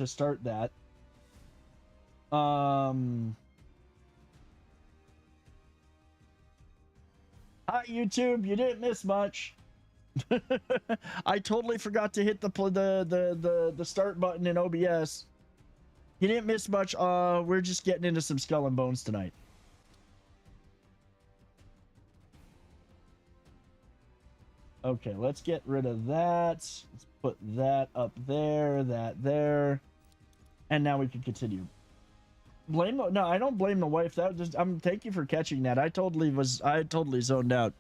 start that. Hi YouTube, you didn't miss much. I totally forgot to hit the start button in OBS. You didn't miss much. We're just getting into some Skull and Bones tonight. Okay, let's get rid of that. Let's put that up there, that there, and now we can continue. No, I don't blame the wife. That just thank you for catching that. I totally zoned out.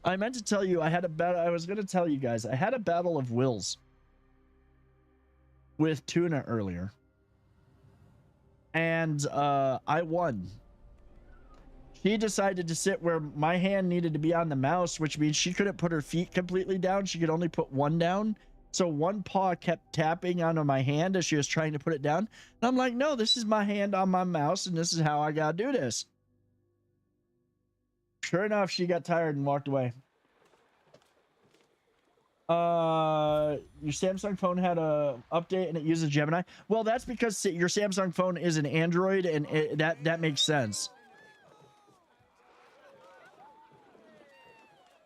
I meant to tell you I had a battle. I was going to tell you guys I had a battle of wills with Tuna earlier, and I won. She decided to sit where my hand needed to be on the mouse, which means she couldn't put her feet completely down. She could only put one down. So one paw kept tapping onto my hand as she was trying to put it down. And I'm like, no, this is my hand on my mouse, and this is how I gotta do this. Sure enough, she got tired and walked away. Your Samsung phone had a update and it uses Gemini. Well, that's because your Samsung phone is an Android, and that makes sense.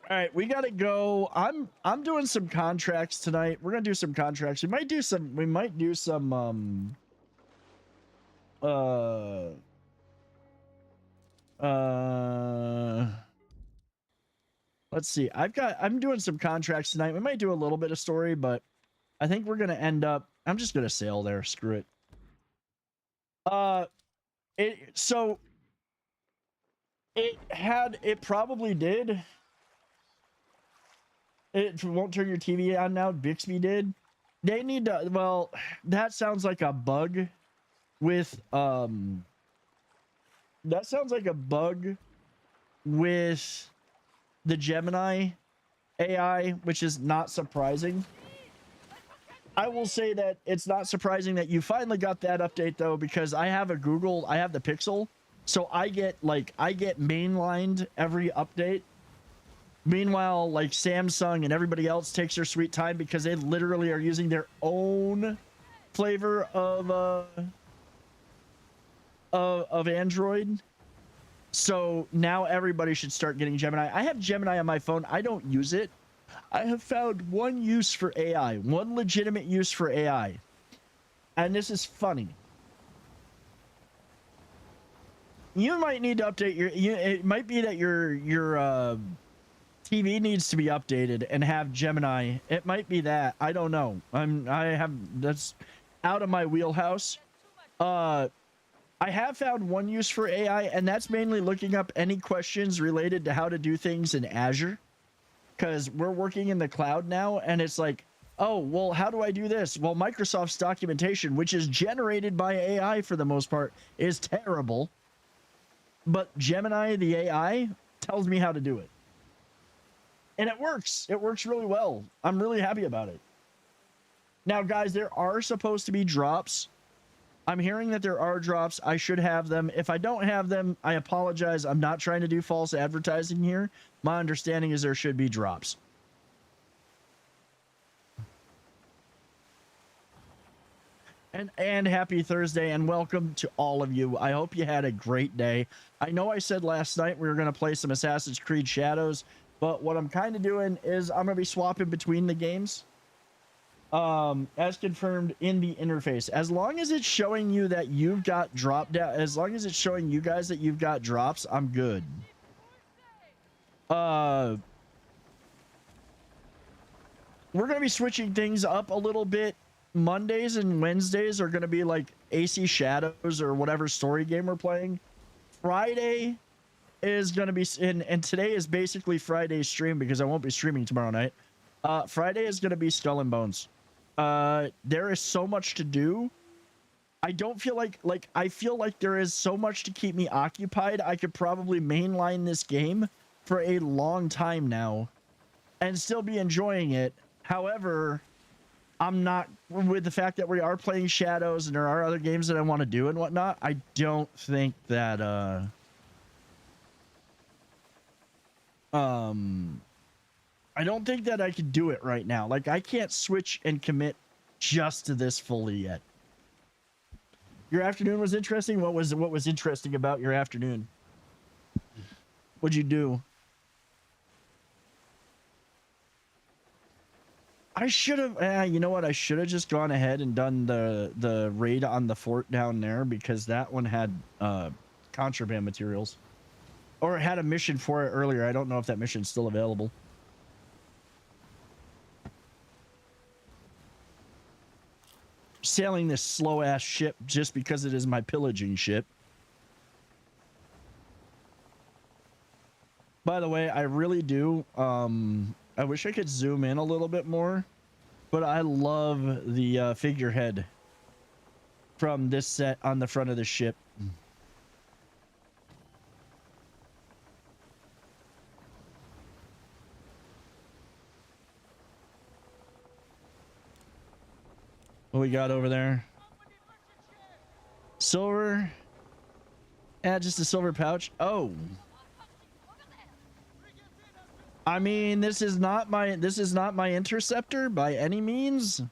All right, we gotta go. I'm doing some contracts tonight. We're gonna do some contracts. We might do some let's see. I'm doing some contracts tonight. We might do a little bit of story, but I think we're gonna end up. I'm just gonna sail there. Screw it. It probably did. It won't turn your TV on now. Bixby did. They need to. Well, that sounds like a bug with that sounds like a bug with the Gemini AI, which is not surprising. I will say that it's not surprising that you finally got that update though, because I have the Pixel, so I get mainlined every update. Meanwhile, like Samsung and everybody else takes their sweet time because they literally are using their own flavor of Android. So now everybody should start getting Gemini. I have Gemini on my phone. I don't use it. I have found one use for AI, one legitimate use for AI. And this is funny. You might need to update it might be that your TV needs to be updated and have Gemini. It might be that. I don't know. That's out of my wheelhouse. I have found one use for AI, and that's mainly looking up any questions related to how to do things in Azure. Because we're working in the cloud now, and it's like, oh, well, how do I do this? Well, Microsoft's documentation, which is generated by AI for the most part, is terrible. But Gemini, the AI, tells me how to do it. And it works. It works really well. I'm really happy about it. Now, guys, there are supposed to be drops. I'm hearing that there are drops. I should have them. If I don't have them, I apologize. I'm not trying to do false advertising here. My understanding is there should be drops. And happy Thursday, and welcome to all of you. I hope you had a great day. I know I said last night we were going to play some Assassin's Creed Shadows, but what I'm kind of doing is I'm going to be swapping between the games. As confirmed in the interface. As long as it's showing you that you've got drop down, as long as it's showing you guys that you've got drops, I'm good. We're going to be switching things up a little bit. Mondays and Wednesdays are going to be like AC Shadows or whatever story game we're playing. Friday is going to be, and today is basically Friday's stream because I won't be streaming tomorrow night. Friday is going to be Skull and Bones. There is so much to do. I don't feel like I feel like there is so much to keep me occupied. I could probably mainline this game for a long time now and still be enjoying it. However, I'm not, with the fact that we are playing Shadows and there are other games that I want to do and whatnot, I don't think that I don't think that I could do it right now. Like, I can't switch and commit just to this fully yet. Your afternoon was interesting. What was interesting about your afternoon? What'd you do? I should have. You know what? I should have just gone ahead and done the raid on the fort down there because that one had contraband materials, or it had a mission for it earlier. I don't know if that mission's still available. Sailing this slow ass ship just because it is my pillaging ship. By the way, I really do. I wish I could zoom in a little bit more, but I love the figurehead from this set on the front of the ship. What we got over there? Silver. Just a silver pouch. Oh. I mean, this is not my interceptor by any means.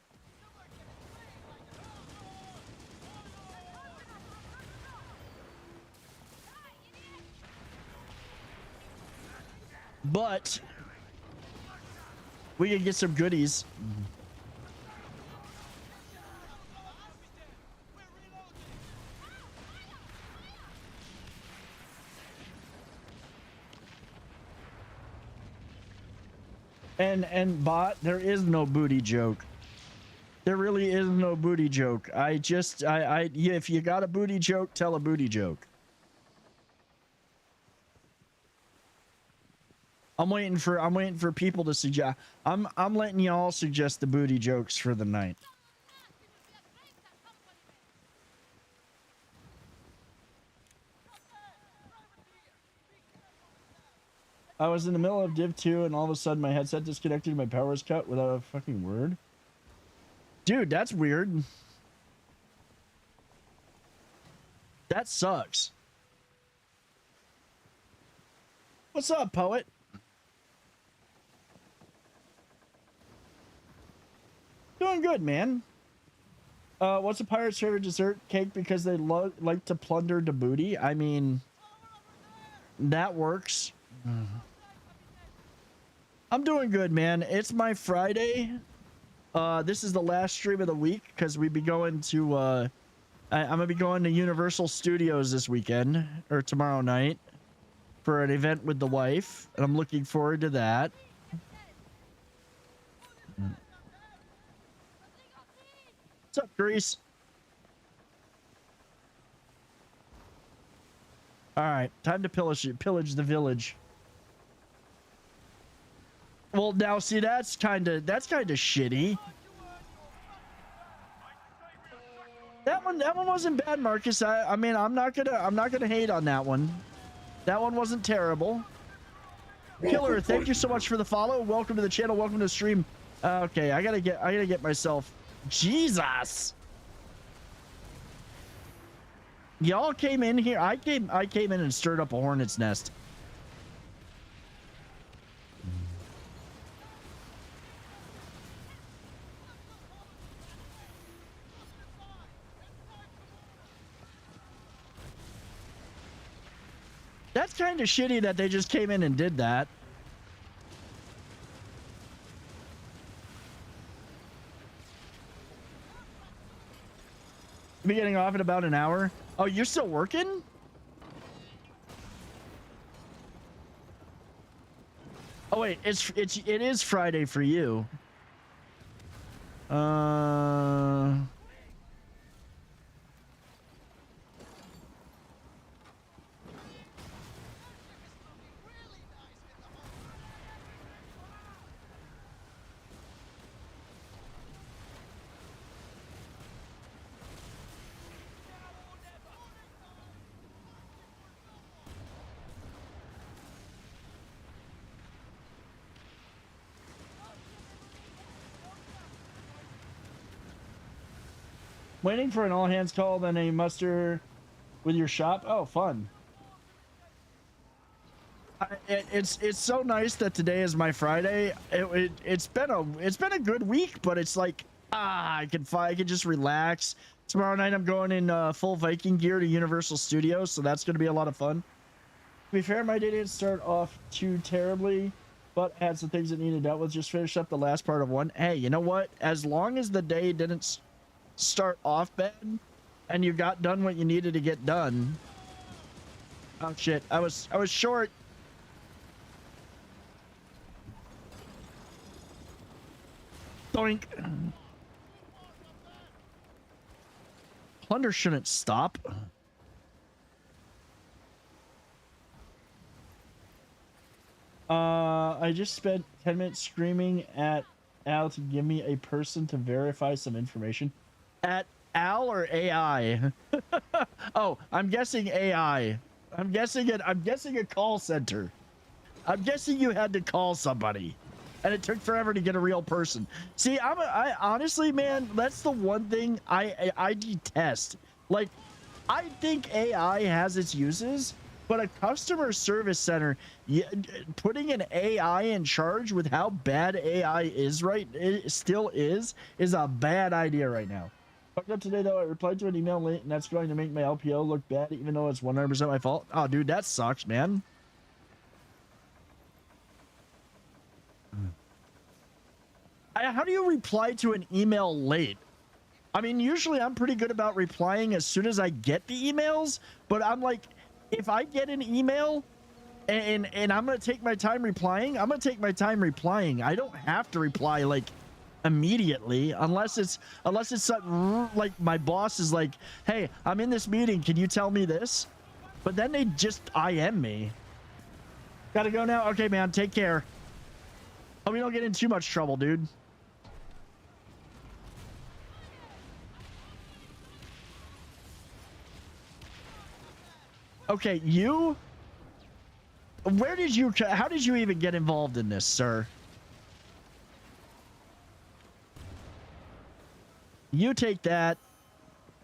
But we can get some goodies. And bot, there is no booty joke. There really is no booty joke. Yeah, if you got a booty joke, tell a booty joke. I'm waiting for people to suggest. I'm letting y'all suggest the booty jokes for the night. I was in the middle of Div 2 and all of a sudden my headset disconnected and my power was cut without a fucking word. Dude, that's weird. That sucks. What's up, poet? Doing good, man. What's a pirate's favorite dessert? Cake because they like to plunder the booty? I mean, that works. I'm doing good, man. It's my Friday. This is the last stream of the week because we'd be going to I'm gonna be going to Universal Studios this weekend or tomorrow night for an event with the wife, and I'm looking forward to that. What's up, Grease? All right, time to pillage the village. Well, now see, that's kind of shitty. That one wasn't bad, Marcus. I mean, I'm not gonna hate on that one. That one wasn't terrible. Killer, thank you so much for the follow. Welcome to the channel. Welcome to the stream. Okay, I gotta get myself. Jesus. Y'all came in here. I came in and stirred up a hornet's nest. That's kind of shitty that they just came in and did that. Be getting off in about an hour. Oh, you're still working? Oh wait, it is Friday for you. Waiting for an all hands call, then a muster with your shop. Oh, fun. It's so nice that today is my Friday. It's been a good week, but it's like I can just relax, Tomorrow night I'm going in full Viking gear to Universal Studios, so that's going to be a lot of fun. To be fair, my day didn't start off too terribly, but had some things that needed dealt with. Just finished up the last part of one. Hey, you know what? As long as the day didn't start off bad and you got done what you needed to get done. Oh shit, I was short. Doink. Plunder shouldn't stop. I just spent 10 minutes screaming at Al to give me a person to verify some information. At Al or AI? Oh, I'm guessing AI. I'm guessing a call center. I'm guessing you had to call somebody. And it took forever to get a real person. See, I honestly, man, that's the one thing I detest. Like, I think AI has its uses, but a customer service center, putting an AI in charge with how bad AI is it still is a bad idea right now. Fucked up today though. I replied to an email late, and that's going to make my LPO look bad, even though it's 100% my fault. Oh, dude, that sucks, man. How do you reply to an email late? I mean, usually I'm pretty good about replying as soon as I get the emails, but I'm like, if I get an email and I'm going to take my time replying, I'm going to take my time replying. I don't have to reply like immediately unless it's something like my boss is like, hey, I'm in this meeting, can you tell me this? But then they just IM me. Gotta go now. Okay, man, take care. Hope we don't get in too much trouble, dude. Okay, you? How did you even get involved in this, sir? You take that.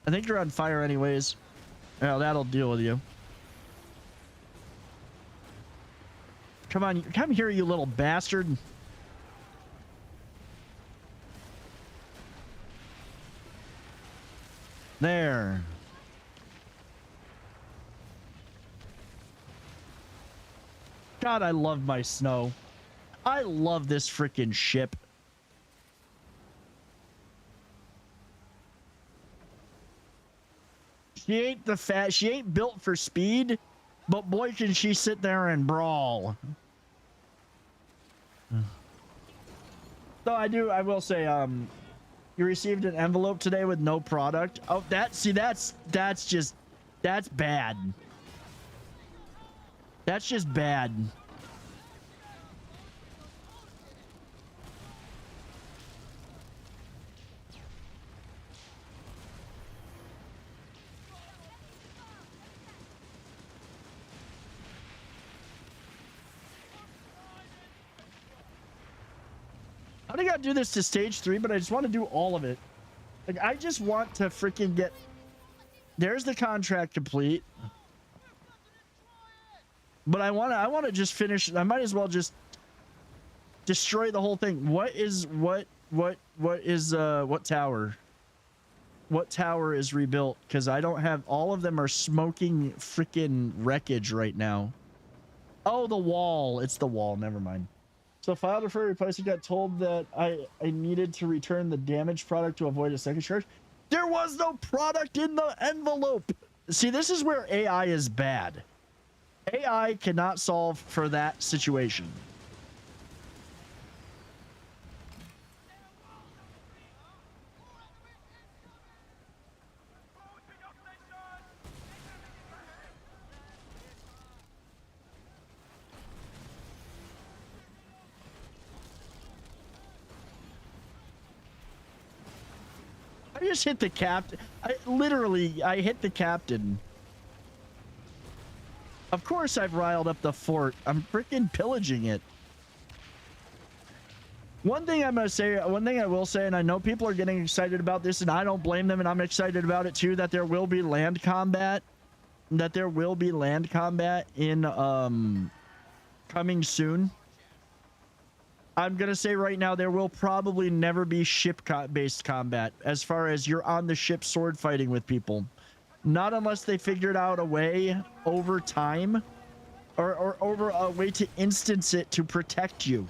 I think you're on fire anyways. Well, that'll deal with you. Come on, come here, you little bastard. There. God, I love my snow. I love this freaking ship. She ain't built for speed, but boy can she sit there and brawl. So I will say, you received an envelope today with no product. Oh, that's bad. That's just bad. I think I'll do this to stage 3, but I just want to do all of it. Like, I just want to freaking get... There's the contract complete. But I want to just finish. I might as well just destroy the whole thing. What tower? What tower is rebuilt? Because I don't have, all of them are smoking freaking wreckage right now. Oh, the wall. It's the wall. Never mind. So filed for replacement, got told that I needed to return the damaged product to avoid a second charge. There was no product in the envelope. See, this is where AI is bad. AI cannot solve for that situation. I just hit the captain. I hit the captain. Of course I've riled up the fort. I'm freaking pillaging it. One thing I will say, and I know people are getting excited about this, and I don't blame them, and I'm excited about it too, that there will be land combat. That there will be land combat in coming soon. I'm gonna say right now there will probably never be ship-based combat as far as you're on the ship sword fighting with people. Not unless they figured out a way over time or over a way to instance it to protect you.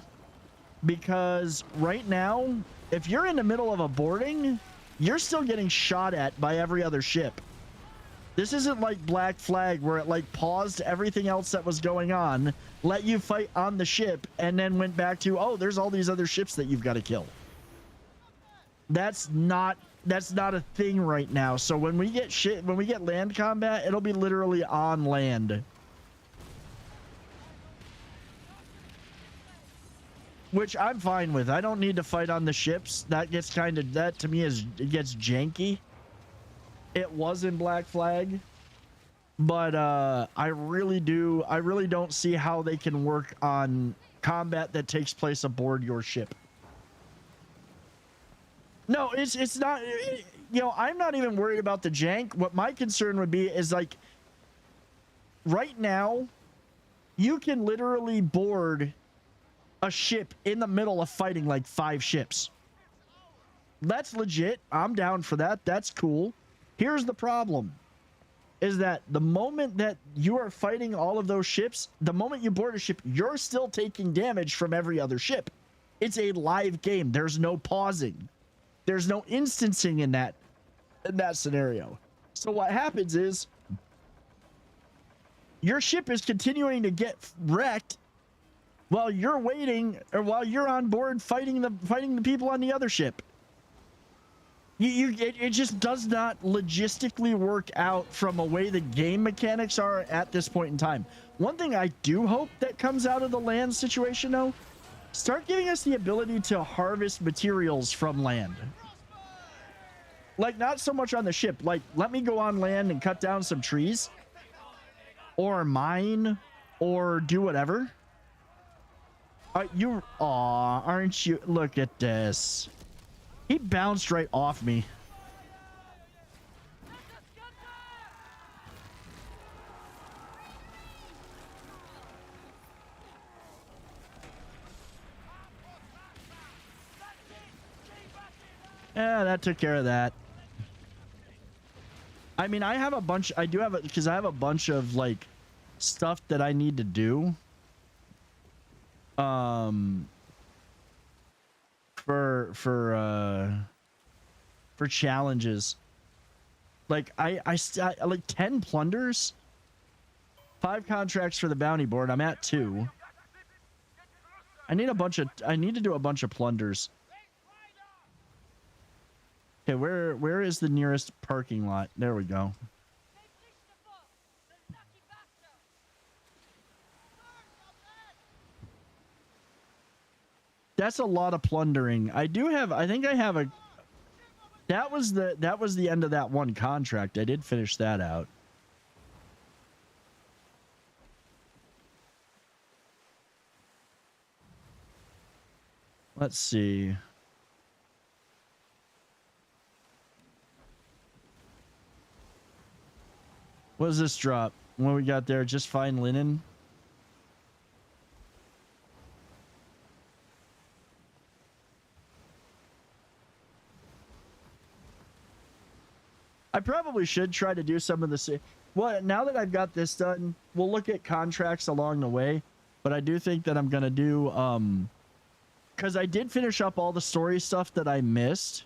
Because right now, if you're in the middle of a boarding, you're still getting shot at by every other ship. This isn't like Black Flag where it like paused everything else that was going on, let you fight on the ship, and then went back to, oh, there's all these other ships that you've got to kill. That's not a thing right now. So when we get land combat, it'll be literally on land. Which I'm fine with. I don't need to fight on the ships. That gets that to me it gets janky. It was in Black Flag, but I really don't see how they can work on combat that takes place aboard your ship. No, it's not, you know, I'm not even worried about the jank. What my concern would be is like right now you can literally board a ship in the middle of fighting like 5 ships. That's legit. I'm down for that. That's cool. Here's the problem, is that the moment that you are fighting all of those ships, the moment you board a ship, you're still taking damage from every other ship. It's a live game. There's no pausing. There's no instancing in that scenario. So what happens is your ship is continuing to get wrecked while you're waiting, or while you're on board fighting the people on the other ship. It just does not logistically work out from a way the game mechanics are at this point in time. One thing I do hope that comes out of the land situation, though, start giving us the ability to harvest materials from land. Like, not so much on the ship. Like, let me go on land and cut down some trees, or mine, or do whatever. Aren't you? Look at this. He bounced right off me. Yeah, that took care of that. I mean, I do have because I have a bunch of like stuff that I need to do. For challenges. Like I like 10 plunders, 5 contracts for the bounty board. I'm at 2. I need to do a bunch of plunders. Okay, where is the nearest parking lot? There we go. That's a lot of plundering. I think I have a that was the end of that one contract. I did finish that out. Let's see. What does this drop? What we got there? Just fine linen. I probably should try to do some of the... Well, now that I've got this done, we'll look at contracts along the way. But I do think that I'm going to do... Because I did finish up all the story stuff that I missed.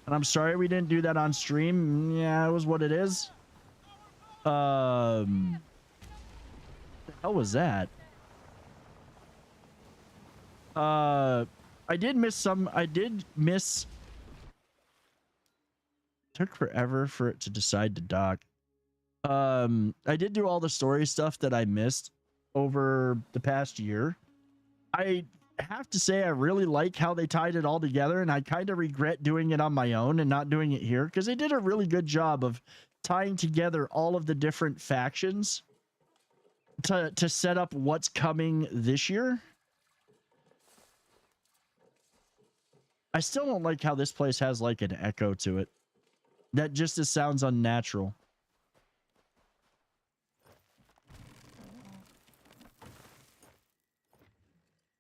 And I'm sorry we didn't do that on stream. Yeah, it was what it is. What the hell was that? I did miss... Took forever for it to decide to dock. I did do all the story stuff that I missed over the past year. I have to say I really like how they tied it all together, and I kind of regret doing it on my own and not doing it here, because they did a really good job of tying together all of the different factions to set up what's coming this year. I still don't like how this place has like an echo to it. That just sounds unnatural.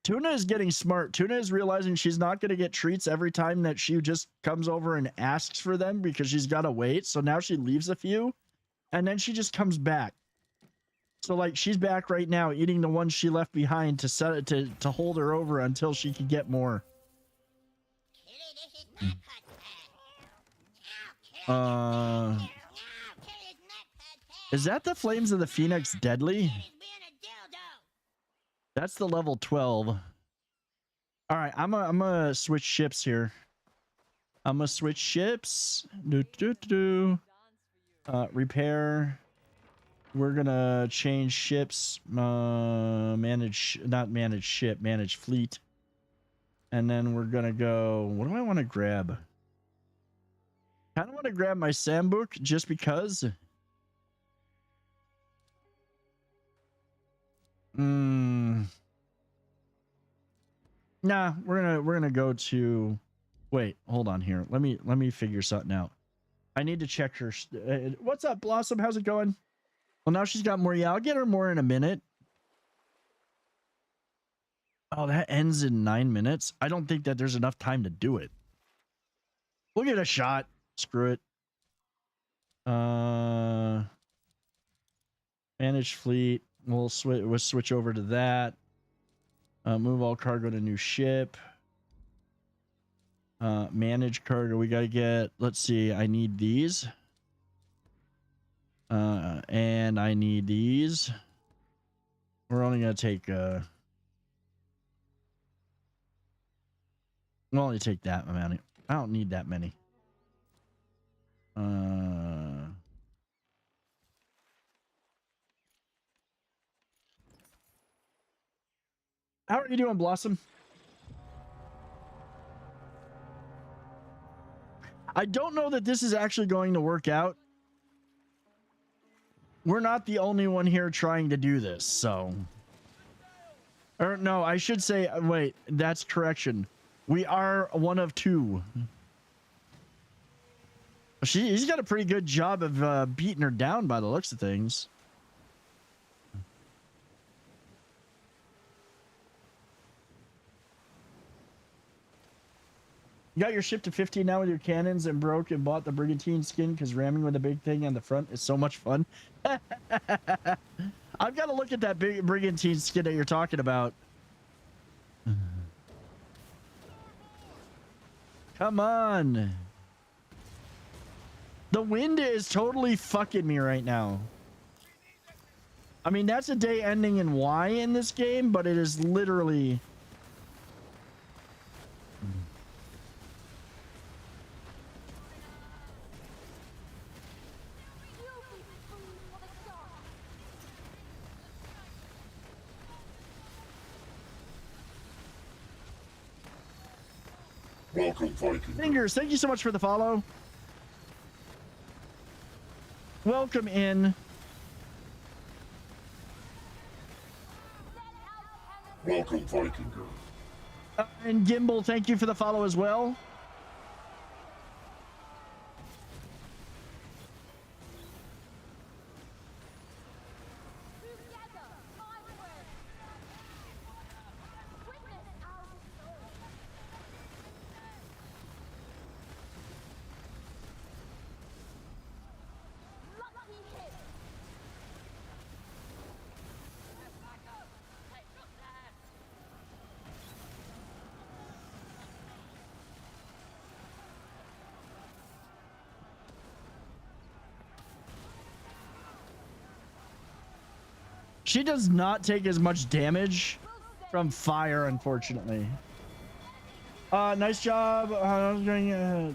Tuna is getting smart. Tuna is realizing she's not going to get treats every time that she just comes over and asks for them because she's got to wait. So now she leaves a few and then she just comes back. So like she's back right now eating the ones she left behind to set it to hold her over until she can get more. Is that the Flames of the Phoenix Deadly? That's the level 12. All right, I'm gonna switch ships here. I'm gonna switch ships. Repair. We're gonna change ships. Manage fleet. And then we're gonna go. What do I want to grab? Kind of want to grab my Sambuc just because. Nah, we're gonna go to. Wait, hold on here. Let me figure something out. I need to check her. What's up, Blossom? How's it going? Well, now she's got more. Yeah, I'll get her more in a minute. Oh, that ends in 9 minutes. I don't think that there's enough time to do it. We'll get a shot. Screw it. Manage fleet. We'll switch over to that. Move all cargo to new ship. Manage cargo. We gotta get. Let's see. I need these. And I need these. We're only gonna take. We'll only take that amount. I don't need that many. How are you doing, Blossom? I don't know that this is actually going to work out. We're not the only one here trying to do this, so. Or no, I should say, wait, that's correction. We are one of two. He's got a pretty good job of beating her down by the looks of things. You got your ship to 15 now with your cannons and broke and bought the brigantine skin because ramming with a big thing on the front is so much fun. I've got to look at that big brigantine skin that you're talking about. Come on. The wind is totally fucking me right now. I mean, that's a day ending in Y in this game, but it is literally... Welcome, Viking. Fingers, thank you so much for the follow. Welcome in. Welcome, Viking. And Gimbal, thank you for the follow as well. She does not take as much damage from fire, unfortunately. Nice job. I was going ahead.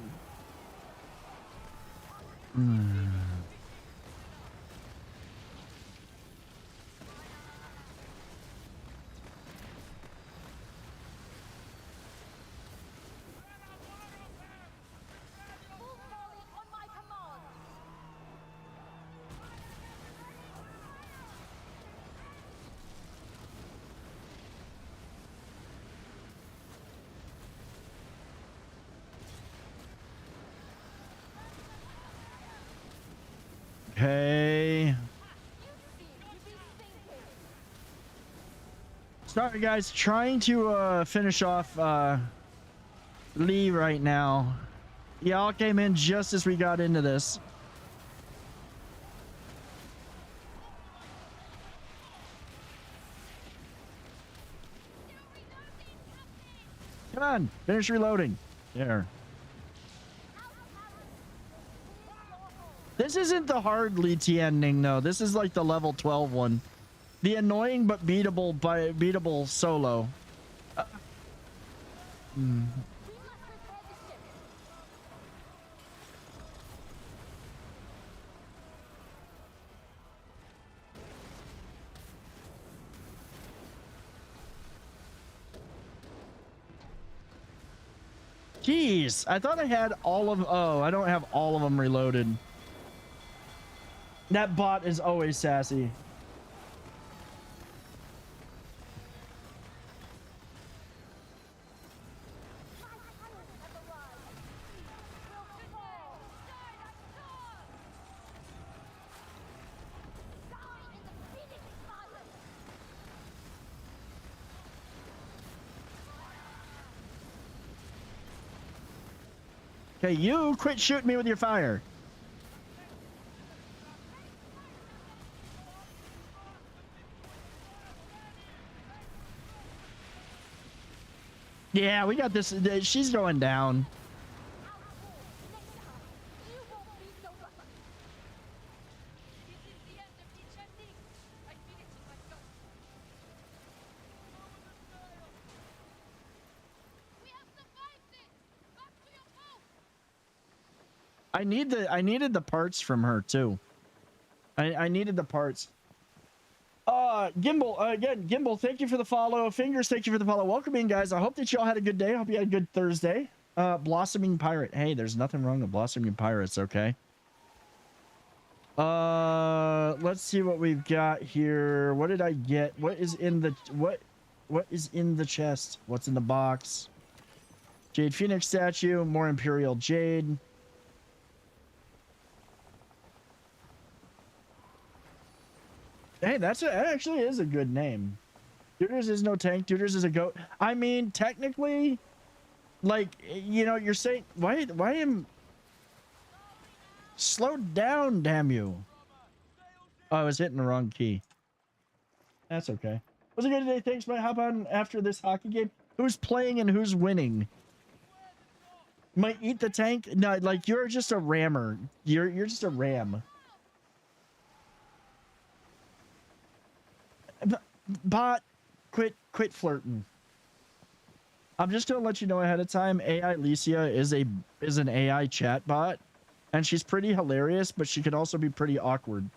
Okay. Sorry, guys. Trying to finish off Lee right now. Y'all came in just as we got into this. Come on, finish reloading. There. This isn't the hard Lee T ending though. This is like the level 12 one. The annoying but beatable solo. Jeez, I thought I had all of. Oh, I don't have all of them reloaded. That bot is always sassy. Okay, you quit shooting me with your fire. Yeah, we got this. She's going down. I needed the parts from her too. I needed the parts. Gimbal, again, Gimbal, thank you for the follow. Fingers, thank you for the follow. Welcome in, guys. I hope that y'all had a good day. I hope you had a good Thursday. Blossoming Pirate. Hey, there's nothing wrong with Blossoming Pirates, okay? Let's see what we've got here. What did I get? What is in the what is in the chest? What's in the box? Jade Phoenix statue, more Imperial Jade. Hey, that actually is a good name. Tutors is no tank. Tutors is a goat. I mean, technically, like, you know, you're saying, why am... Slow down, damn you. Oh, I was hitting the wrong key. That's okay. Was a good day. Thanks, might hop on after this hockey game. Who's playing and who's winning? Might eat the tank? No, like, you're just a rammer. You're just a ram. Bot, quit flirting. I'm just gonna let you know ahead of time. AI Licia is an AI chat bot, and she's pretty hilarious, but she can also be pretty awkward.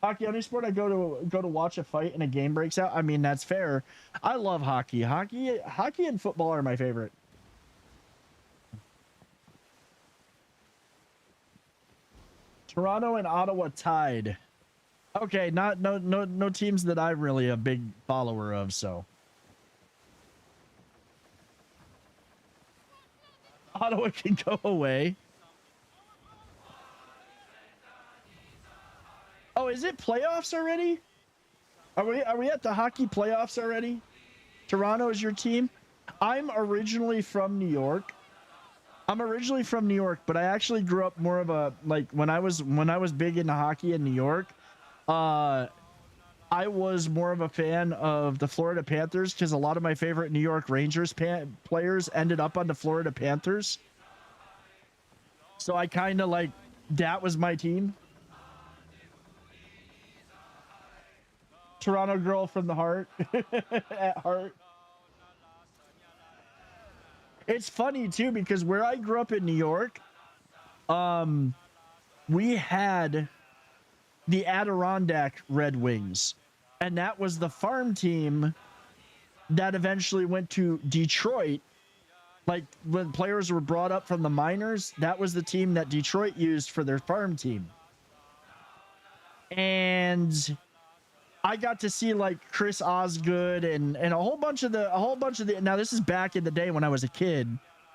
Hockey only sport I go to watch a fight and a game breaks out. I mean, that's fair. I love hockey. Hockey and football are my favorite. Toronto and Ottawa tied. Okay, no teams that I'm really a big follower of, so. Ottawa can go away. Oh, is it playoffs already? Are we at the hockey playoffs already? Toronto is your team? I'm originally from New York. But I actually grew up more of a, like, when I was big into hockey in New York. I was more of a fan of the Florida Panthers because a lot of my favorite New York Rangers players ended up on the Florida Panthers. So I kind of like, that was my team. Toronto girl from the heart. At heart. It's funny too because where I grew up in New York, we had the Adirondack Red Wings, and that was the farm team that eventually went to Detroit. Like, when players were brought up from the minors, that was the team that Detroit used for their farm team. And I got to see like Chris Osgood and a whole bunch of the now this is back in the day when I was a kid,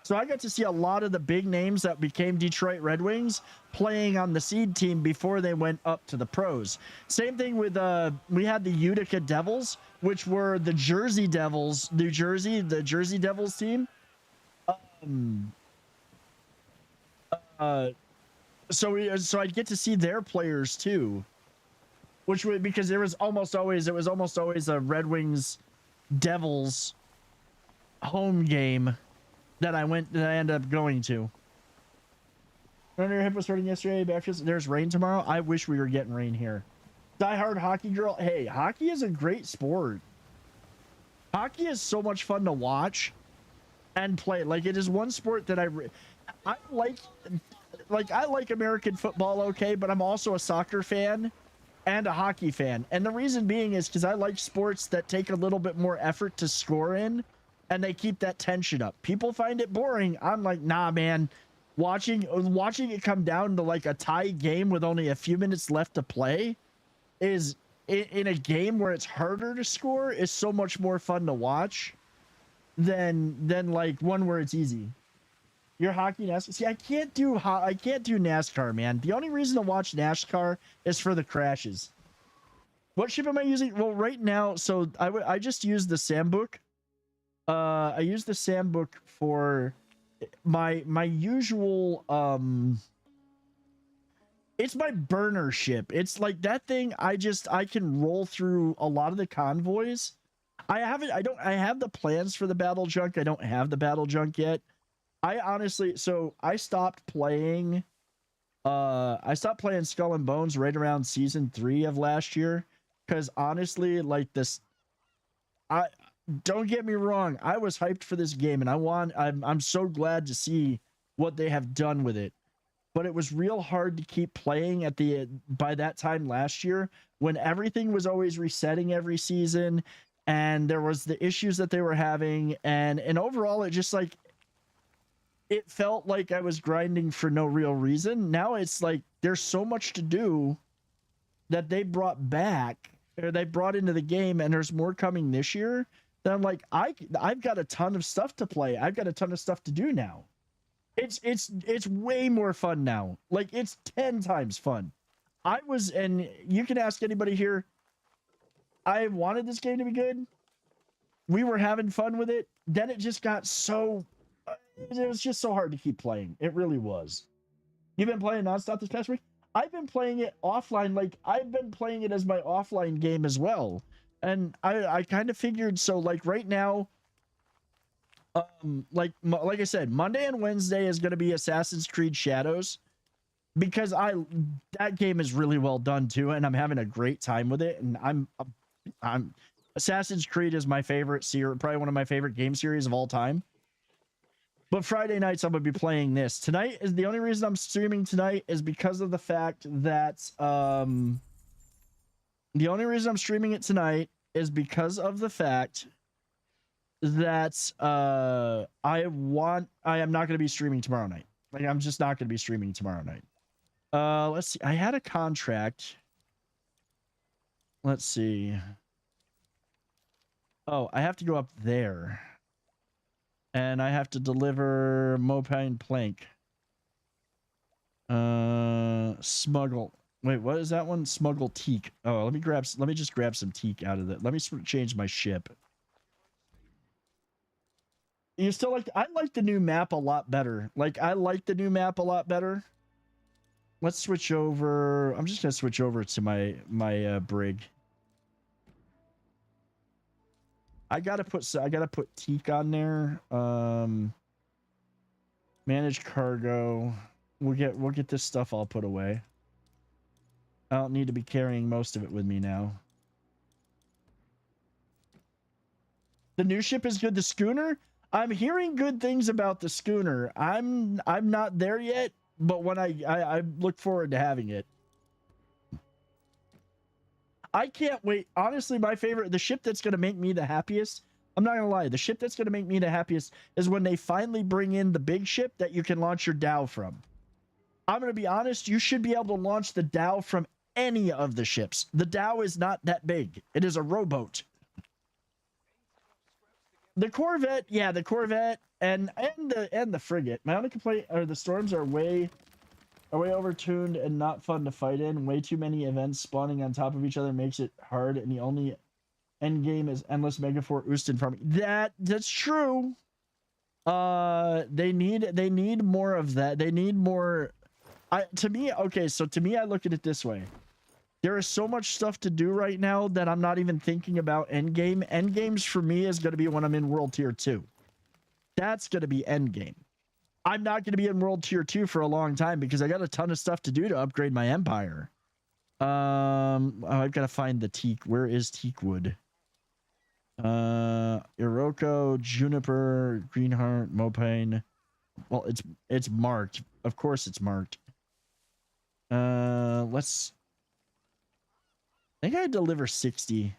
So I got to see a lot of the big names that became Detroit Red Wings playing on the seed team before they went up to the pros. Same thing with we had the Utica Devils, which were the Jersey Devils, New Jersey, the Jersey Devils team. So I'd get to see their players too, which would, because it was almost always a Red Wings Devils home game that I ended up going to. Your hip was starting yesterday. There's rain tomorrow. I wish we were getting rain here. Die hard hockey girl. Hey, hockey is a great sport. Hockey is so much fun to watch and play. Like, it is one sport that I like. Like, I like American football, okay, but I'm also a soccer fan and a hockey fan. And the reason being is because I like sports that take a little bit more effort to score in, and they keep that tension up. People find it boring. I'm like, nah, man. Watching it come down to like a tie game with only a few minutes left to play is, in a game where it's harder to score, is so much more fun to watch than like one where it's easy. Your hockey NASCAR. See, I can't do NASCAR, man. The only reason to watch NASCAR is for the crashes. What ship am I using? Well, right now, so I just use the Sambook. I use the Sambook for my usual it's my burner ship. It's like that thing I can roll through a lot of the convoys. I have the plans for the battle junk. I don't have the battle junk yet. I honestly, so I stopped playing Skull and Bones right around season 3 of last year, because honestly, like, this, don't get me wrong, I was hyped for this game, and I'm so glad to see what they have done with it. But it was real hard to keep playing by that time last year, when everything was always resetting every season, and there was the issues that they were having, and overall it just, like, it felt like I was grinding for no real reason. Now it's like there's so much to do that they brought back, or they brought into the game, and there's more coming this year. That I'm like, I've got a ton of stuff to play. I've got a ton of stuff to do now. It's way more fun now. Like, it's 10 times fun. And you can ask anybody here, I wanted this game to be good. We were having fun with it. Then it just got so, it was just so hard to keep playing. It really was. You've been playing nonstop this past week? I've been playing it offline. Like, I've been playing it as my offline game as well. And I kind of figured, so like right now, like I said, Monday and Wednesday is going to be Assassin's Creed Shadows, because that game is really well done too, and I'm having a great time with it. And I'm Assassin's Creed is my favorite series, probably one of my favorite game series of all time. But Friday nights I'm gonna be playing this. Tonight is the only reason I'm streaming tonight is because of the fact that the only reason I'm streaming it tonight is because of the fact that I am not gonna be streaming tomorrow night. Like, I'm just not gonna be streaming tomorrow night. Let's see. I had a contract. Let's see. Oh, I have to go up there. And I have to deliver Mopine Plank. Smuggle. Wait, what is that one? Smuggle teak. Oh, let me just grab some teak out of it. Let me change my ship. You still like, I like the new map a lot better. Like, I like the new map a lot better. Let's switch over. I'm just gonna switch over to my brig. I gotta put teak on there. Manage cargo. We'll get this stuff all put away. I don't need to be carrying most of it with me now. The new ship is good. The schooner? I'm hearing good things about the schooner. I'm not there yet, but when I look forward to having it. I can't wait. Honestly, the ship that's going to make me the happiest, I'm not going to lie, the ship that's going to make me the happiest is when they finally bring in the big ship that you can launch your Dow from. I'm going to be honest, you should be able to launch the Dow from any of the ships. The Dow is not that big. It is a rowboat. The Corvette, yeah, the Corvette and the frigate. My only complaint are the storms are way overtuned and not fun to fight in. Way too many events spawning on top of each other makes it hard, and the only end game is endless Megafor Oostin farming. That's true. They need more of that. They need more. To me, okay, so to me, I look at it this way. There is so much stuff to do right now that I'm not even thinking about endgame. Endgames for me is going to be when I'm in World Tier 2. That's going to be endgame. I'm not going to be in World Tier 2 for a long time because I got a ton of stuff to do to upgrade my empire. I've got to find the teak. Where is teakwood? Iroko, Juniper, Greenheart, Mopane. Well, it's marked. Of course it's marked. Let's... I think I deliver 60.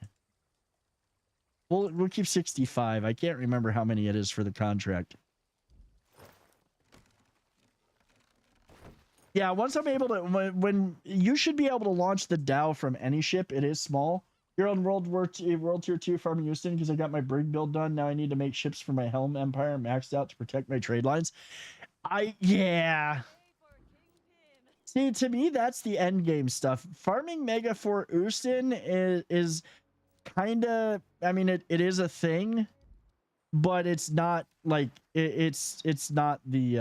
We'll keep 65. I can't remember how many it is for the contract. Yeah, once I'm able to, when you should be able to launch the Dow from any ship. It is small. You're on World Tier 2 farming Houston because I got my brig build done. Now I need to make ships for my Helm Empire maxed out to protect my trade lines. Yeah. See, to me, that's the end game stuff. Farming Mega for Oostin is kind of, I mean, it is a thing, but it's not like it's not the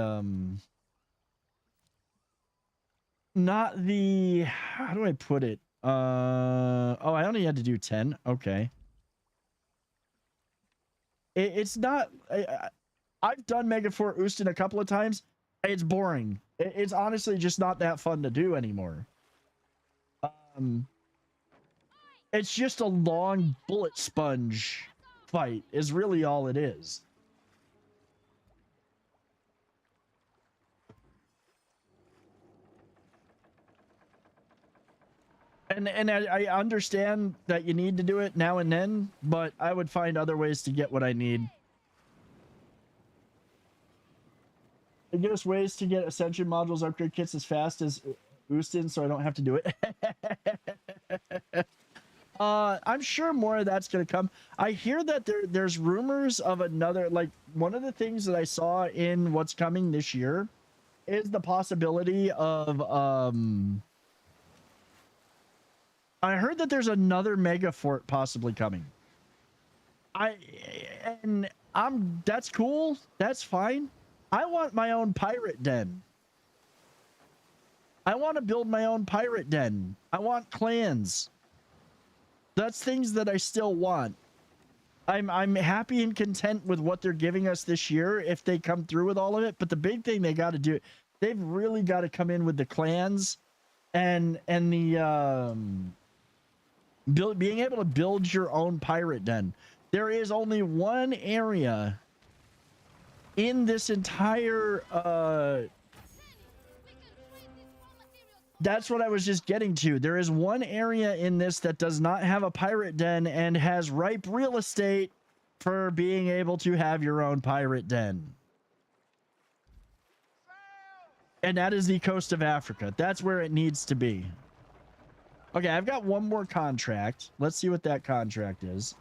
how do I put it? Oh, I only had to do 10. Okay. It's not. I've done Mega for Oostin a couple of times. It's boring. It's honestly just not that fun to do anymore. It's just a long bullet sponge fight is really all it is. And I understand that you need to do it now and then, but I would find other ways to get what I need. It gives us ways to get Ascension modules upgrade kits as fast as Oostin, so I don't have to do it. I'm sure more of that's going to come. I hear that there's rumors of another, like, one of the things that I saw in what's coming this year is the possibility of, I heard that there's another mega fort possibly coming. That's cool. That's fine. I want my own pirate den. I want to build my own pirate den. I want clans. That's things that I still want. I'm happy and content with what they're giving us this year if they come through with all of it. But the big thing they got to do, they've really got to come in with the clans and the being able to build your own pirate den. There is only one area in this entire that's what I was just getting to. There is one area in this that does not have a pirate den and has ripe real estate for being able to have your own pirate den. And that is the coast of Africa. That's where it needs to be. Okay, I've got one more contract. Let's see what that contract is.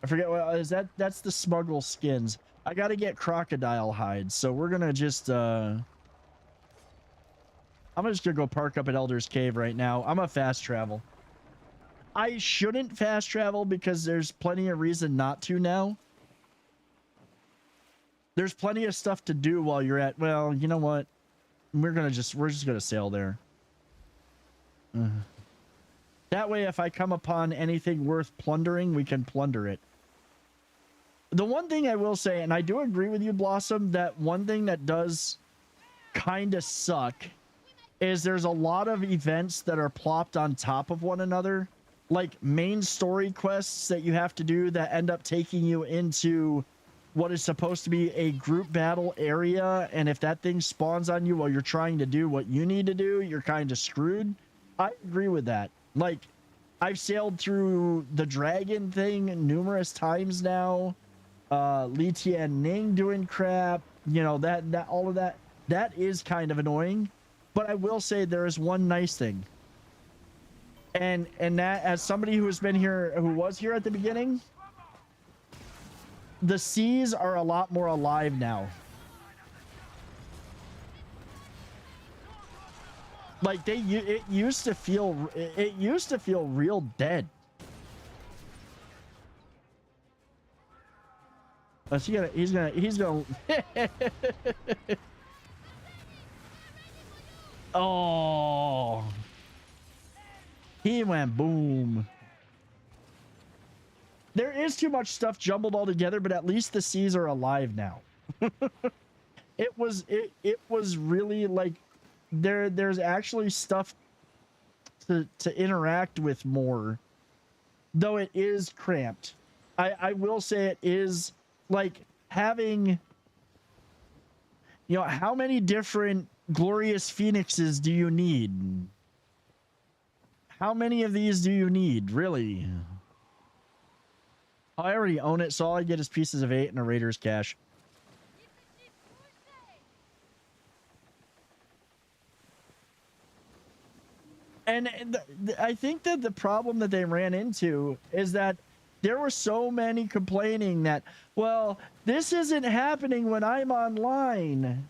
I forget what is that. That's the smuggle skins. I got to get crocodile hides, so we're gonna just I'm just gonna go park up at Elder's Cave right now. I'm a fast travel. I shouldn't fast travel because there's plenty of reason not to now. There's plenty of stuff to do while you're at, well, you know what? We're just gonna sail there. That way, if I come upon anything worth plundering, we can plunder it. The one thing I will say, and I do agree with you, Blossom, that one thing that does kind of suck is there's a lot of events that are plopped on top of one another, like main story quests that you have to do that end up taking you into what is supposed to be a group battle area, and if that thing spawns on you while you're trying to do what you need to do, you're kind of screwed. I agree with that. Like, I've sailed through the dragon thing numerous times now. Li Tianning doing crap, you know, that all of that is kind of annoying. But I will say there is one nice thing, and that, as somebody who has been here, who was here at the beginning, the seas are a lot more alive now. Like it used to feel real dead. Oh, he's gonna oh, he went boom. There is too much stuff jumbled all together, but at least the seas are alive now. It was really like there's actually stuff to interact with more, though it is cramped. I will say it is like having, you know, how many different glorious phoenixes do you need? How many of these do you need, really? I already own it, so all I get is pieces of 8 and a Raiders cache. And I think that the problem that they ran into is that there were so many complaining that, well, this isn't happening when I'm online.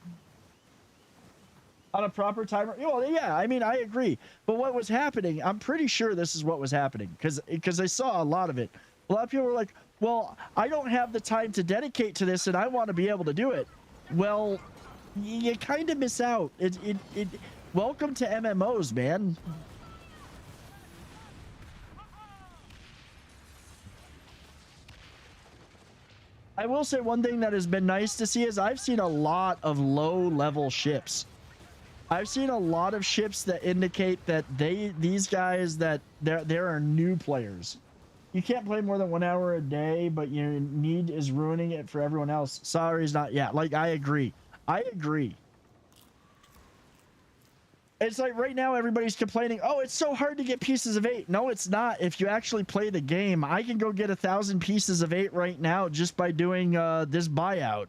On a proper timer. Well, yeah, I mean, I agree. But what was happening, I'm pretty sure this is what was happening, because I saw a lot of it. A lot of people were like, well, I don't have the time to dedicate to this and I want to be able to do it. Well, you kind of miss out. Welcome to MMOs, man. I will say one thing that has been nice to see is I've seen a lot of low-level ships. I've seen a lot of ships that indicate that these guys that there are new players. You can't play more than 1 hour a day, but your need is ruining it for everyone else. Sorry's not. Yeah, like I agree. I agree. It's like right now everybody's complaining, oh, it's so hard to get pieces of 8. No, it's not. If you actually play the game, I can go get 1,000 pieces of 8 right now just by doing this buyout.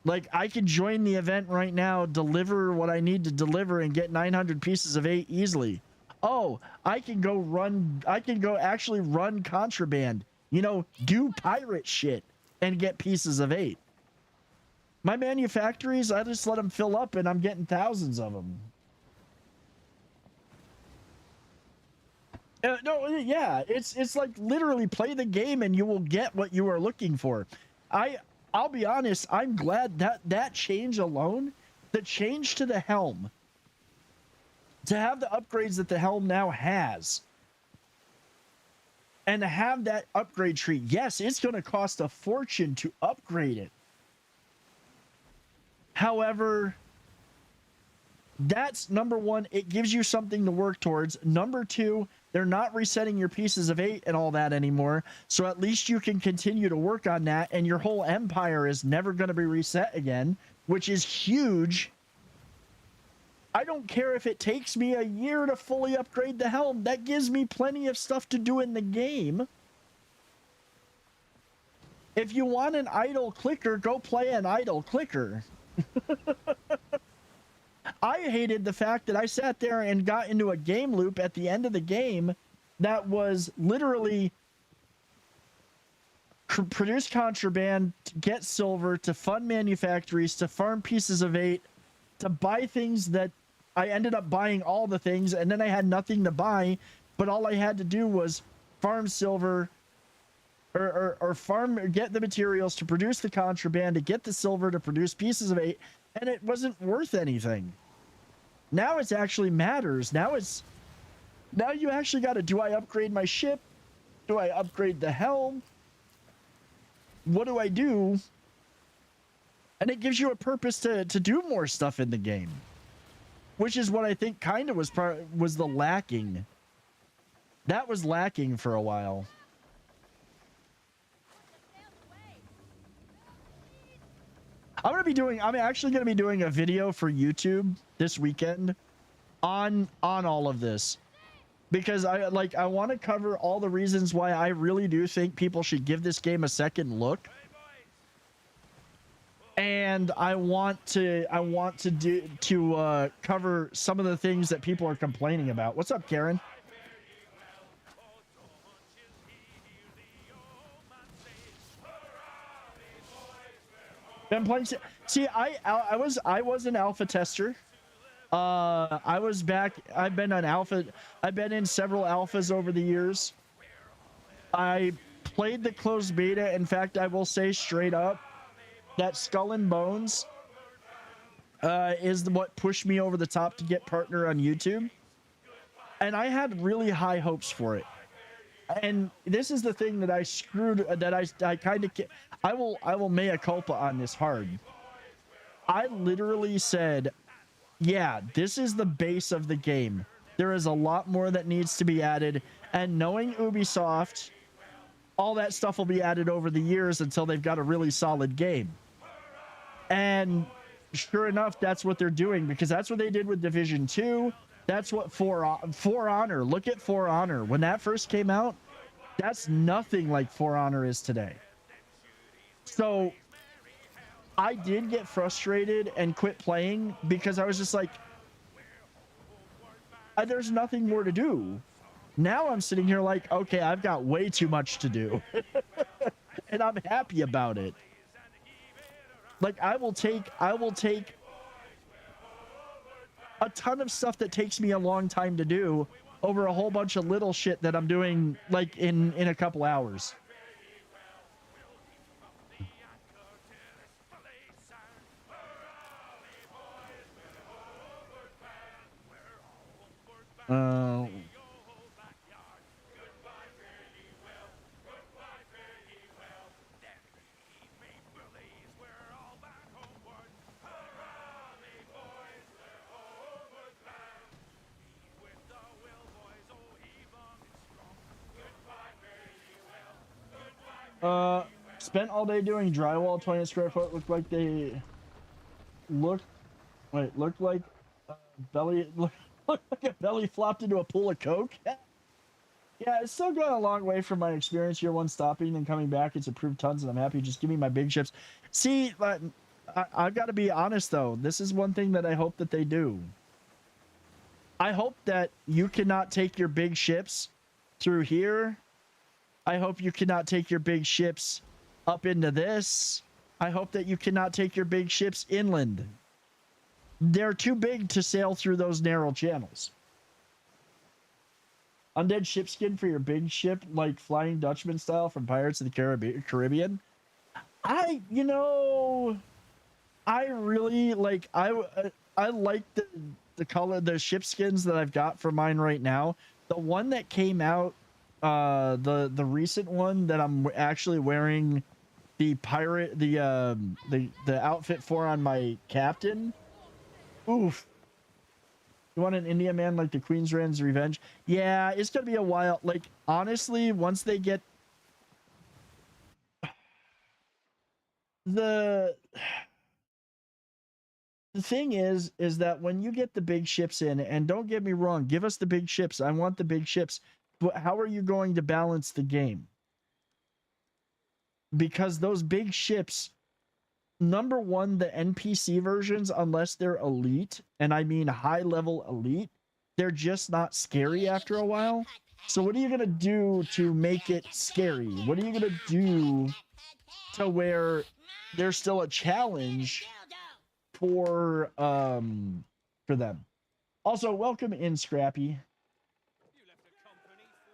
Like, I can join the event right now, deliver what I need to deliver, and get 900 pieces of 8 easily. Oh, I can go actually run contraband, you know, do pirate shit and get pieces of 8. My manufactories, I just let them fill up and I'm getting thousands of them. No, yeah, it's like literally play the game and you will get what you are looking for. I'll be honest, I'm glad that change alone, the change to the helm, to have the upgrades that the helm now has, and to have that upgrade tree. Yes, it's going to cost a fortune to upgrade it. However, that's number one, it gives you something to work towards. Number two, they're not resetting your pieces of 8 and all that anymore. So at least you can continue to work on that, and your whole empire is never going to be reset again, which is huge. I don't care if it takes me a year to fully upgrade the helm. That gives me plenty of stuff to do in the game. If you want an idle clicker, go play an idle clicker. I hated the fact that I sat there and got into a game loop at the end of the game that was literally produce contraband, to get silver, to fund manufactories, to farm pieces of 8, to buy things that I ended up buying all the things, and then I had nothing to buy, but all I had to do was farm silver or get the materials to produce the contraband, to get the silver, to produce pieces of 8, and it wasn't worth anything. Now it actually matters. Now you actually got to, do I upgrade my ship? Do I upgrade the helm? What do I do? And it gives you a purpose to do more stuff in the game, which is what I think kind of was the lacking. That was lacking for a while. I'm actually going to be doing a video for YouTube this weekend on all of this, because I want to cover all the reasons why I really do think people should give this game a second look. And I want to cover some of the things that people are complaining about. What's up, Karen? Been playing. See, I was an alpha tester. I was back. I've been on alpha. I've been in several alphas over the years. I played the closed beta. In fact, I will say straight up that Skull and Bones is what pushed me over the top to get partner on YouTube. And I had really high hopes for it. And this is the thing that I screwed, that I kind of, I will mea culpa on this hard. I literally said, yeah, this is the base of the game. There is a lot more that needs to be added. And knowing Ubisoft, all that stuff will be added over the years until they've got a really solid game. And sure enough, that's what they're doing, because that's what they did with Division 2. That's what For Honor, look at For Honor. When that first came out, that's nothing like For Honor is today. So I did get frustrated and quit playing because I was just like, there's nothing more to do. Now I'm sitting here like, okay, I've got way too much to do. And I'm happy about it. Like I will take a ton of stuff that takes me a long time to do over a whole bunch of little shit that I'm doing like in a couple hours. Spent all day doing drywall, 20 square foot. Looked like belly looked like a belly flopped into a pool of coke. Yeah, it's still going a long way from my experience year one stopping and coming back. It's improved tons, and I'm happy. Just give me my big ships. See, I've got to be honest though. This is one thing that I hope that they do. I hope that you cannot take your big ships through here. I hope you cannot take your big ships up into this. I hope that you cannot take your big ships inland. They're too big to sail through those narrow channels. Undead ship skin for your big ship, like Flying Dutchman style from Pirates of the Caribbean. I really like, I like the color, the ship skins that I've got for mine right now. The one that came out, the recent one that I'm actually wearing the pirate, the outfit for on my captain. Oof. You want an India man like the Queensrand's Revenge? Yeah, it's gonna be a while. Like, honestly, once they get the thing is that when you get the big ships in, and don't get me wrong, give us the big ships. I want the big ships. But how are you going to balance the game? Because those big ships, number one, the NPC versions, unless they're elite, and I mean high level elite, they're just not scary after a while. So what are you going to do to make it scary? What are you going to do to where there's still a challenge for them? Also, welcome in, Scrappy.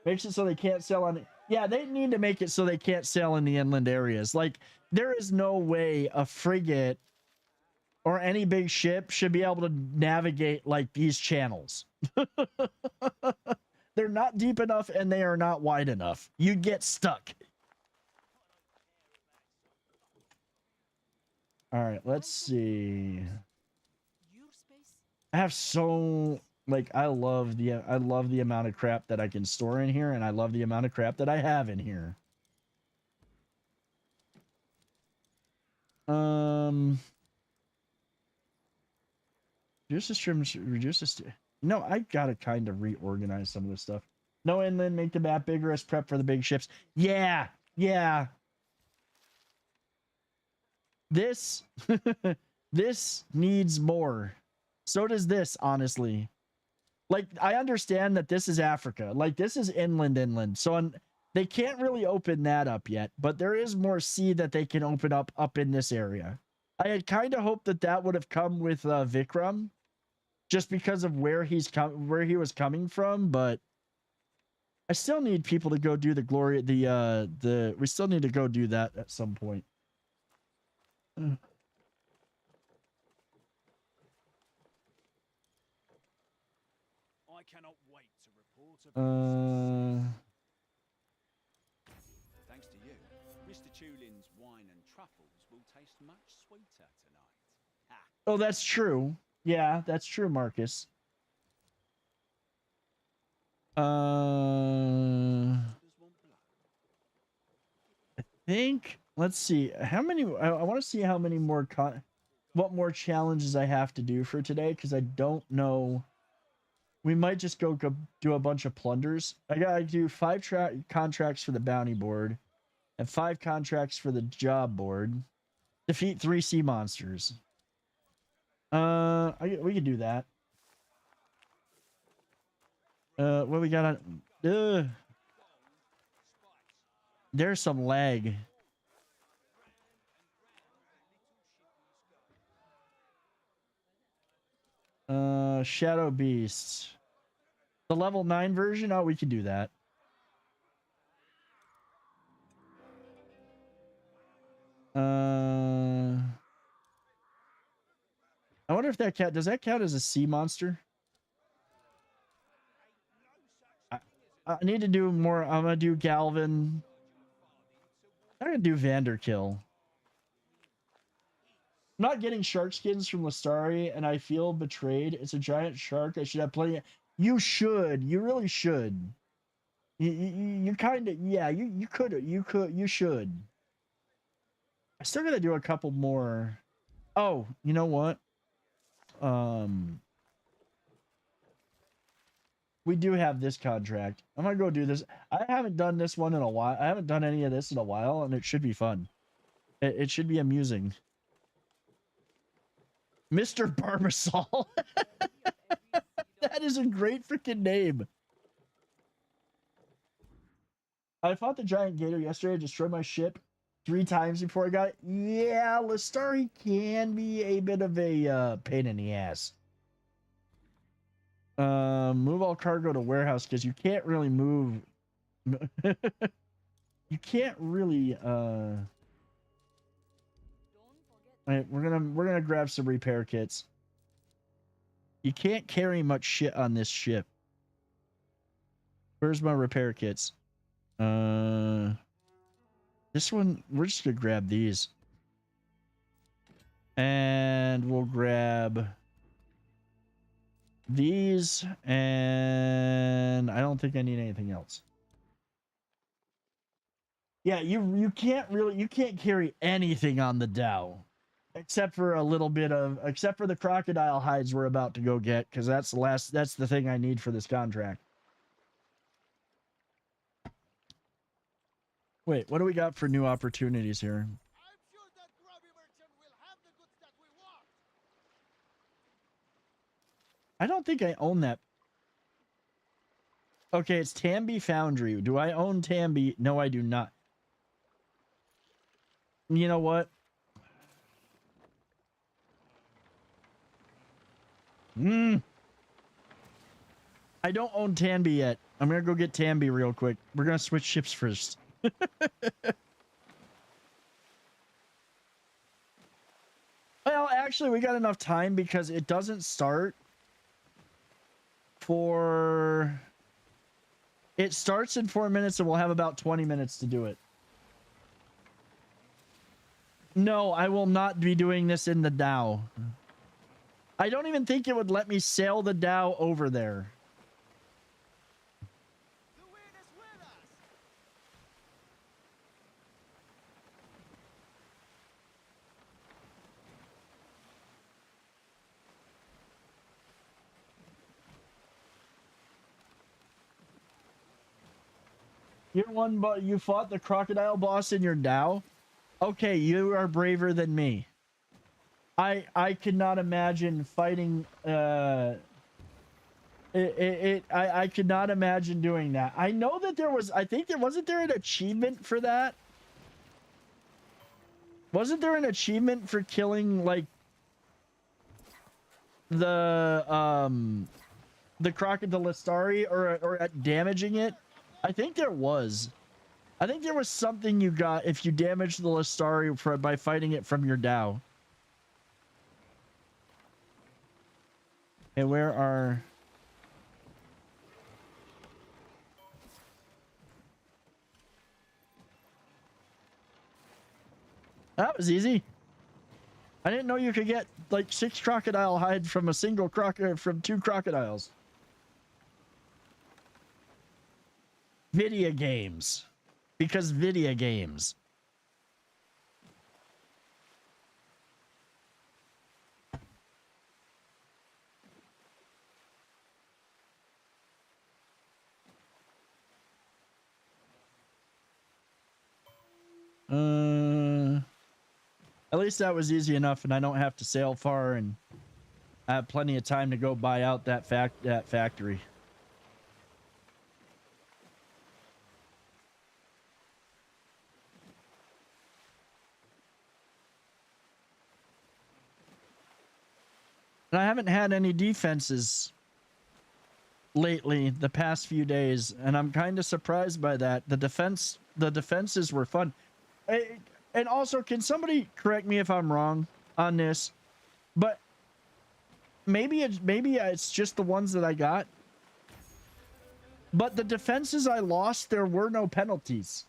Makes it so they can't sell on it. Yeah, they need to make it so they can't sail in the inland areas. Like, there is no way a frigate or any big ship should be able to navigate like these channels. They're not deep enough and they are not wide enough. You get stuck. All right, let's see. I have so... Like, I love the amount of crap that I can store in here, and I love the amount of crap that I have in here. Reduce the streams, reduce the no, I gotta kind of reorganize some of this stuff. No inland, make the map bigger as prep for the big ships. Yeah. This this needs more. So does this, honestly. Like, I understand that this is Africa. Like, this is inland. So they can't really open that up yet. But there is more sea that they can open up in this area. I had kind of hoped that that would have come with Vikram, just because of where where he was coming from, but I still need people to go do the glory. We still need to go do that at some point. I cannot wait to report Thanks to you, Mr. Tulin's wine and truffles will taste much sweeter tonight. Ha! Oh, that's true. Yeah, that's true, Marcus. I think, let's see how many. I want to see how many more what more challenges I have to do for today, because I don't know. We might just go do a bunch of plunders. I gotta do 5 contracts for the bounty board and 5 contracts for the job board. Defeat 3 sea monsters. We could do that. What we got on? There's some lag. Shadow Beasts. The level 9 version? Oh, we can do that. I wonder if that does that count as a sea monster? I need to do more. I'm gonna do Galvin. I'm gonna do Vanderkill. I'm not getting shark skins from Lestari, and I feel betrayed. It's a giant shark. I should have plenty. You should. You really should. You kind of, yeah. You should. I still gotta do a couple more. Oh, you know what? We do have this contract. I'm gonna go do this. I haven't done this one in a while. I haven't done any of this in a while, and it should be fun. It should be amusing. Mr. Barbasol. That is a great freaking name. I fought the giant gator yesterday, destroyed my ship 3 times before I got it. Yeah, Lestari can be a bit of a pain in the ass. Move all cargo to warehouse, because you can't really move. You can't really Right, we're gonna grab some repair kits. You can't carry much shit on this ship. Where's my repair kits? This one, we're just gonna grab these. And we'll grab these, and I don't think I need anything else. Yeah, you can't carry anything on the Dow. Except for a little bit of, except for the crocodile hides we're about to go get, because that's the thing I need for this contract. Wait, what do we got for new opportunities here? I'm sure that grubby merchant will have the goods that we want. I don't think I own that. Okay, it's Tambi Foundry. Do I own Tambi? No, I do not. You know what? I don't own Tambi yet. I'm gonna go get Tambi real quick. We're gonna switch ships first. Well, actually, we got enough time because it doesn't start for... It starts in 4 minutes and we'll have about 20 minutes to do it. No, I will not be doing this in the Dow. I don't even think it would let me sail the Dow over there. The wind is with us. You're one, but you fought the crocodile boss in your Dow? Okay, you are braver than me. I could not imagine fighting I could not imagine doing that. I know that there was, I think there wasn't there an achievement for that? Wasn't there an achievement for killing like the Crocodile Listari or at damaging it? I think there was. I think there was something you got if you damaged the Listari by fighting it from your Dao. And where are... That was easy. I didn't know you could get like 6 crocodile hide from a single from 2 crocodiles. Video games. Because video games. At least that was easy enough, and I don't have to sail far, and I have plenty of time to go buy out that factory. And I haven't had any defenses lately the past few days, and I'm kind of surprised by that. The defenses were fun. And also, can somebody correct me if I'm wrong on this? But maybe it's just the ones that I got. But the defenses I lost, there were no penalties.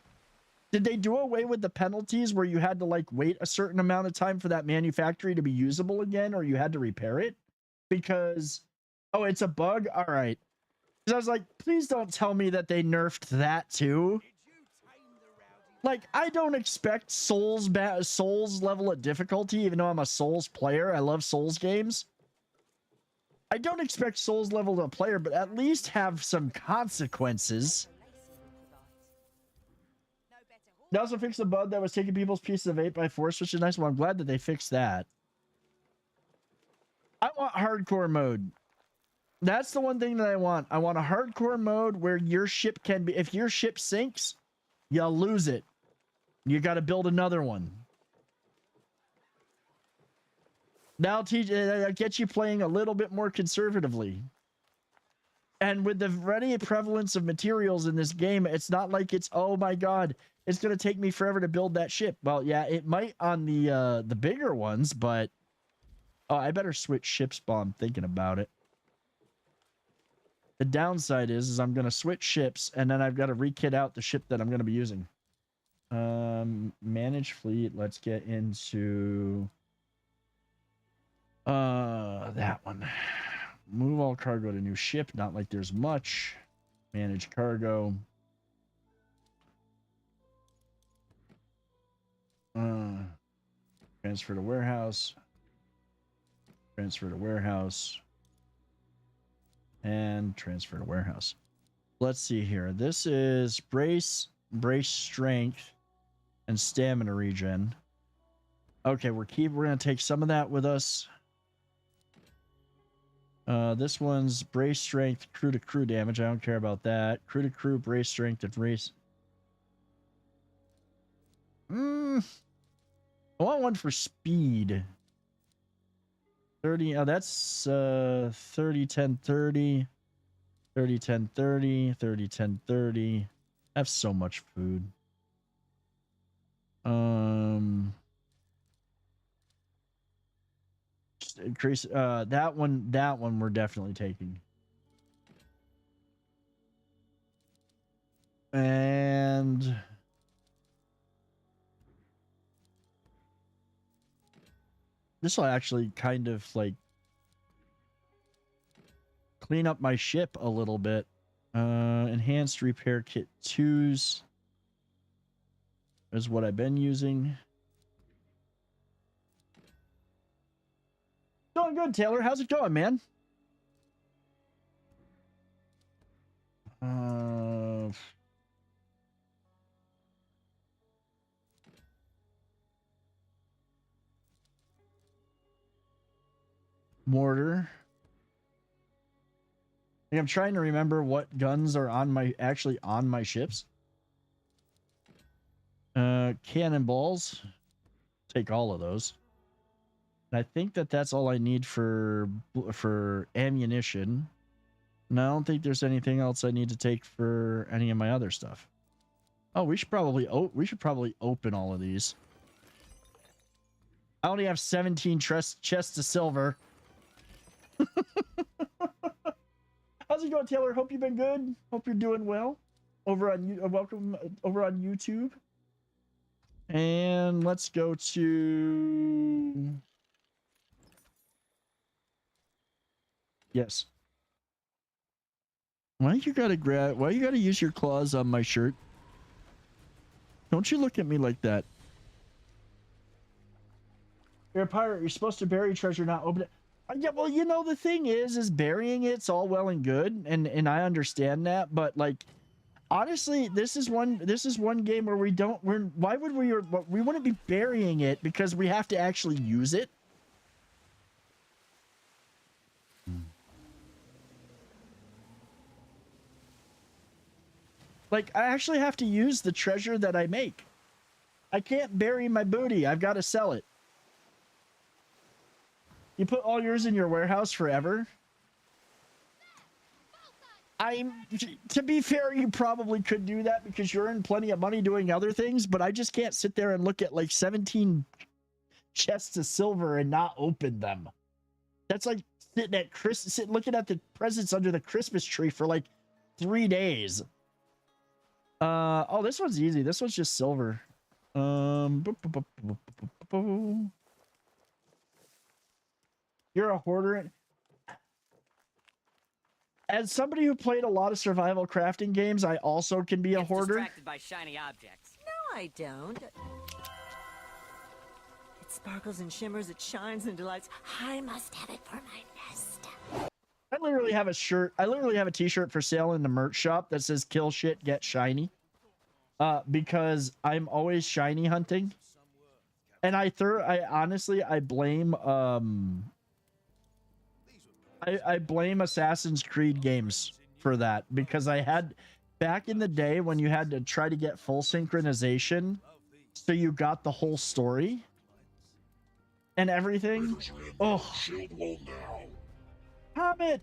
Did they do away with the penalties where you had to like wait a certain amount of time for that manufactory to be usable again, or you had to repair it? Because, oh, it's a bug? All right. Because I was like, please don't tell me that they nerfed that too. Like, I don't expect Souls level of difficulty, even though I'm a Souls player. I love Souls games. I don't expect Souls level of player, but at least have some consequences. They also fixed the bug that was taking people's pieces of 8 by force, which is nice. Well, I'm glad that they fixed that. I want hardcore mode. That's the one thing that I want. I want a hardcore mode where your ship can be... If your ship sinks, you lose it. You got to build another one. That'll get you playing a little bit more conservatively. And with the ready prevalence of materials in this game, it's not like it's, oh my god, it's going to take me forever to build that ship. Well, yeah, it might on the bigger ones, but oh, I better switch ships while I'm thinking about it. The downside is I'm going to switch ships, and then I've got to rekit out the ship that I'm going to be using. Manage fleet. Let's get into that one. Move all cargo to new ship. Not like there's much. Manage cargo. Transfer to warehouse. Transfer to warehouse. And transfer to warehouse. Let's see here. This is brace strength, and stamina regen. Okay, we're gonna take some of that with us. This one's brace strength, crew to crew damage. I don't care about that. Crew to crew, brace strength, and brace. I want one for speed. 30. Oh, that's 30, 10, 30. 30, 10, 30. 30, 10, 30. I have so much food. Just increase that one we're definitely taking. And this will actually kind of like clean up my ship a little bit. Enhanced repair kit 2s is what I've been using. Doing good, Taylor. How's it going, man? Mortar. I'm trying to remember what guns are actually on my ships. Cannonballs. take all of those. And I think that that's all I need for ammunition. And I don't think there's anything else I need to take for any of my other stuff. Oh, we should probably open all of these. I only have 17 chests of silver. How's it going, Taylor? Hope you've been good. Hope you're doing well. Welcome over on YouTube. And let's go to... Yes. Why you gotta use your claws on my shirt? Don't you look at me like that. You're a pirate. You're supposed to bury treasure, not open it. Yeah, well, you know, the thing is burying it's all well and good, and I understand that, but like, honestly, this is one game where why would we wouldn't be burying it because we have to actually use it. Like, I actually have to use the treasure that I make. I can't bury my booty. I've got to sell it. You put all yours in your warehouse forever? To be fair, you probably could do that because you're earning plenty of money doing other things, but I just can't sit there and look at like 17 chests of silver and not open them. That's like looking at the presents under the Christmas tree for like 3 days. Oh, this one's easy. This one's just silver. You're a hoarder. As somebody who played a lot of survival crafting games, I also can be a hoarder. Distracted by shiny objects. No, I don't. It sparkles and shimmers, it shines and delights. I must have it for my nest. I literally have a shirt. I literally have a t-shirt for sale in the merch shop that says "Kill shit, get shiny." Because I'm always shiny hunting. And I honestly blame I blame Assassin's Creed games for that, because I had back in the day when you had to try to get full synchronization so you got the whole story and everything. Oh, Shield wall now. Hobbit,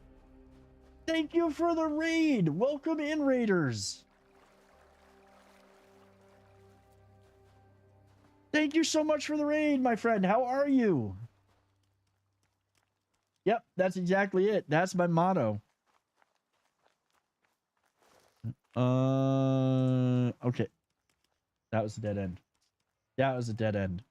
thank you for the raid. Welcome in, Raiders. Thank you so much for the raid, my friend. How are you? Yep, that's exactly it. That's my motto. Okay. That was a dead end. That was a dead end.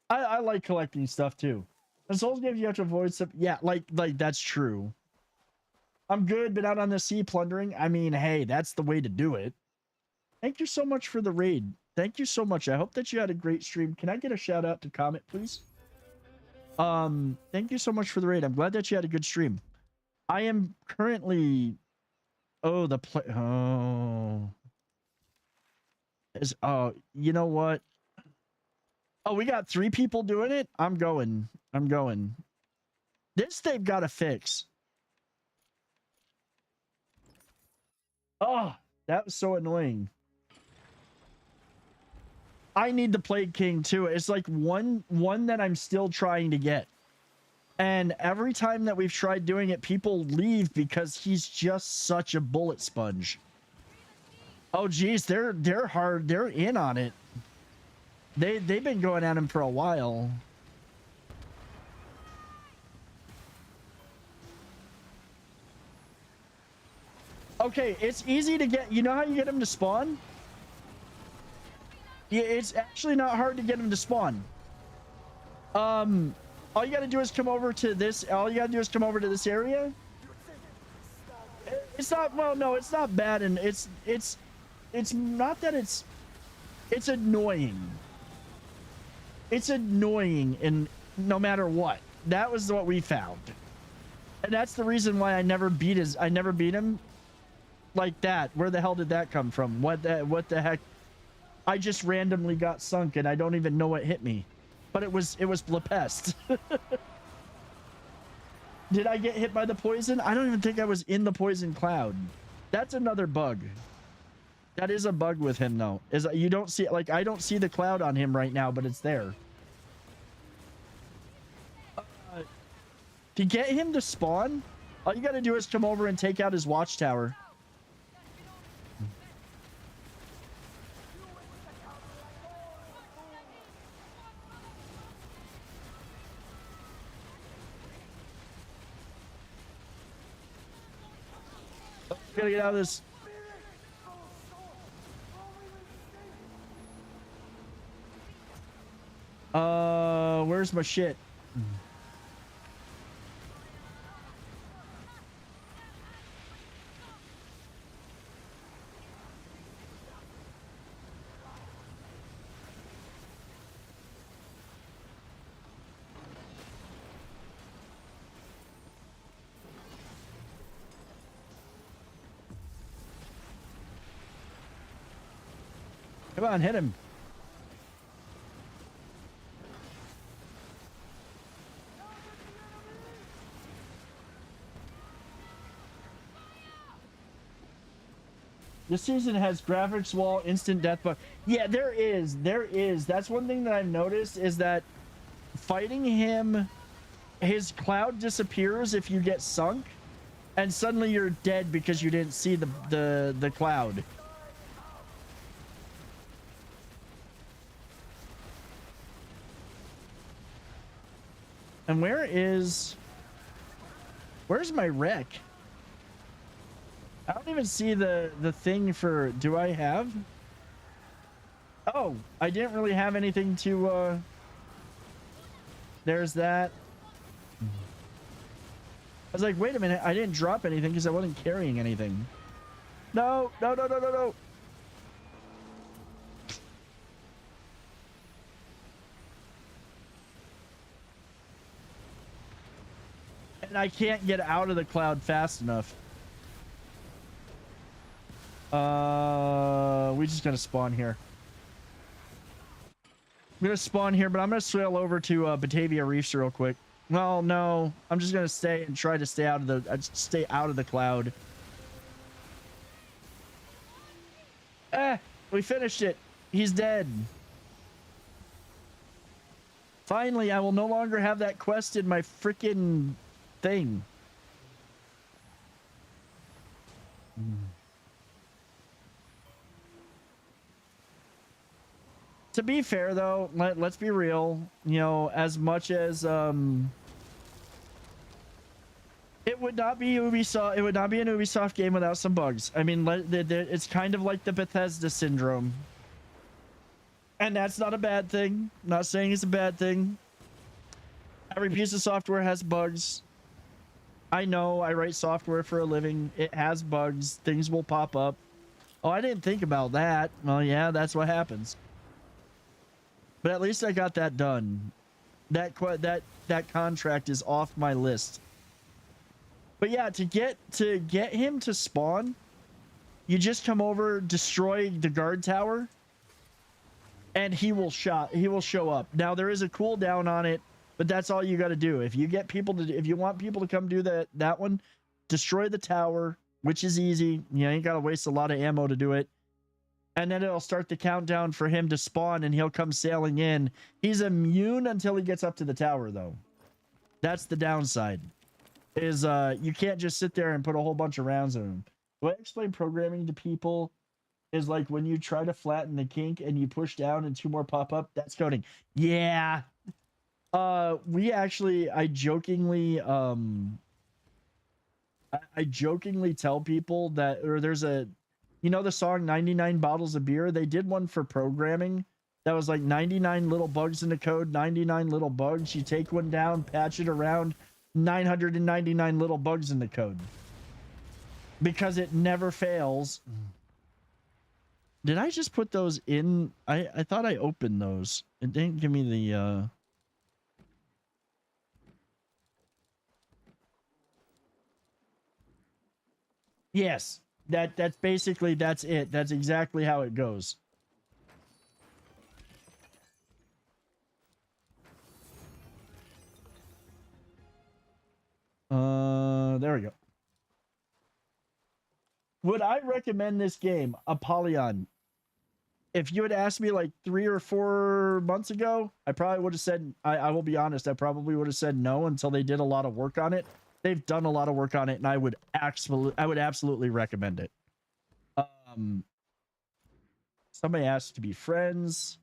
I like collecting stuff too. In Souls games, you have to avoid stuff. Yeah, like that's true. I'm good, but out on the sea plundering. I mean, hey, that's the way to do it. Thank you so much for the raid. Thank you so much. I hope that you had a great stream. Can I get a shout out to Comet, please? Thank you so much for the raid. I'm glad that you had a good stream. I am currently... Oh, you know what? Oh, we got 3 people doing it? I'm going. This they've got to fix. Oh, that was so annoying. I need the Plague King too. It's like one that I'm still trying to get. And every time that we've tried doing it, people leave because he's just such a bullet sponge. Oh geez, they're hard. They're in on it. They've been going at him for a while. Okay, it's easy to get. You know how you get him to spawn? Yeah, it's actually not hard to get him to spawn. All you gotta do is come over to this. All you gotta do is come over to this area. It's not. Well, no, it's not bad, and it's not that it's annoying. It's annoying, and no matter what, that was what we found, and that's the reason why I never beat him like that. Where the hell did that come from? What the heck? I just randomly got sunk, and I don't even know what hit me, but it was Blepest. Did I get hit by the poison? I don't even think I was in the poison cloud. That's another bug. That is a bug with him though. Is you don't see, like, I don't see the cloud on him right now, but it's there. To get him to spawn, all you gotta do is come over and take out his watchtower. Gotta get out of this. Where's my shit? Come on, hit him. This season has graphics wall, instant death bug. Yeah, there is. There is. That's one thing that I've noticed is that fighting him, his cloud disappears if you get sunk, and suddenly you're dead because you didn't see the cloud. And where's my wreck? I don't even see the thing for, do I have? Oh, I didn't really have anything to, there's that. I was like, wait a minute, I didn't drop anything because I wasn't carrying anything. No, no, no, no, no, no. And I can't get out of the cloud fast enough. We just gotta spawn here. I'm gonna spawn here, but I'm gonna sail over to Batavia Reefs real quick. Well, no, I'm just gonna stay and try to stay out of the cloud. We finished it. He's dead. Finally, I will no longer have that quest in my freaking thing. To be fair though, let's be real, you know, as much as it would not be Ubisoft, it would not be an Ubisoft game without some bugs. I mean, it's kind of like the Bethesda syndrome. And that's not a bad thing. I'm not saying it's a bad thing. Every piece of software has bugs. I know, I write software for a living. It has bugs. Things will pop up. Oh, I didn't think about that. Well, yeah, that's what happens. But at least I got that done. That contract is off my list. But yeah, to get him to spawn, you just come over, destroy the guard tower, and he will show up. Now there is a cooldown on it, but that's all you got to do. If you want people to come do that one, destroy the tower, which is easy. You ain't got to waste a lot of ammo to do it. And then it'll start the countdown for him to spawn, and he'll come sailing in. He's immune until he gets up to the tower, though. That's the downside. Is you can't just sit there and put a whole bunch of rounds in him. The way I explain programming to people is like when you try to flatten the kink and you push down and two more pop up. That's coding. Yeah. I jokingly tell people that, or there's a, you know, the song 99 Bottles of Beer? They did one for programming that was like 99 little bugs in the code, 99 little bugs. You take one down, patch it around, 999 little bugs in the code. Because it never fails. Did I just put those in? I thought I opened those. It didn't give me the... Yes. That's basically, that's it. That's exactly how it goes. There we go. Would I recommend this game, Apollyon? If you had asked me like 3 or 4 months ago, I probably would have said, I will be honest, I probably would have said no until they did a lot of work on it. They've done a lot of work on it, and I would absolutely recommend it. Somebody asked to be friends.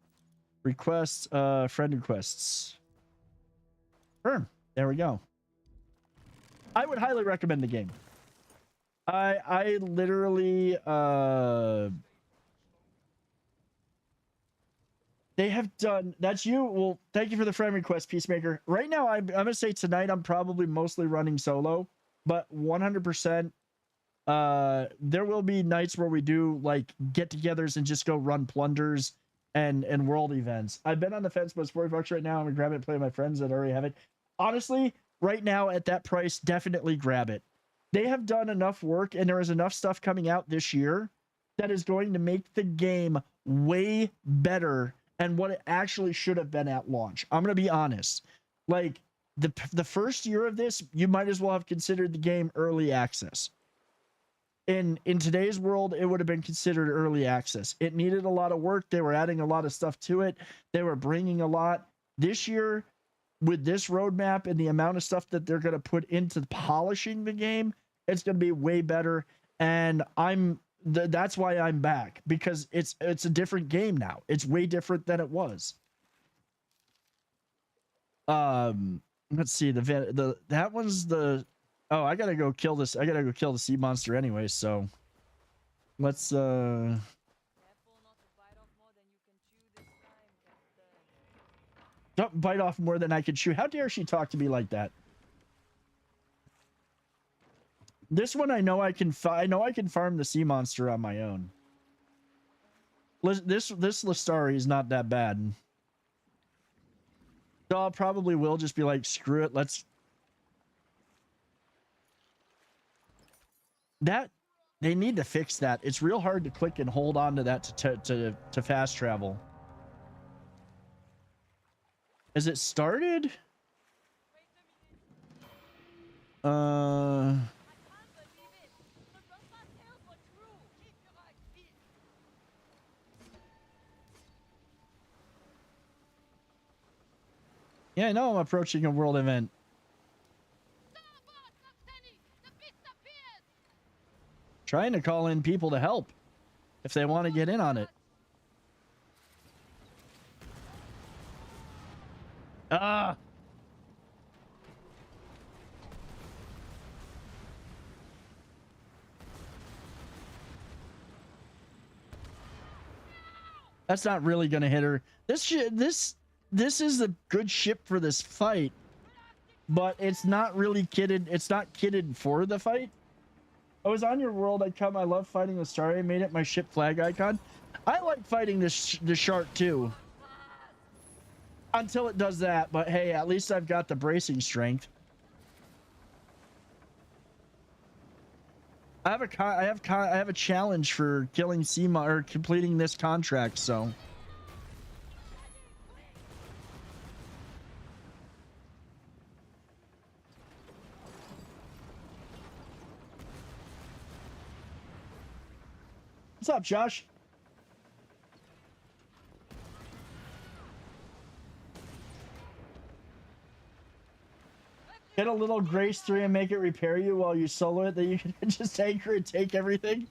Requests, friend requests. Sure. There we go. I would highly recommend the game. I literally they have done, that's you. Well, thank you for the friend request, Peacemaker. Right now, I'm gonna say tonight I'm probably mostly running solo, but 100% there will be nights where we do like get-togethers and just go run plunders and world events. I've been on the fence, but it's $40 right now. I'm gonna grab it and play with my friends that already have it. Honestly, right now at that price, definitely grab it. They have done enough work, and there is enough stuff coming out this year that is going to make the game way better and what it actually should have been at launch. I'm gonna be honest. Like the first year of this, you might as well have considered the game early access. In today's world, it would have been considered early access. It needed a lot of work. They were adding a lot of stuff to it. They were bringing a lot. This year, with this roadmap and the amount of stuff that they're going to put into polishing the game, it's going to be way better. And that's why I'm back, because it's a different game now. It's way different than it was. Let's see, that one's the, oh, I gotta go kill this. I gotta go kill the sea monster anyway. So let's don't bite off more than I can chew. How dare she talk to me like that? This one I know I can farm the sea monster on my own. This Lestari is not that bad. So I probably will just be like, screw it, they need to fix that. It's real hard to click and hold on to that to fast travel. Is it started? Yeah, I know I'm approaching a world event. Trying to call in people to help if they want to get in on it. Ah. That's not really going to hit her. This is a good ship for this fight, but it's not really kitted. It's not kitted for the fight. I was on your world. I love fighting the star. I made it my ship flag icon. I like fighting the shark too. Until it does that, but hey, at least I've got the bracing strength. I have a challenge for killing Seema or completing this contract, so. What's up, Josh? Get a little Grace 3 and make it repair you while you solo it, that you can just anchor and take everything.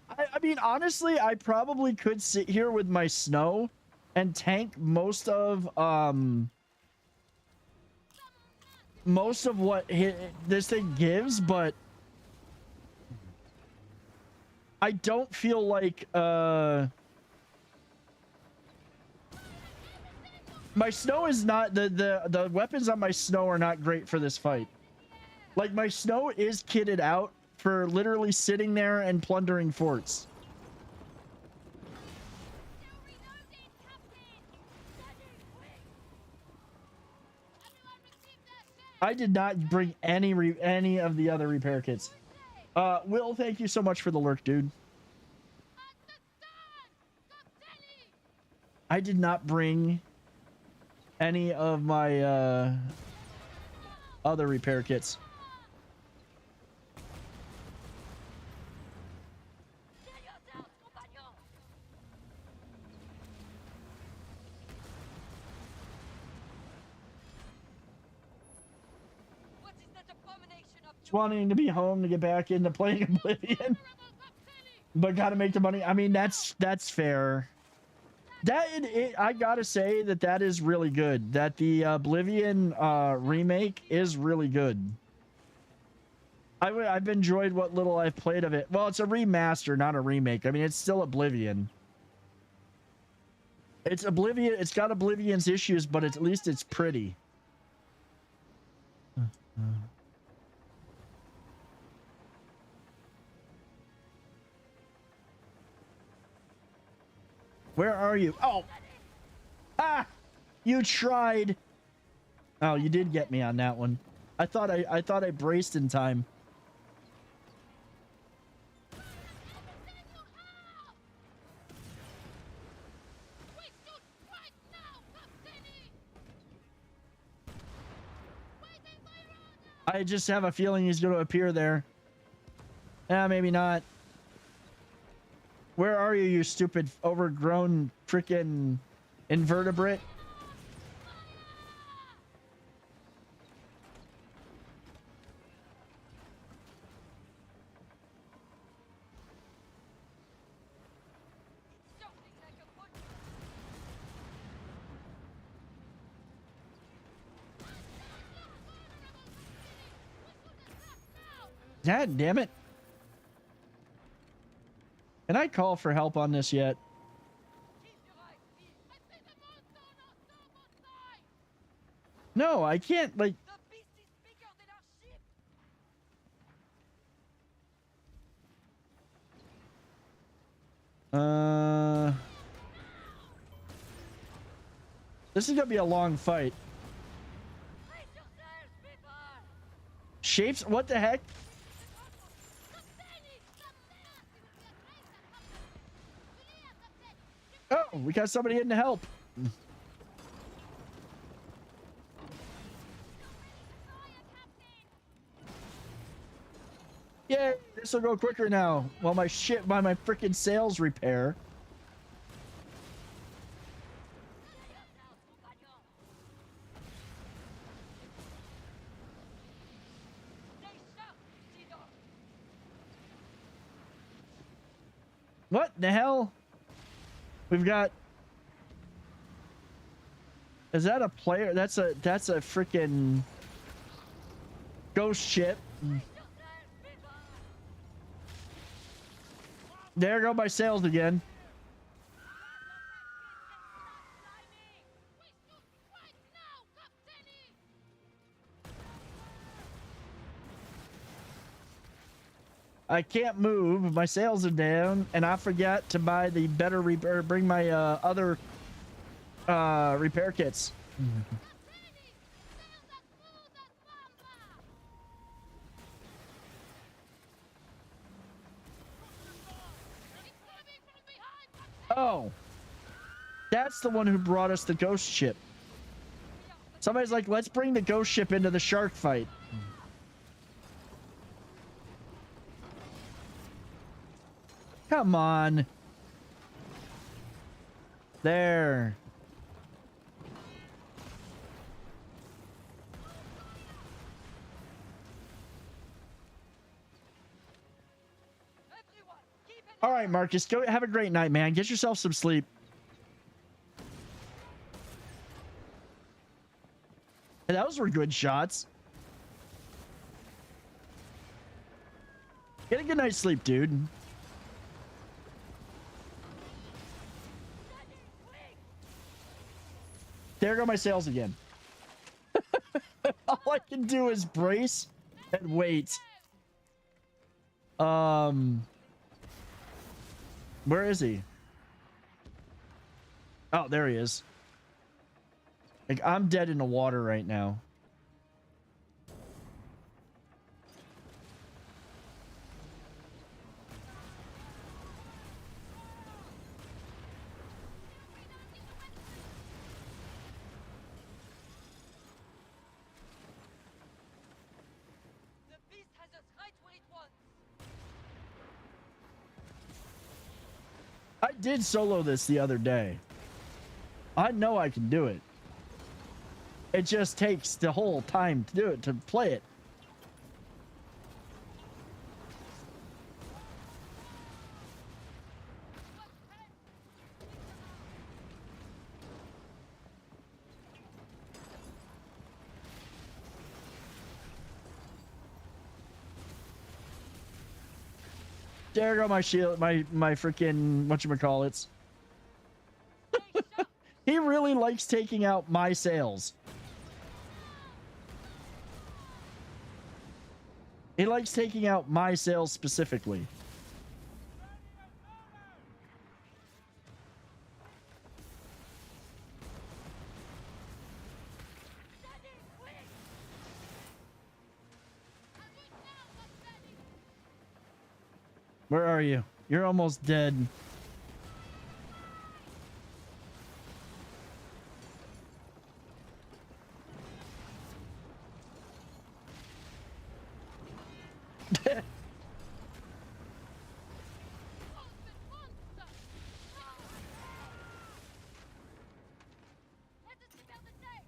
I mean, honestly, I probably could sit here with my snow and tank most of what this thing gives, but I don't feel like my snow is not the weapons on my snow are not great for this fight. Like, my snow is kitted out for literally sitting there and plundering forts. I did not bring any of the other repair kits. Will, thank you so much for the lurk, dude. I did not bring any of my other repair kits. wanting to be home to get back into playing Oblivion, but gotta make the money. I mean, that's fair. I gotta say that is really good. That the Oblivion remake is really good. I've enjoyed what little I've played of it. Well, it's a remaster, not a remake. I mean, it's still Oblivion. It's Oblivion. It's got Oblivion's issues, but at least it's pretty. Where are you? Oh! Ah! You tried! Oh, you did get me on that one. I thought I braced in time. I just have a feeling he's going to appear there. Maybe not. Where are you, you stupid, overgrown, freaking invertebrate? God damn it. Can I call for help on this yet? No, I can't, like... This is gonna be a long fight. Shapes? What the heck? Oh, we got somebody in to help. Yay, this will go quicker now. While my freaking sails repair. What the hell? We've got... Is that a player? That's a freaking ghost ship. There go my sails again. I can't move. My sails are down, and I forgot to buy the better repair. Bring my other repair kits. Oh, that's the one who brought us the ghost ship. Somebody's like, let's bring the ghost ship into the shark fight. Come on. There. All right, Marcus, go have a great night, man. Get yourself some sleep. Hey, those were good shots. Get a good night's sleep, dude. There go my sails again. All I can do is brace and wait. Where is he? Oh, there he is. Like, I'm dead in the water right now. I did solo this the other day. I know I can do it. It just takes the whole time to do it, to play it. There go my shield, my freaking whatchamacallits. He really likes taking out my sails. He likes taking out my sails specifically. Where are you? You're almost dead.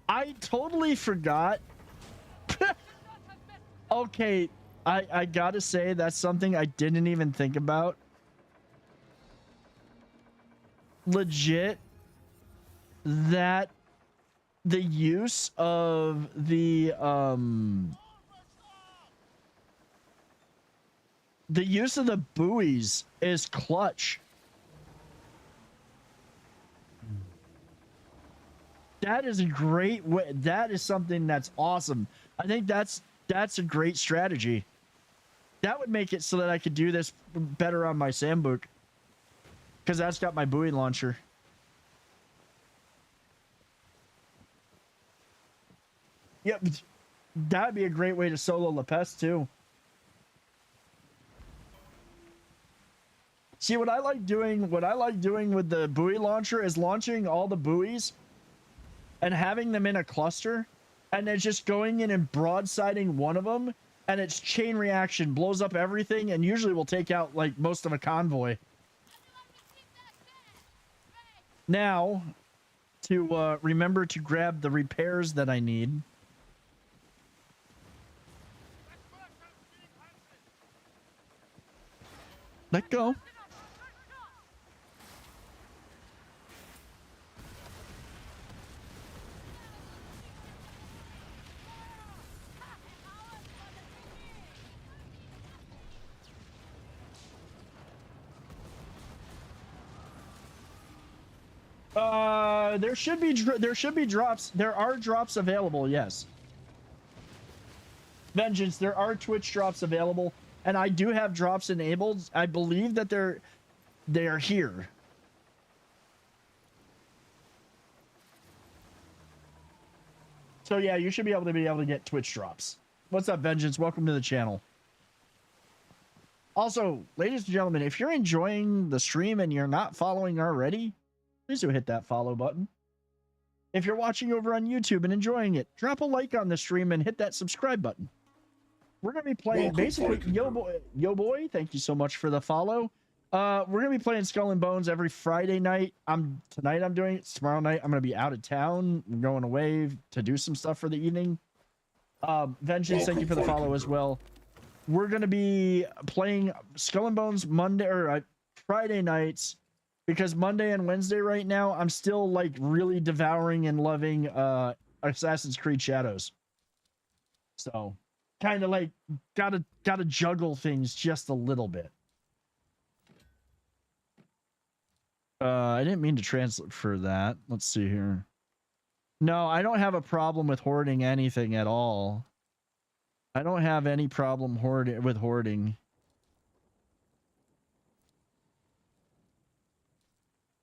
I totally forgot. Okay, I gotta say that's something I didn't even think about. Legit, that the use of the buoys is clutch. That is a great way. That is something that's awesome. I think that's a great strategy. That would make it so that I could do this better on my Sambuc, because that's got my buoy launcher. Yep, that'd be a great way to solo La Peste too. See, what I like doing with the buoy launcher is launching all the buoys and having them in a cluster, and then just going in and broadsiding one of them, and its chain reaction blows up everything, and usually will take out like most of a convoy. Now, to remember to grab the repairs that I need. Let go. There should be drops. There are drops available. Yes. Vengeance. There are Twitch drops available, and I do have drops enabled. I believe that they are here. So yeah, you should be able to get Twitch drops. What's up, Vengeance? Welcome to the channel. Also, ladies and gentlemen, if you're enjoying the stream and you're not following already, please do hit that follow button. If you're watching over on YouTube and enjoying it, drop a like on the stream and hit that subscribe button. We're going to be playing basically Yo Boy, thank you so much for the follow. We're going to be playing Skull and Bones every Friday night. Tonight I'm doing it. Tomorrow night I'm going to be out of town. I'm going away to do some stuff for the evening. Vengeance, thank you for the follow as well. We're going to be playing Skull and Bones Friday nights, because Monday and Wednesday right now I'm still like really devouring and loving Assassin's Creed Shadows. So kind of like gotta juggle things just a little bit. I didn't mean to translate for that. Let's see here. No, I don't have a problem with hoarding anything at all. I don't have any problem with hoarding.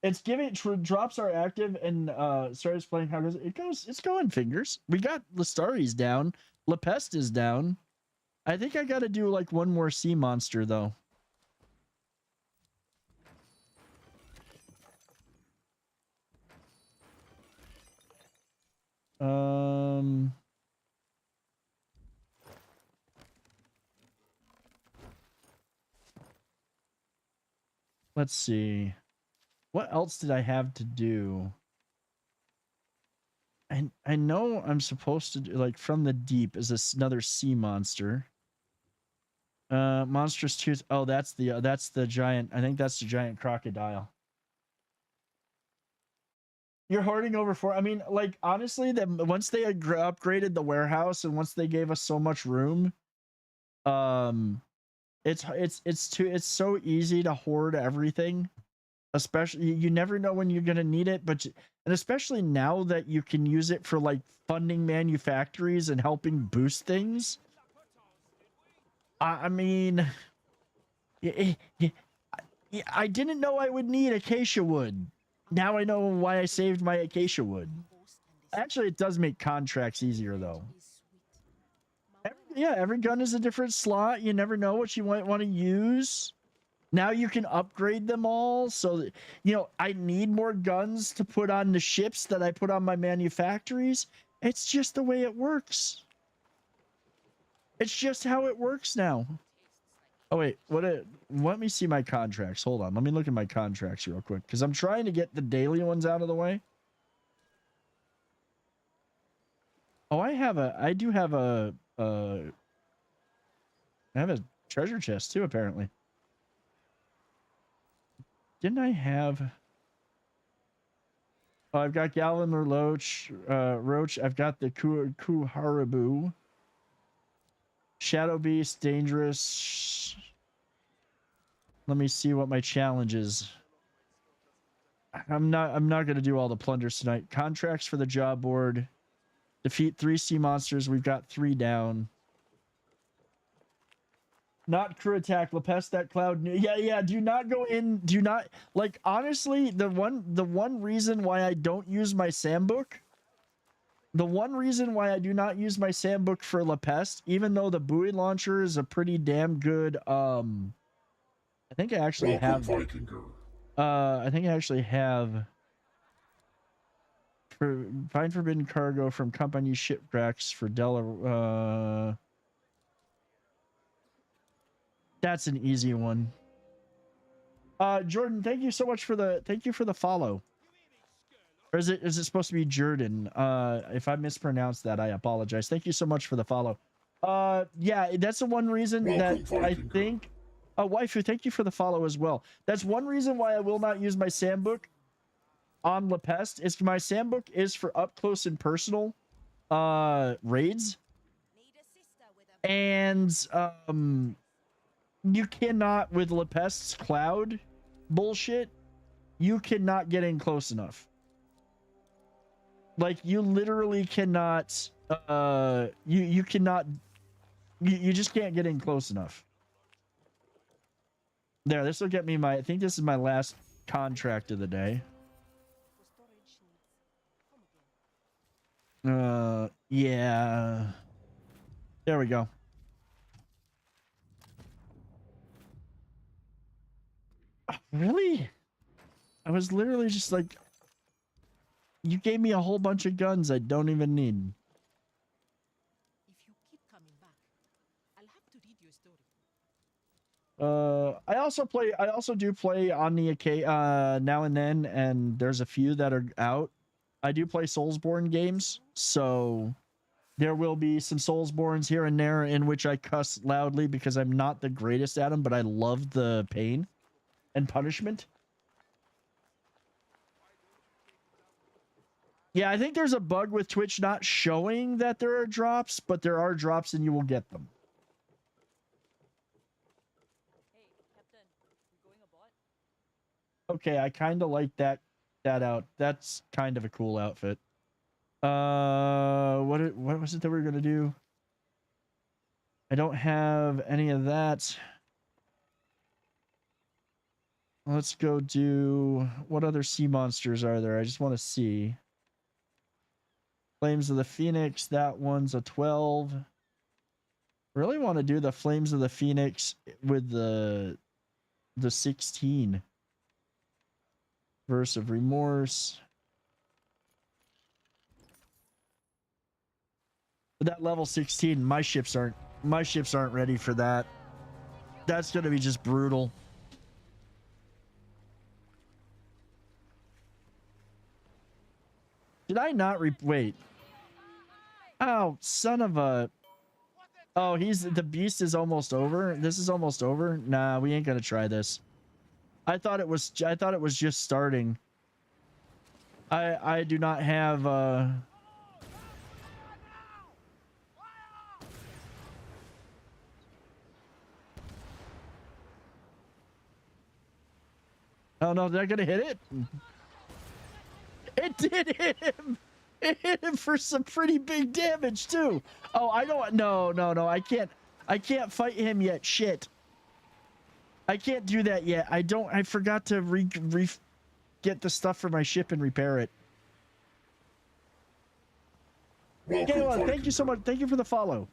It's giving drops are active, and starts playing. How does it goes? It's going fingers. We got Lestari's down. La Peste is down. I think I got to do like one more sea monster though. Let's see. What else did I have to do? And I know I'm supposed to do, like, From the Deep is another sea monster. Monstrous Tooth. Oh, that's the giant. I think that's the giant crocodile. You're hoarding over 4. I mean, like, honestly, that once they upgraded the warehouse and once they gave us so much room, It's so easy to hoard everything, especially you never know when you're gonna need it, and especially now that you can use it for like funding manufactories and helping boost things. I mean, I didn't know I would need acacia wood. Now I know why I saved my acacia wood. Actually, it does make contracts easier though. Every gun is a different slot. You never know what you might want to use. Now you can upgrade them all. So, that, I need more guns to put on the ships that I put on my manufactories. It's just the way it works. It's just how it works now. Oh, wait. Let me see my contracts. Hold on. Let me look at my contracts real quick because I'm trying to get the daily ones out of the way. Oh, I do have a treasure chest too, apparently. Didn't I have... Oh, I've got Galvin or Roach. I've got the Kuharibu. Shadow Beast, Dangerous. Let me see what my challenge is. I'm not going to do all the plunders tonight. Contracts for the job board. Defeat 3 sea monsters. We've got 3 down. Not crew attack. Lepest that cloud. Yeah. Do not go in. Do not, like, honestly, the one reason why I don't use my Sambook. The one reason why I do not use my Sambook for Lepest, even though the buoy launcher is a pretty damn good, I think I actually have. I think I actually have. Find forbidden cargo from company shipwrecks for Delaware. That's an easy one. Jordan, thank you so much for the follow. Or is it supposed to be Jordan? If I mispronounced that, I apologize. Thank you so much for the follow. Yeah, that's the one reason that I think. Waifu, thank you for the follow as well. That's one reason why I will not use my Sambook on Lepest. Is my Sambook is for up close and personal raids. And you cannot, with Lepest's cloud bullshit, you cannot get in close enough. Like, you literally cannot, you cannot, you just can't get in close enough. There, this will get me I think this is my last contract of the day. Yeah. There we go. Really? I was literally just like, you gave me a whole bunch of guns I don't even need. If you keep coming back, I'll have to read your story. I also do play on the now and then, and there's a few that are out. I do play Soulsborne games, so there will be some Soulsborns here and there in which I cuss loudly because I'm not the greatest at them, but I love the pain and punishment. Yeah, I think there's a bug with Twitch not showing that there are drops, but there are drops and you will get them. Hey, Captain, we going aboard? Okay, I kind of like that out. That's kind of a cool outfit. What was it that we were gonna do? I don't have any of that. Let's go do... What other sea monsters are there? I just want to see. Flames of the Phoenix. That one's a 12. Really want to do the Flames of the Phoenix with the 16. Verse of Remorse. But that level 16, my ships aren't ready for that. That's gonna be just brutal. Did I not wait? Oh, son of a... Oh, the beast is almost over. This is almost over. Nah, we ain't gonna try this. I thought it was just starting. I do not have Oh no, they're gonna hit it. It did hit him. It hit him for some pretty big damage too. Oh, I don't. No. I can't fight him yet. Shit. I can't do that yet. I forgot to get the stuff for my ship and repair it. Welcome, Galen, thank Viking. you so much. Thank you for the follow.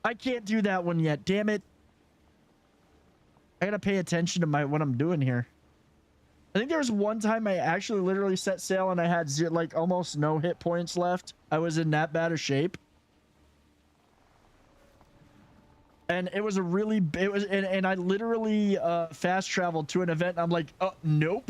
I can't do that one yet. Damn it. I gotta pay attention to what I'm doing here. I think there was one time I actually literally set sail and I had like almost no hit points left. I was in that bad of shape. And it was and I literally fast traveled to an event and I'm like, oh, nope.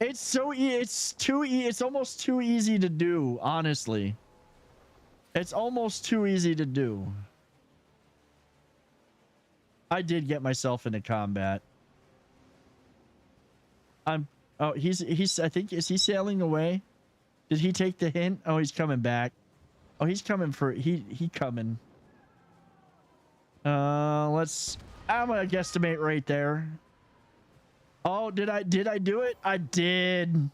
It's so it's almost too easy to do, honestly. It's almost too easy to do. I did get myself into combat. Oh, he's I think, is he sailing away? Did he take the hint? Oh, he's coming back. Oh, he's coming for he coming. I'm gonna guesstimate right there. Oh, did I do it? I did.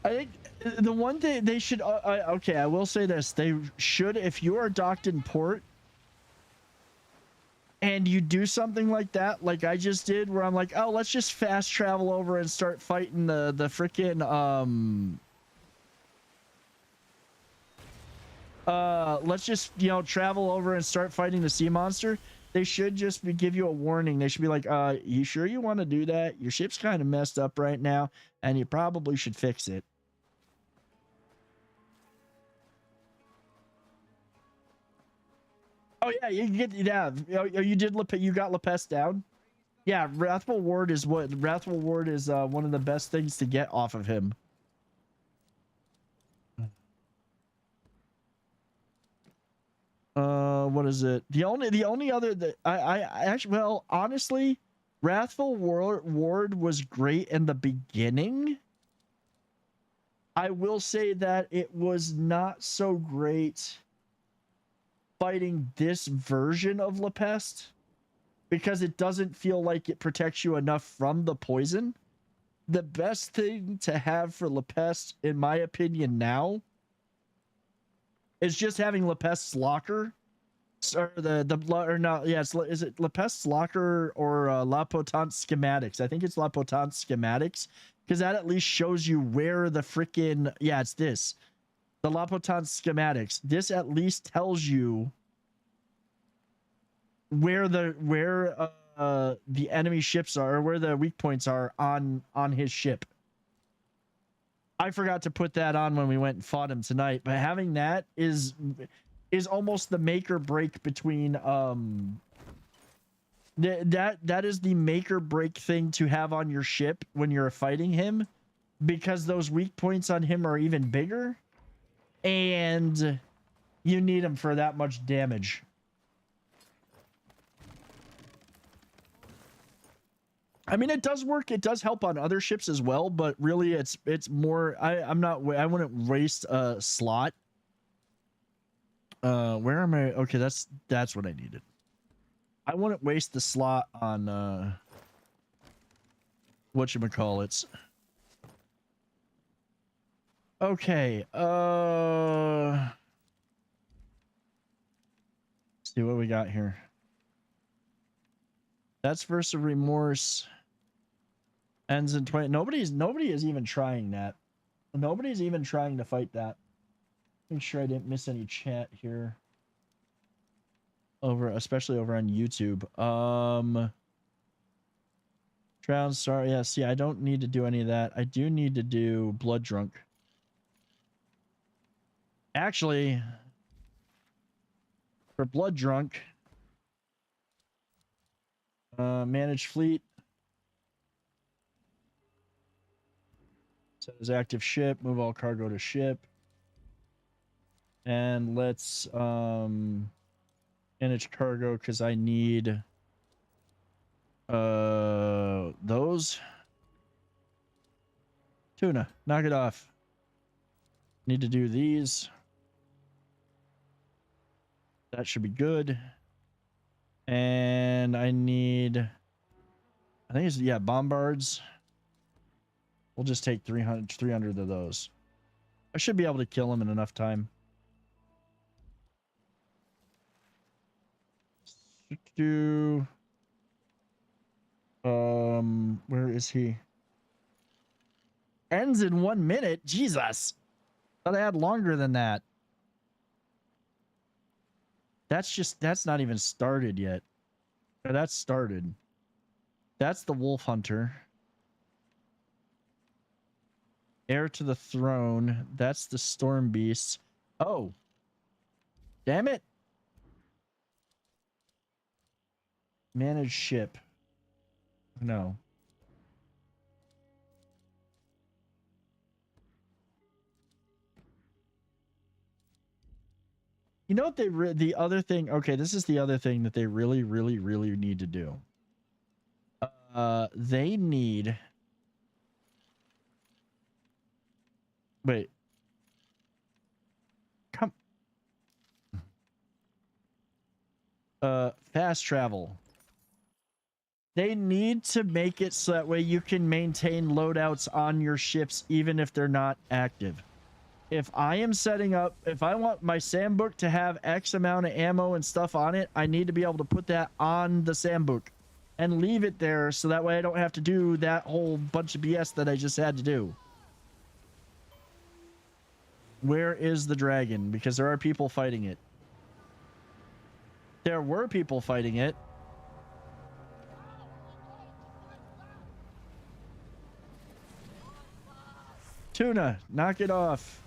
I think the one thing they should okay, I will say this. They should, if you are docked in port and you do something like that, like I just did, where I'm like, oh, let's just fast travel over and start fighting the freaking let's just, you know, travel over and start fighting the sea monster. They should just give you a warning. They should be like, you sure you want to do that? Your ship's kind of messed up right now and you probably should fix it. Oh yeah, you get you did you got Lepest down. Yeah, Wrathful Ward is one of the best things to get off of him. What is it? The only other that I actually, well, honestly, Wrathful Ward was great in the beginning. I will say that it was not so great fighting this version of Lepest because it doesn't feel like it protects you enough from the poison. The best thing to have for Lepest, in my opinion now, is just having Lepest's Locker, or is it Lepest's Locker or La Potente Schematics? I think it's La Potente Schematics, because that at least shows you where the freaking, yeah, it's this. The La Potente Schematics. This at least tells you where the enemy ships are, or where the weak points are on his ship. I forgot to put that on when we went and fought him tonight, but having that is almost the make or break between that is the make or break thing to have on your ship when you're fighting him, because those weak points on him are even bigger. And you need them for that much damage. I mean, it does work. It does help on other ships as well, but really it's more, I wouldn't waste a slot. Where am I? Okay, that's what I needed. I wouldn't waste the slot on whatchamacallits. Okay, let's see what we got here. That's Verse of Remorse. Ends in 20. Nobody is even trying that. Nobody's even trying to fight that. Make sure I didn't miss any chat here. Especially over on YouTube. Drown Star. Yeah, see, I don't need to do any of that. I do need to do Blood Drunk. Actually, for Blood Drunk, manage fleet. Set as active ship. Move all cargo to ship. And let's manage cargo because I need those. Tuna, knock it off. Need to do these. That should be good. And I need, I think it's, yeah, bombards. We'll just take 300 of those. I should be able to kill them in enough time. Where is he? Ends in 1 minute. Jesus. Thought I had longer than that. That's not even started yet. Or that's started. That's the Wolf Hunter. Heir to the Throne. That's the Storm Beast. Oh. Damn it. Manage ship. No. You know what the other thing, okay, this is the other thing that they really need to do. They need, wait. Come. Fast travel. They need to make it so that way you can maintain loadouts on your ships even if they're not active. If I am setting up, if I want my SAM book to have X amount of ammo and stuff on it, I need to be able to put that on the SAM book and leave it there so that way I don't have to do that whole bunch of BS that I just had to do. Where is the dragon? Because there are people fighting it. There were people fighting it. Tuna, knock it off.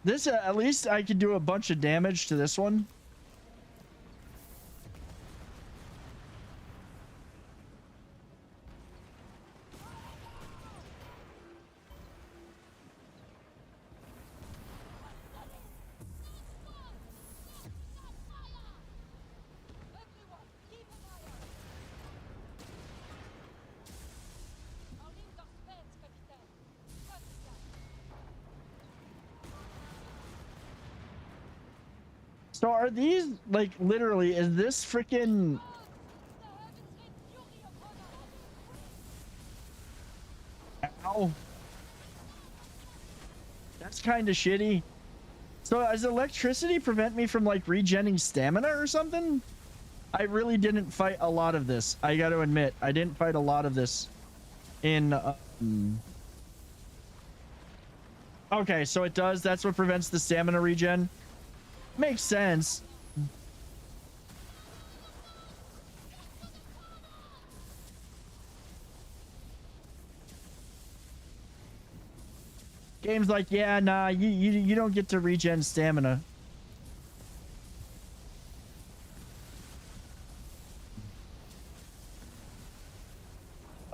This, at least I could do a bunch of damage to this one. So are these, like, literally, is this freaking... Ow. That's kind of shitty. So does electricity prevent me from, like, regenning stamina or something? I really didn't fight a lot of this. I got to admit, I didn't fight a lot of this in... Okay, so it does. That's what prevents the stamina regen. Makes sense. Game's like, yeah, nah, you don't get to regen stamina.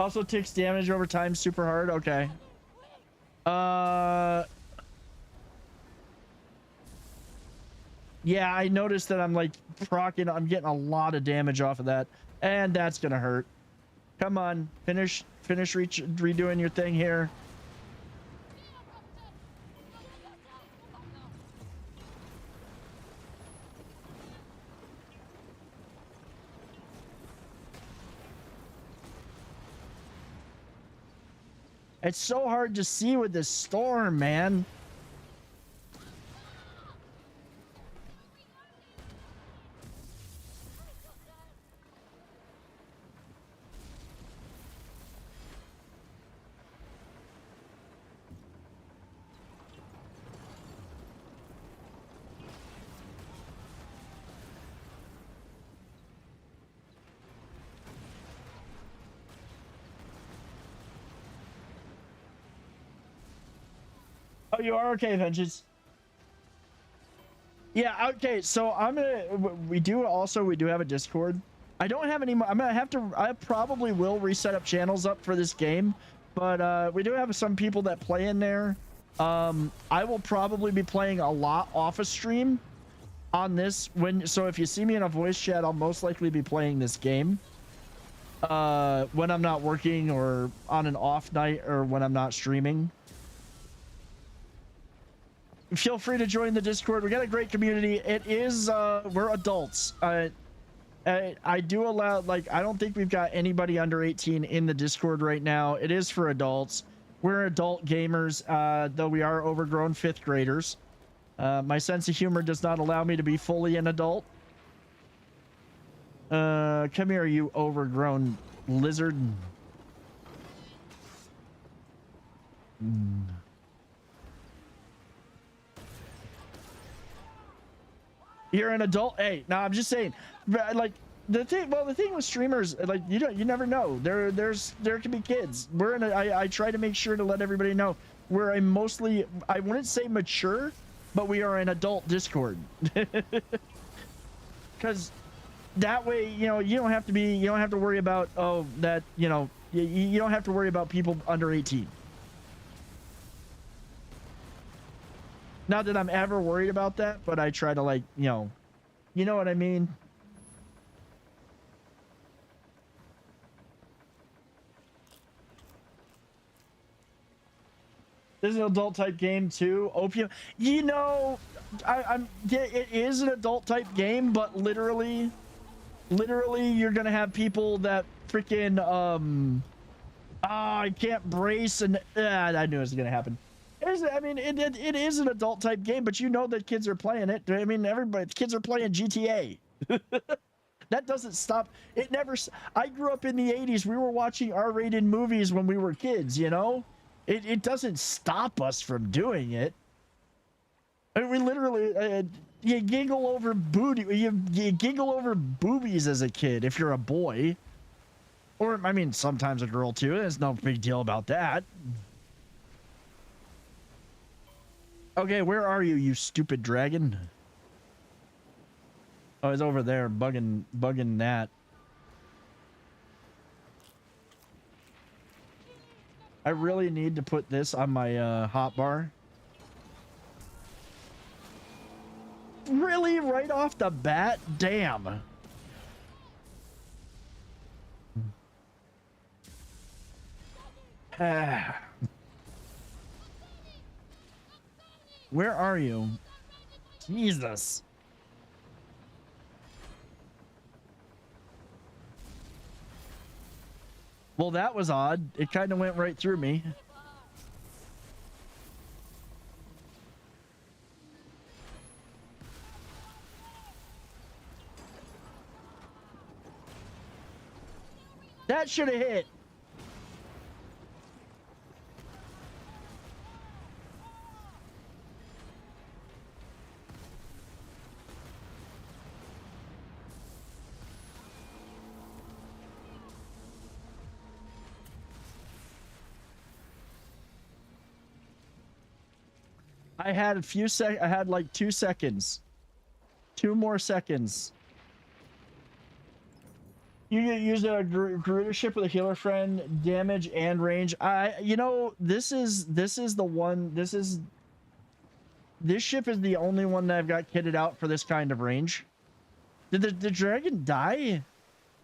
Also takes damage over time super hard. Okay. Yeah, I noticed that I'm like procking. I'm getting a lot of damage off of that, and that's gonna hurt. Come on, finish redoing your thing here. It's so hard to see with this storm, man. Oh, you are okay, Vengeance. Yeah, okay, so we do have a Discord. I don't have any. I probably will reset up channels up for this game, but we do have some people that play in there. I will probably be playing a lot off a stream on this so if you see me in a voice chat, I'll most likely be playing this game when I'm not working or on an off night or when I'm not streaming. Feel free to join the Discord. We got a great community. It is we're adults. I do allow, like, I don't think we've got anybody under 18 in the Discord right now. It is for adults. We're adult gamers, though we are overgrown 5th graders. My sense of humor does not allow me to be fully an adult. Come here, you overgrown lizard. You're an adult. Hey, no, I'm just saying, like, the thing with streamers, like, you never know. There can be kids. I try to make sure to let everybody know we're a mostly, I wouldn't say mature, but we are an adult Discord. Because that way, you don't have to worry about, you don't have to worry about people under 18. Not that I'm ever worried about that, but I try to, like, you know what I mean? This is an adult type game too. Opium. It is an adult type game, but literally you're gonna have people that freaking I can't brace, and I knew it was gonna happen. It is an adult type game, but you know that kids are playing it. I mean, kids are playing GTA. That doesn't stop. I grew up in the 80s. We were watching R-rated movies when we were kids, It doesn't stop us from doing it. I mean, we literally, you giggle over booty. You giggle over boobies as a kid if you're a boy. Or, I mean, sometimes a girl too. There's no big deal about that. Okay, where are you, you stupid dragon? Oh, he's over there bugging that. I really need to put this on my hotbar. Really? Right off the bat? Damn. Where are you? Jesus. Well, that was odd. It kind of went right through me. That should have hit. I had I had like 2 seconds. 2 more seconds. You get use a Garuda ship with a healer friend, damage and range. You know, this is the one. This ship is the only one that I've got kitted out for this kind of range. Did the dragon die?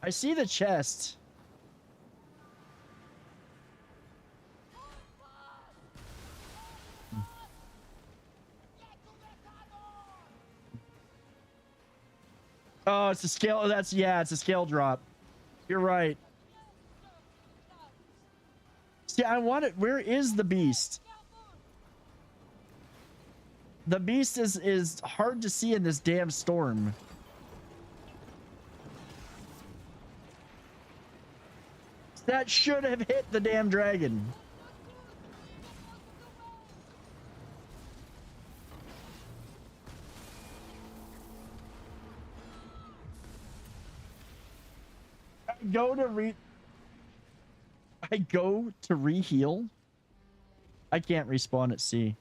I see the chest. Oh, it's a scale. It's a scale drop. You're right. See, I want it. Where is the beast? The beast is hard to see in this damn storm. That should have hit the damn dragon. I go to re-heal. I can't respawn at sea.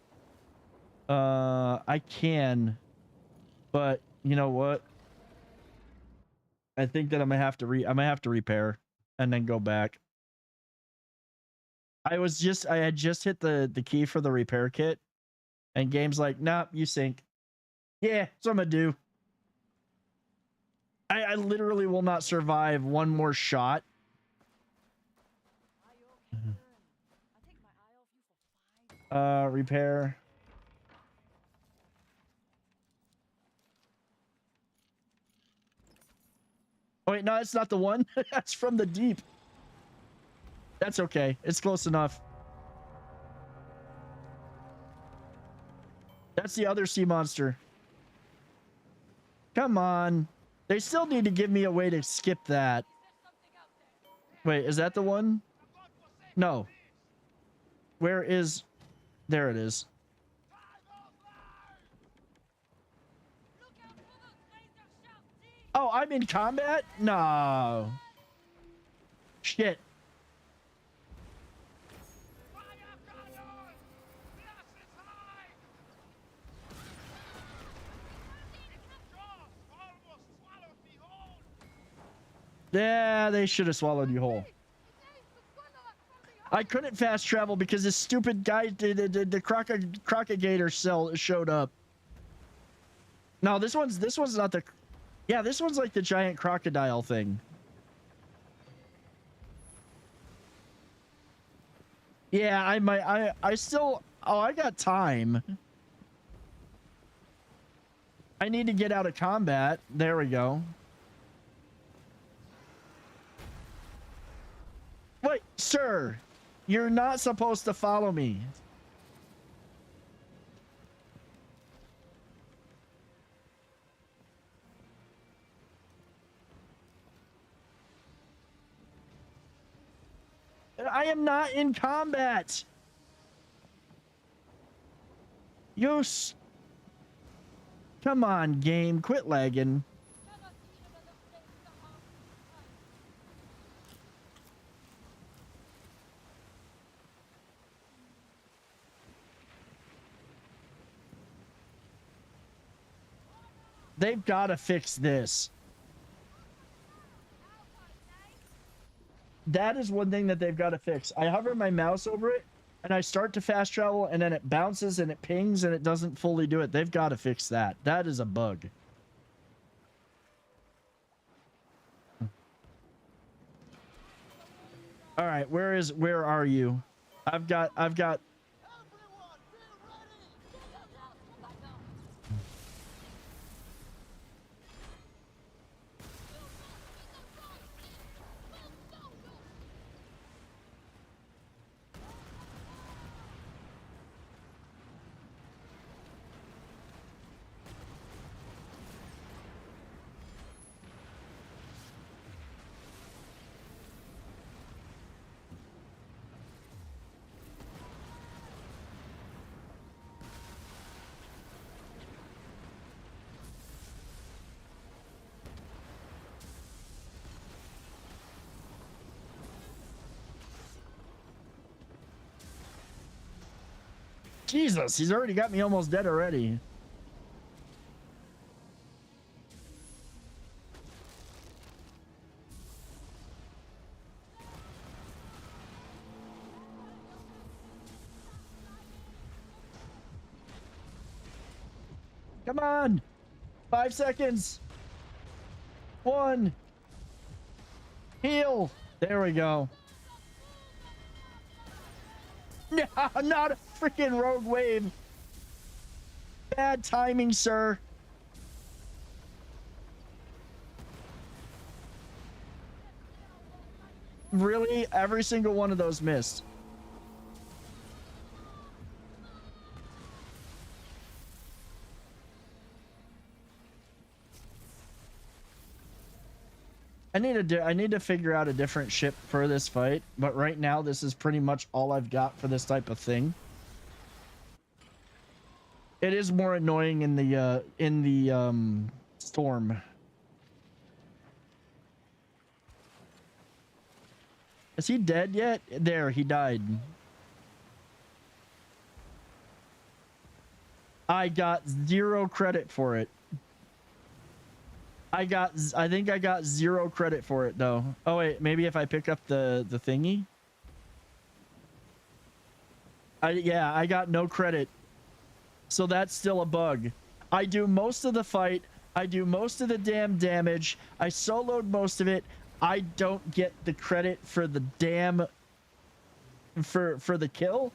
I can, but you know what? I think that I might have to repair and then go back. I had just hit the key for the repair kit, and game's like, nah, you sink. Yeah, that's what I'm gonna do. I literally will not survive one more shot. Repair. Oh wait, no, it's not the one. That's from the deep. That's okay. It's close enough. That's the other sea monster. Come on. They still need to give me a way to skip that. Wait, is that the one? No. Where is... There it is. Oh, I'm in combat? No. Shit. Yeah, they should have swallowed you whole. I couldn't fast travel because this stupid guy, the Crocagator showed up. No, this one's not the... Yeah, this one's like the giant crocodile thing. Yeah, I still... Oh, I got time. I need to get out of combat. There we go. Wait, sir. You're not supposed to follow me. I am not in combat. Come on, game. Quit lagging. They've got to fix this. That is one thing that they've got to fix. I hover my mouse over it, and I start to fast travel, and then it bounces, and it pings, and it doesn't fully do it. They've got to fix that. That is a bug. All right, where are you? I've got... Jesus, he's already got me almost dead already. Come on. 5 seconds. 1. Heal. There we go. No, not a freaking rogue wave. Bad timing, sir. Really? Every single one of those missed. I need to figure out a different ship for this fight, but right now this is pretty much all I've got for this type of thing. It is more annoying in the storm. Is he dead yet? There, he died. I got 0 credit for it. I think I got 0 credit for it though. Oh wait, maybe if I pick up the thingy. Yeah, I got no credit. So that's still a bug. I do most of the fight. I do most of the damn damage. I soloed most of it. I don't get the credit for the damn for the kill.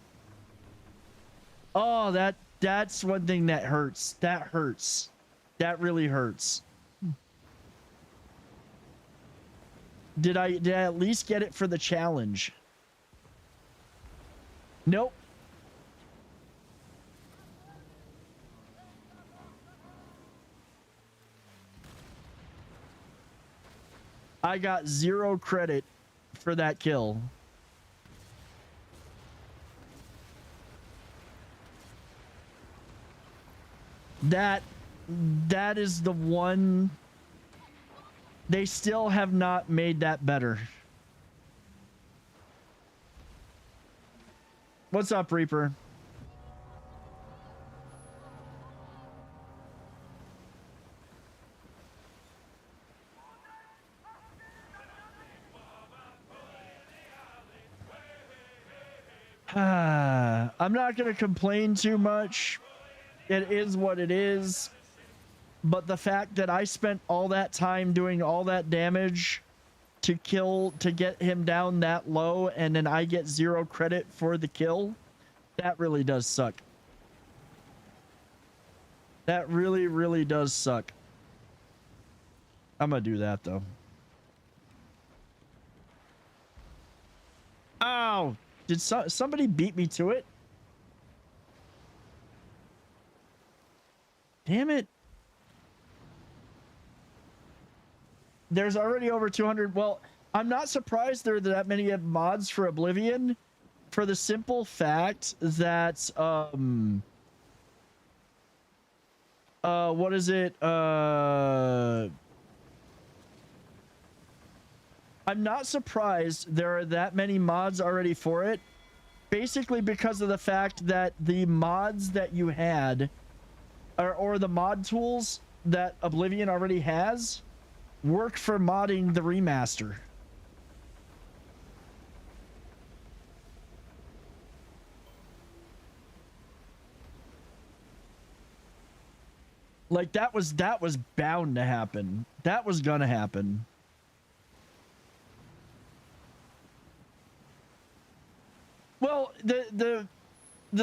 Oh, that's one thing that hurts. That hurts. That really hurts. Did I at least get it for the challenge? Nope. I got 0 credit for that kill. That is the one. They still have not made that better. What's up, Reaper? I'm not going to complain too much. It is what it is. But the fact that I spent all that time doing all that damage to get him down that low, and then I get 0 credit for the kill, that really does suck. That really, really does suck. I'm gonna do that though. Ow! Did somebody beat me to it? Damn it. There's already over 200. Well, I'm not surprised there are that many mods for Oblivion, for the simple fact that what is it? I'm not surprised there are that many mods already for it, basically because of the fact that the mods that you had or the mod tools that Oblivion already has work for modding the remaster. Like that was bound to happen. That was gonna happen. Well, the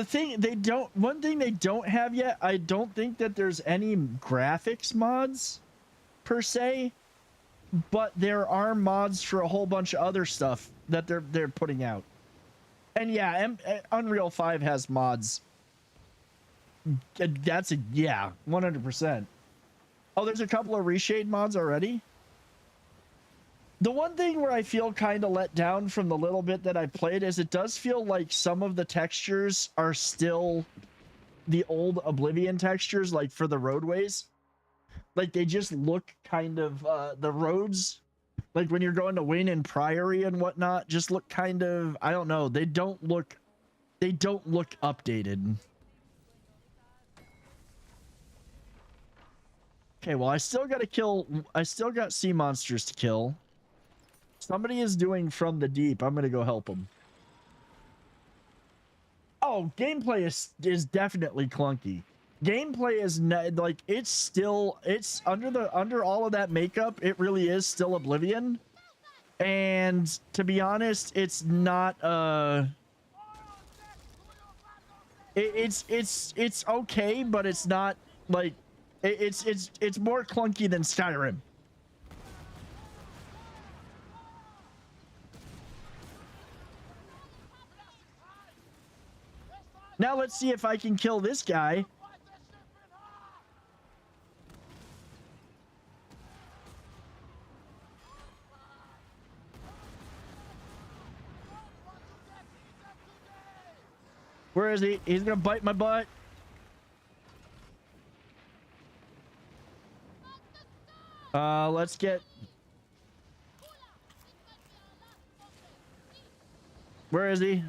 thing they don't, one thing they don't have yet, I don't think that there's any graphics mods per se, but there are mods for a whole bunch of other stuff that they're putting out. And yeah, Unreal 5 has mods. That's a yeah, 100%. Oh, there's a couple of reshade mods already. The one thing where I feel kind of let down from the little bit that I played is it does feel like some of the textures are still the old Oblivion textures, like for the roadways. Like they just look kind of the roads, like when you're going to Wayne and Priory and whatnot, just look kind of, I don't know, they don't look updated. Okay, well, I still got sea monsters to kill. Somebody is doing From the Deep. I'm gonna go help him. Oh, gameplay is definitely clunky. Gameplay is like it's under all of that makeup, it really is still Oblivion. And to be honest, it's not it's okay, but it's not like it's more clunky than Skyrim. Now let's see if I can kill this guy. Where is he? He's gonna bite my butt. Let's get... Where is he?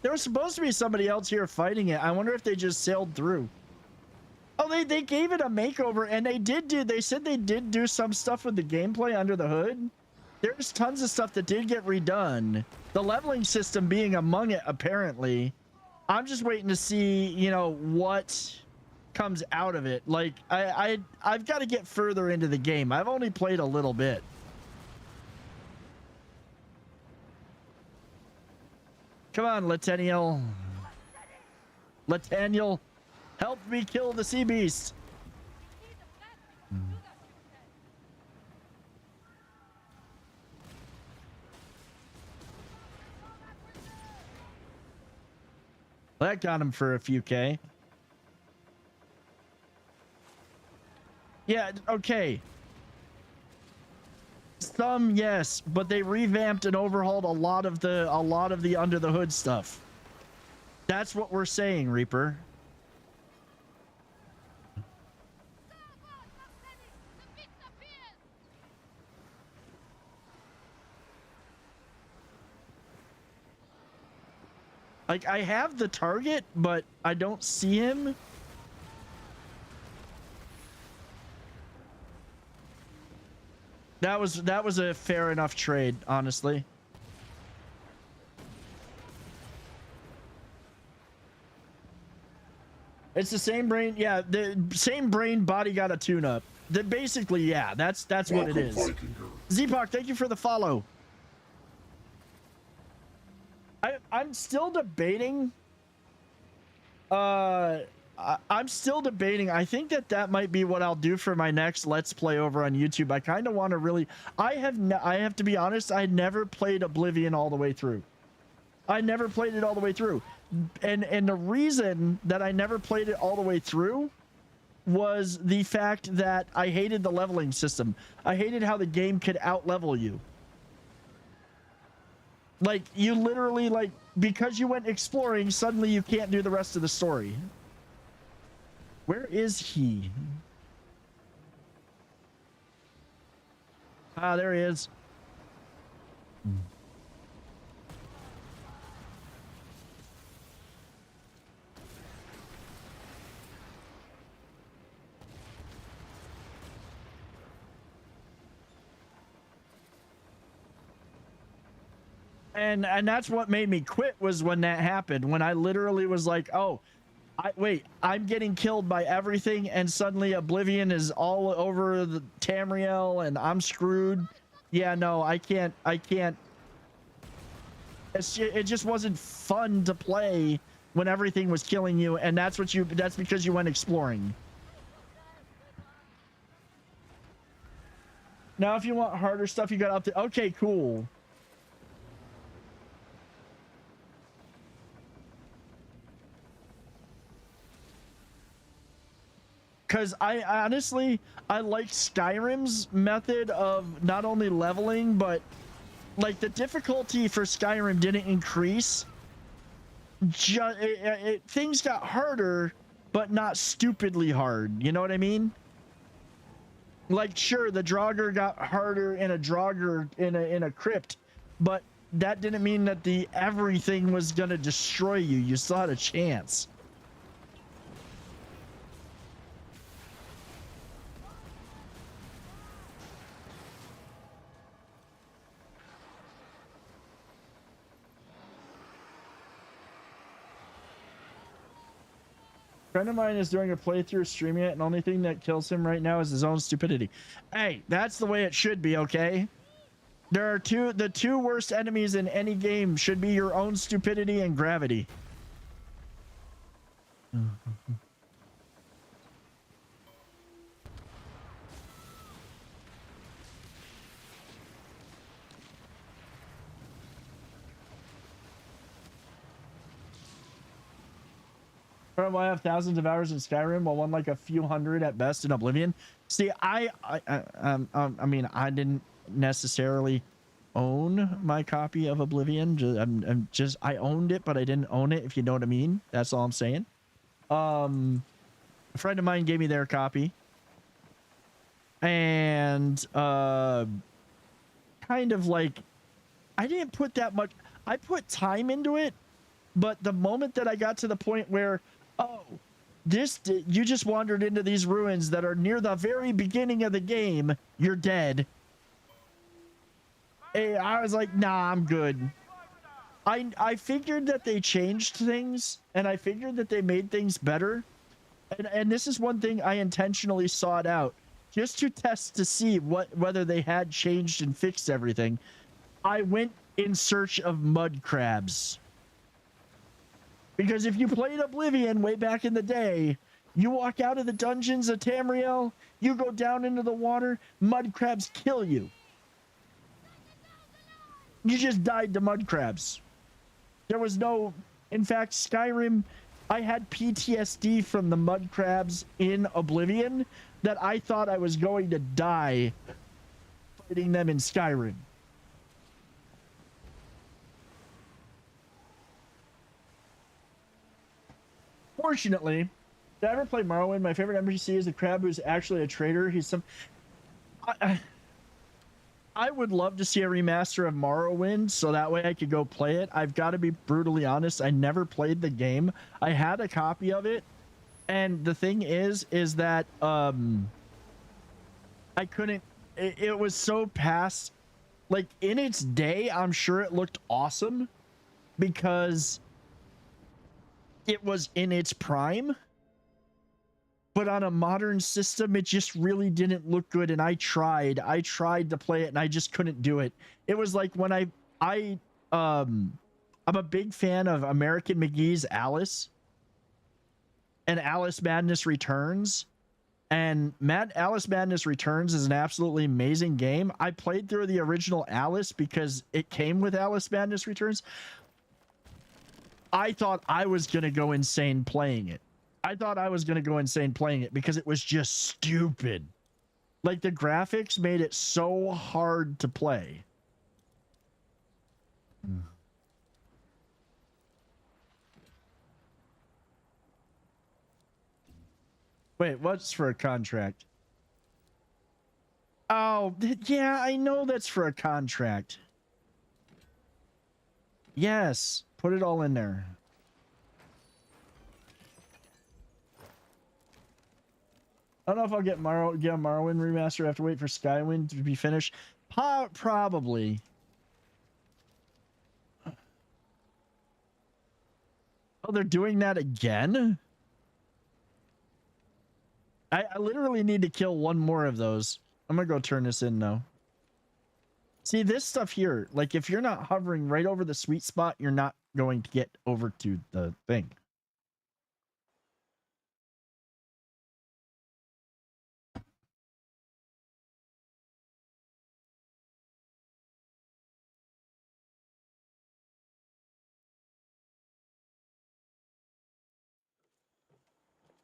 There was supposed to be somebody else here fighting it. I wonder if they just sailed through. Oh, they gave it a makeover, and they said they did do some stuff with the gameplay under the hood. There's tons of stuff that did get redone. The leveling system being among it, apparently. I'm just waiting to see, you know, what comes out of it. Like, I've got to get further into the game. I've only played a little bit. Come on, Lataniel. Lataniel, help me kill the sea beast. That got him for a few K. Yeah, okay. Some, yes, but they revamped and overhauled a lot of the under the hood stuff. That's what we're saying, Reaper. Like, I have the target, but I don't see him. That was a fair enough trade, honestly. It's the same brain, yeah, the same brain body got a tune-up. Basically, yeah, that's what it is. Zeepak, thank you for the follow. I'm still debating. I'm still debating. I think that might be what I'll do for my next Let's Play over on YouTube. I kind of want to really... I have to be honest, I never played Oblivion all the way through. I never played it all the way through. And the reason that I never played it all the way through was the fact that I hated the leveling system. I hated how the game could out-level you. Like, you literally, like, because you went exploring, suddenly you can't do the rest of the story. Where is he? Ah, there he is. And that's what made me quit, was when that happened, when I literally was like, oh, wait, I'm getting killed by everything, and suddenly Oblivion is all over the Tamriel, and I'm screwed. Yeah, no, I can't. It just wasn't fun to play when everything was killing you, and that's because you went exploring. Now, if you want harder stuff, you got up to, okay, cool. Because I honestly, I like Skyrim's method of not only leveling, but Like the difficulty for Skyrim didn't increase. Things got harder, but not stupidly hard. You know what I mean? Like, sure, the Draugr got harder in a Draugr in a crypt, but that didn't mean that everything was gonna destroy you. You still had a chance. Friend of mine is doing a playthrough streaming it, and the only thing that kills him right now is his own stupidity. Hey, that's the way it should be, okay? There are the two worst enemies in any game should be your own stupidity and gravity. I have thousands of hours in Skyrim, while one like a few hundred at best in Oblivion. See, I mean, I didn't necessarily own my copy of Oblivion. I owned it, but I didn't own it, if you know what I mean. That's all I'm saying. A friend of mine gave me their copy, and kind of like, I didn't put that much. I put time into it, but the moment that I got to the point where, oh, you just wandered into these ruins that are near the very beginning of the game, you're dead. Hey, I was like, nah, I'm good. I figured that they changed things, and I figured that they made things better. And this is one thing I intentionally sought out, just to test to see whether they had changed and fixed everything. I went in search of mud crabs. Because if you played Oblivion way back in the day, you walk out of the dungeons of Tamriel, you go down into the water, mud crabs kill you. You just died to mud crabs. There was no... In fact, Skyrim, I had PTSD from the mud crabs in Oblivion that I thought I was going to die fighting them in Skyrim. Fortunately, did I ever play Morrowind? My favorite NPC is the crab who's actually a traitor. He's some... I would love to see a remaster of Morrowind, so that way I could go play it. I've got to be brutally honest, I never played the game. I had a copy of it, and the thing is that I couldn't... It was so past... Like, in its day, I'm sure it looked awesome, because it was in its prime, but on a modern system, it just really didn't look good. And I tried to play it, and I just couldn't do it. It was like when I'm a big fan of American McGee's Alice and Alice Madness Returns, and Alice Madness Returns is an absolutely amazing game. I played through the original Alice because it came with Alice Madness Returns. I thought I was going to go insane playing it. Because it was just stupid. Like, the graphics made it so hard to play. Wait, what's for a contract? Oh, yeah, I know that's for a contract. Yes, put it all in there. I don't know if I'll get a Morrowind remaster. I have to wait for Skywind to be finished. Probably. Oh, they're doing that again? I literally need to kill one more of those. I'm gonna go turn this in now. See, this stuff here, like, if you're not hovering right over the sweet spot, you're not going to get over to the thing.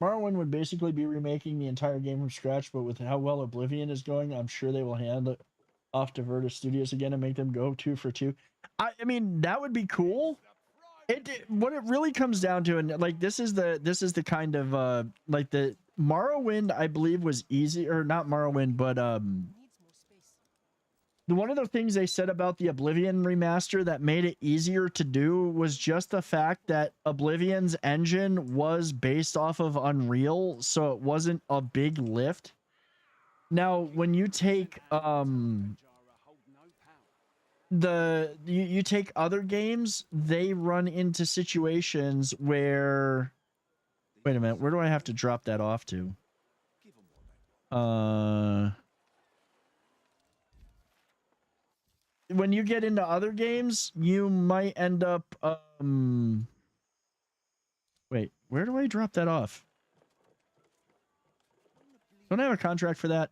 Morrowind would basically be remaking the entire game from scratch, but with how well Oblivion is going, I'm sure they will handle it off to Virtus Studios again and make them go 2 for 2. I mean, that would be cool. What it really comes down to, and like this is the kind of like the Morrowind, I believe, was easy, or not Morrowind, but Needs more space. one of the things they said about the Oblivion remaster that made it easier to do was just the fact that Oblivion's engine was based off of Unreal, so it wasn't a big lift. Now, when you take you take other games, they run into situations where, wait a minute, where do I have to drop that off to? When you get into other games, you might end up wait, where do I drop that off? Don't I have a contract for that?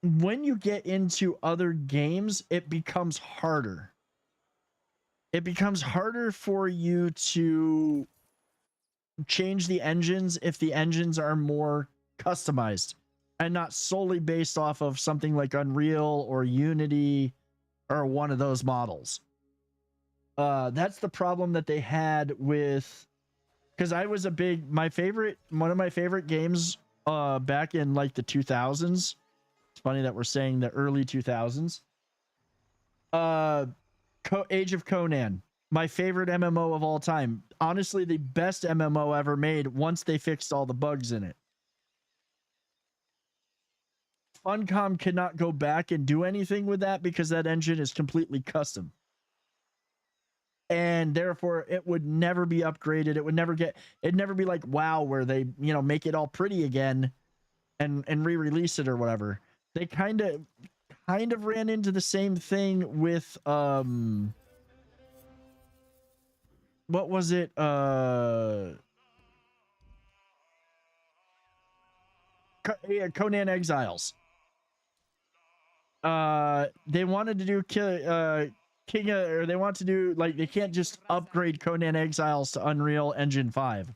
When you get into other games, it becomes harder. It becomes harder for you to change the engines if the engines are more customized and not solely based off of something like Unreal or Unity or one of those models. That's the problem that they had with, because I was one of my favorite games back in like the 2000s. It's funny that we're saying the early 2000s. Age of Conan, my favorite MMO of all time. Honestly, the best MMO ever made once they fixed all the bugs in it. Funcom cannot go back and do anything with that because that engine is completely custom. And therefore it would never be upgraded. It'd never be like WoW, where they, make it all pretty again and re-release it or whatever. They kind of ran into the same thing with what was it? Conan Exiles. They wanted to do they want to do, like, they can't just upgrade Conan Exiles to Unreal Engine 5.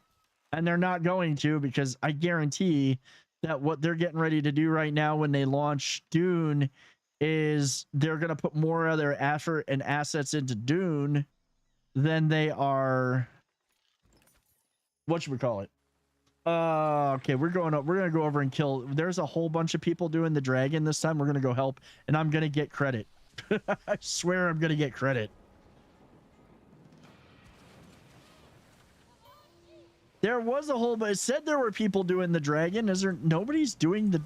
And they're not going to, because I guarantee that what they're getting ready to do right now when they launch Dune is they're going to put more of their effort and assets into Dune than they are, whatchamacallit. Okay, we're going to go over and kill. There's a whole bunch of people doing the dragon this time. We're going to go help, and I'm going to get credit. I swear I'm going to get credit. There was a whole, but it said there were people doing the dragon. Is there, nobody's doing the,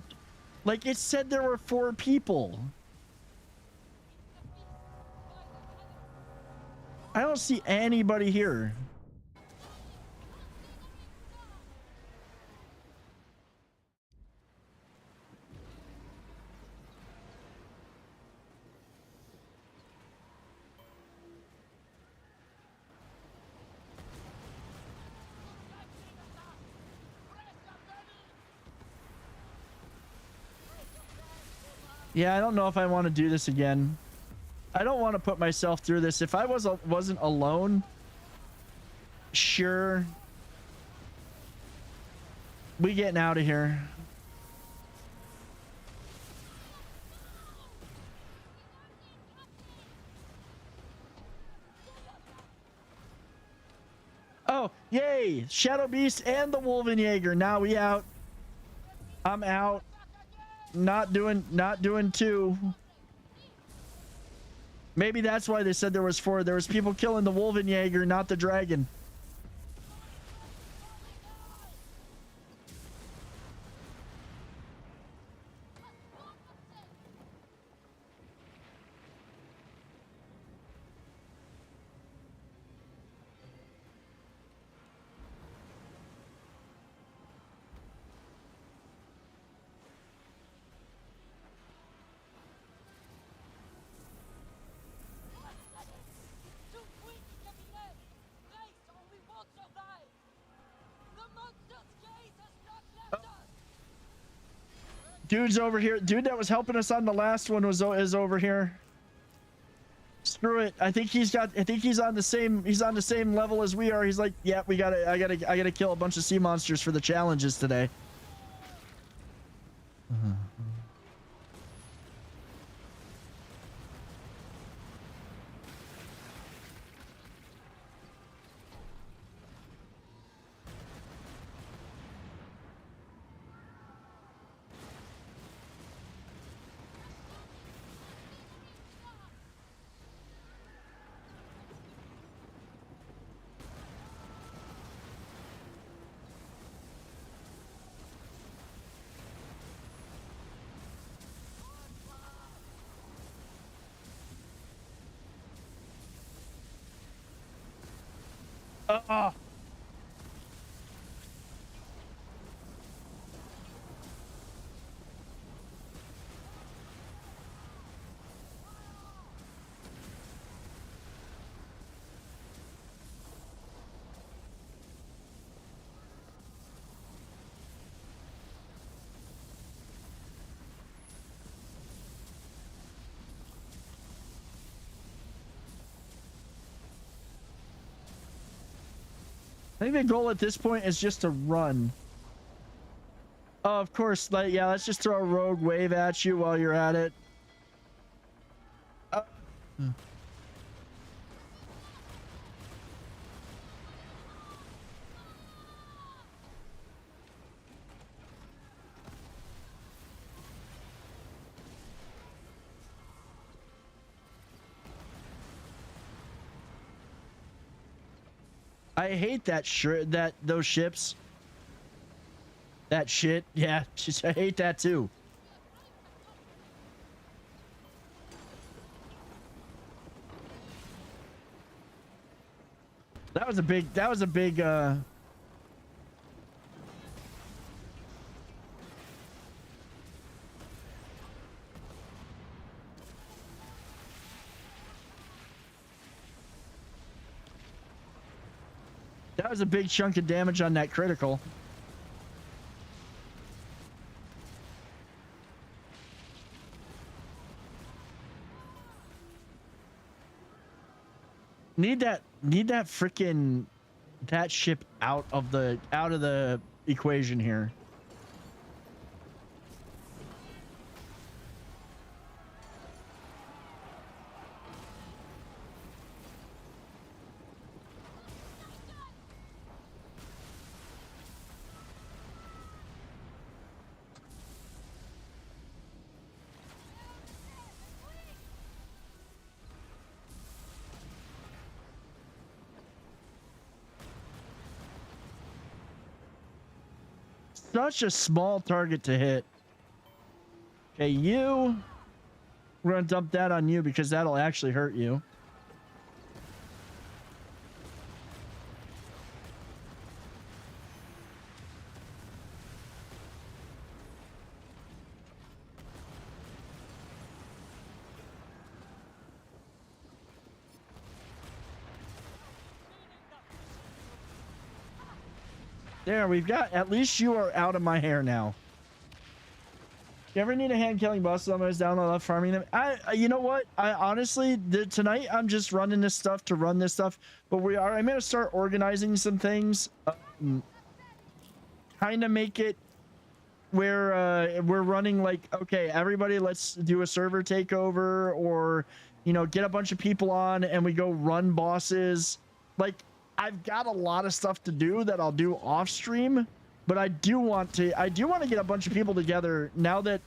like, it said there were 4 people. I don't see anybody here. Yeah, I don't know if I want to do this again. I don't want to put myself through this. If I wasn't alone, sure. We getting out of here. Oh, yay! Shadow Beast and the Wolvenjäger. Now we out. I'm out. Not doing 2. Maybe that's why they said there was 4. There was people killing the Wolvenjäger, not the dragon. Dude's over here. Dude that was helping us on the last one is over here. Screw it. I think he's on the same level as we are. He's like, yeah, I gotta kill a bunch of sea monsters for the challenges today. Ah. I think the goal at this point is just to run. Oh, of course, like, yeah, let's just throw a rogue wave at you while you're at it. I hate that those ships. That shit. Yeah, just, I hate that too. That was a big that was a big chunk of damage on that critical. Need that freaking that ship out of the equation here. Such a small target to hit. Okay, we're gonna dump that on you because that'll actually hurt you. There, we've got, at least you are out of my hair now. You ever need a hand killing bosses on those down? I love farming them. You know what? I honestly, tonight I'm just running this stuff to run this stuff, but I'm going to start organizing some things. Kind of make it where we're running like, okay, everybody, let's do a server takeover, or, you know, get a bunch of people on and we go run bosses. Like, I've got a lot of stuff to do that I'll do off stream, but I do want to get a bunch of people together now that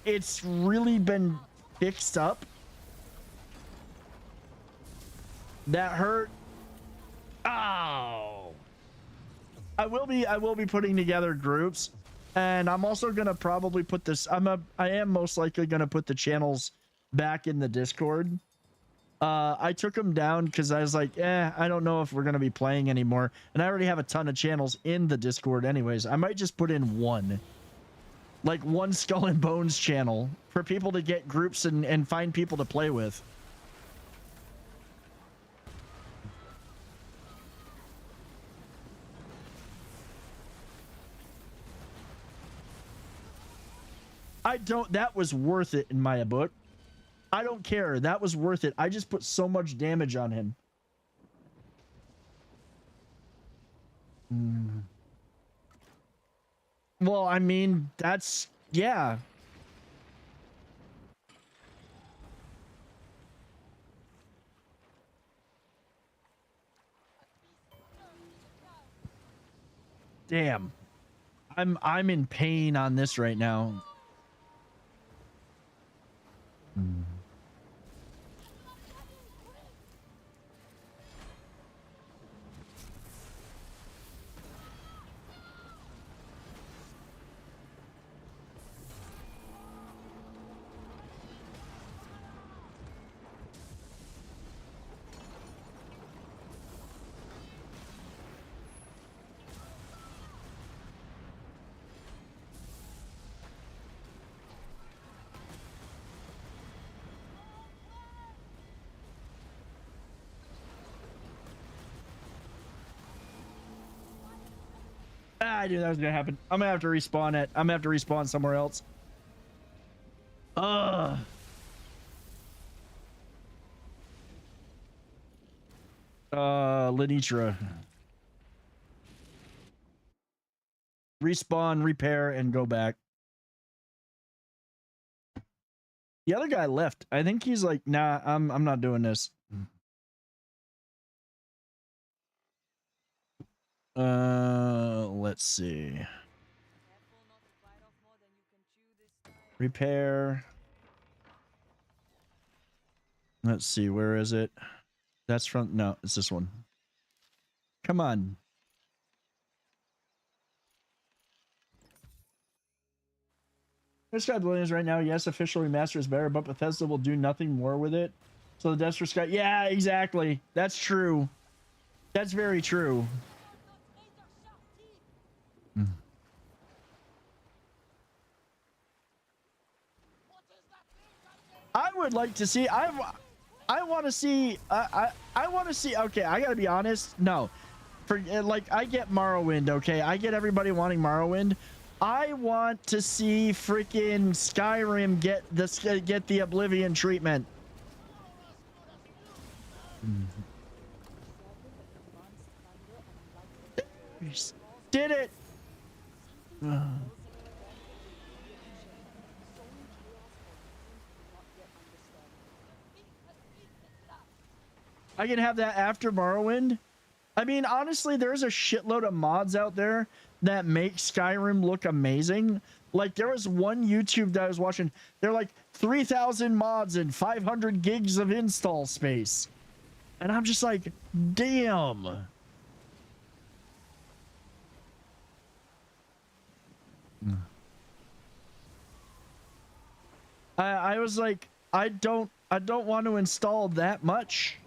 it's really been fixed up. That hurt. Oh. I will be putting together groups, and I'm also going to probably put this, I am most likely going to put the channels back in the Discord. I took them down because I was like, I don't know if we're going to be playing anymore. And I already have a ton of channels in the Discord anyways. I might just put in one Skull and Bones channel for people to get groups and find people to play with. That was worth it in my book. I don't care. That was worth it. I just put so much damage on him. Well, I mean, that's, yeah. Damn. I'm in pain on this right now. I knew that was gonna happen. I'm gonna have to respawn it. I'm gonna have to respawn somewhere else. Ugh. Lenitra. Respawn, repair, and go back. The other guy left. I think he's like, nah, I'm not doing this. Let's see. Careful not to bite off more than you can chew this time. Repair. Let's see, where is it? That's from, no, it's this one. Come on. There's Scott Williams right now. Yes, official remaster is better, but Bethesda will do nothing more with it. So the Death for Scott. Yeah, exactly. That's true. That's very true. I would like to see. I want to see. I want to see. Okay, I gotta be honest. No, for like I get Morrowind. Okay, I get everybody wanting Morrowind. I want to see freaking Skyrim get the Oblivion treatment. Did it? I can have that after Morrowind. I mean, honestly, there's a shitload of mods out there that make Skyrim look amazing. Like, there was one YouTube that I was watching. They're like 3,000 mods and 500 gigs of install space. And I'm just like, damn. I was like, I don't want to install that much.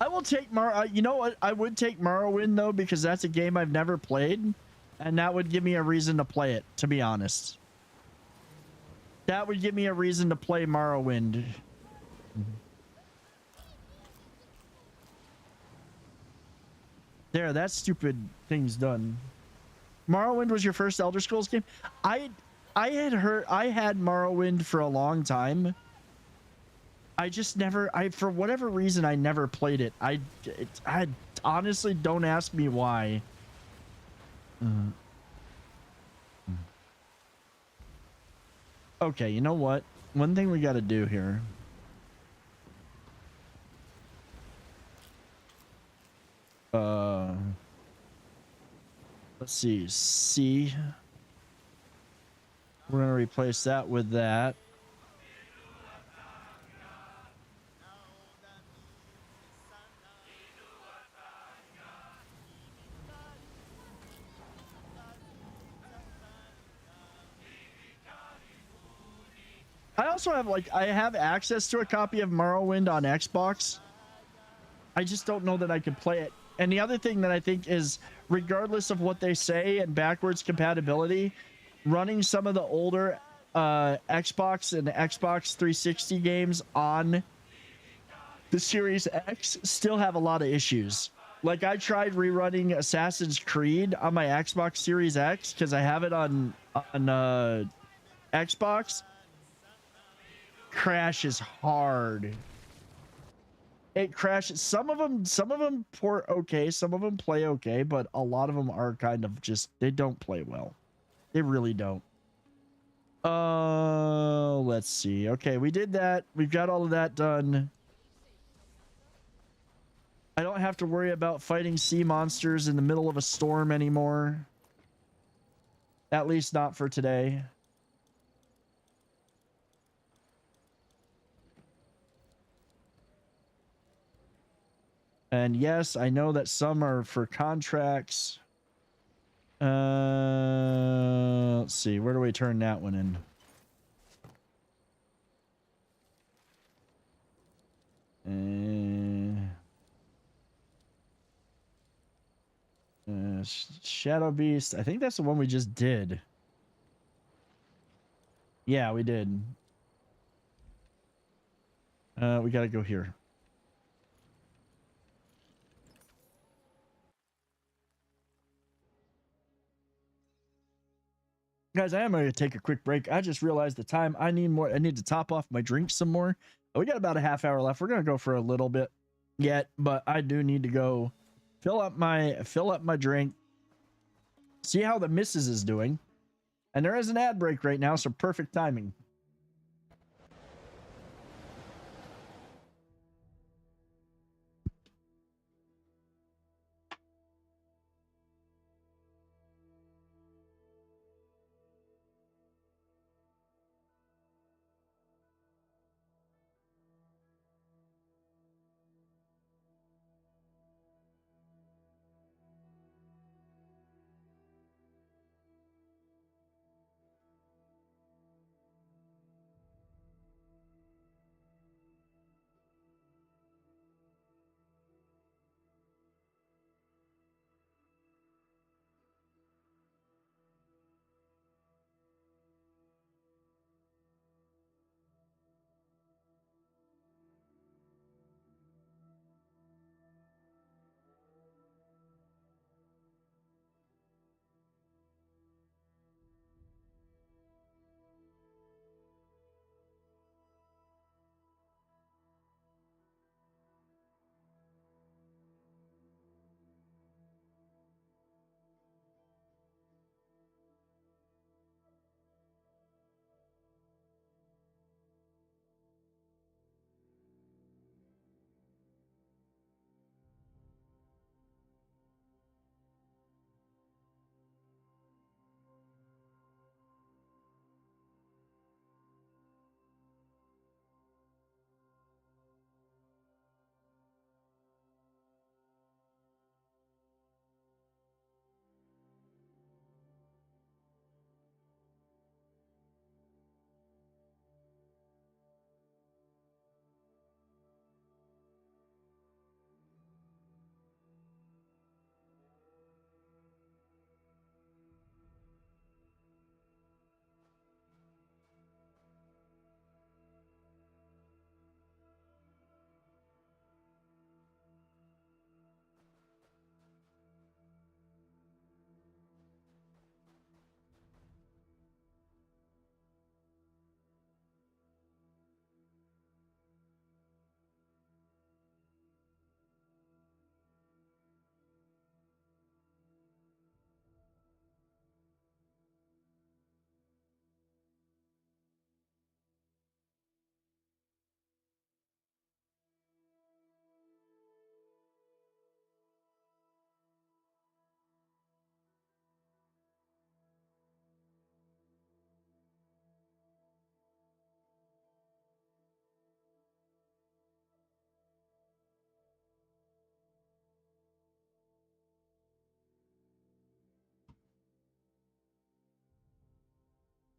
I will take you know what? I would take Morrowind though, because that's a game I've never played, and that would give me a reason to play it, to be honest. That would give me a reason to play Morrowind. There, that stupid thing's done. Morrowind was your first Elder Scrolls game? I had Morrowind for a long time. I just never, for whatever reason, I never played it. I honestly, don't ask me why. Okay, you know what? One thing we got to do here. Let's see. C. We're going to replace that with that. I also have I have access to a copy of Morrowind on Xbox. I just don't know that I can play it. And the other thing that I think is, regardless of what they say and backwards compatibility, running some of the older Xbox and Xbox 360 games on the Series X still have a lot of issues. Like, I tried rerunning Assassin's Creed on my Xbox Series X because I have it on Xbox. Crashes hard. It crashes. Some of them port okay, some of them play okay, but a lot of them are kind of just, they don't play well. They really don't. Let's see. Okay, we did that. We've got all of that done. I don't have to worry about fighting sea monsters in the middle of a storm anymore. At least not for today. And yes, I know that some are for contracts. Let's see. Where do we turn that one in? Shadow Beast. I think that's the one we just did. Yeah, we did. We gotta go here. Guys, I am going to take a quick break. I just realized the time. I need to top off my drink some more. We got about a half hour left. We're going to go for a little bit yet, but I do need to go fill up my drink, see how the missus is doing. And there is an ad break right now, so perfect timing.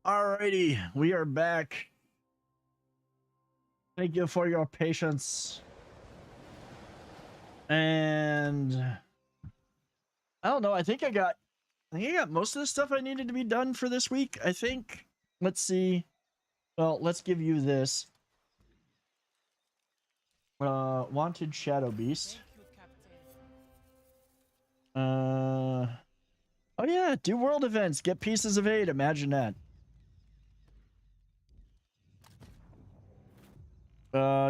Alrighty, we are back. Thank you for your patience. And I don't know. I think I got most of the stuff I needed to be done for this week. I think. Let's see. Well, let's give you this. Wanted Shadow Beast. Oh yeah, do world events, get pieces of 8. Imagine that.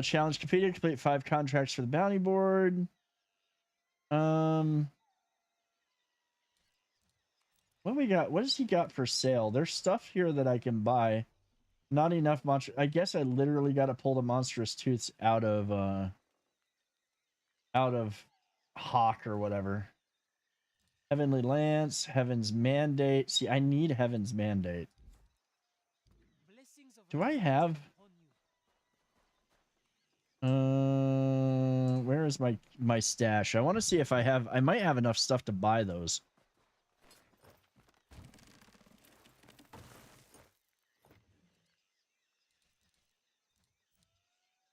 Challenge completed. Complete 5 contracts for the bounty board. What we got? What has he got for sale? There's stuff here that I can buy. Not enough monster. I guess I literally got to pull the monstrous tooths out of Hawk or whatever. Heavenly Lance, Heaven's Mandate. See, I need Heaven's Mandate. Do I have? Where is my stash? I want to see if I have. I might have enough stuff to buy those.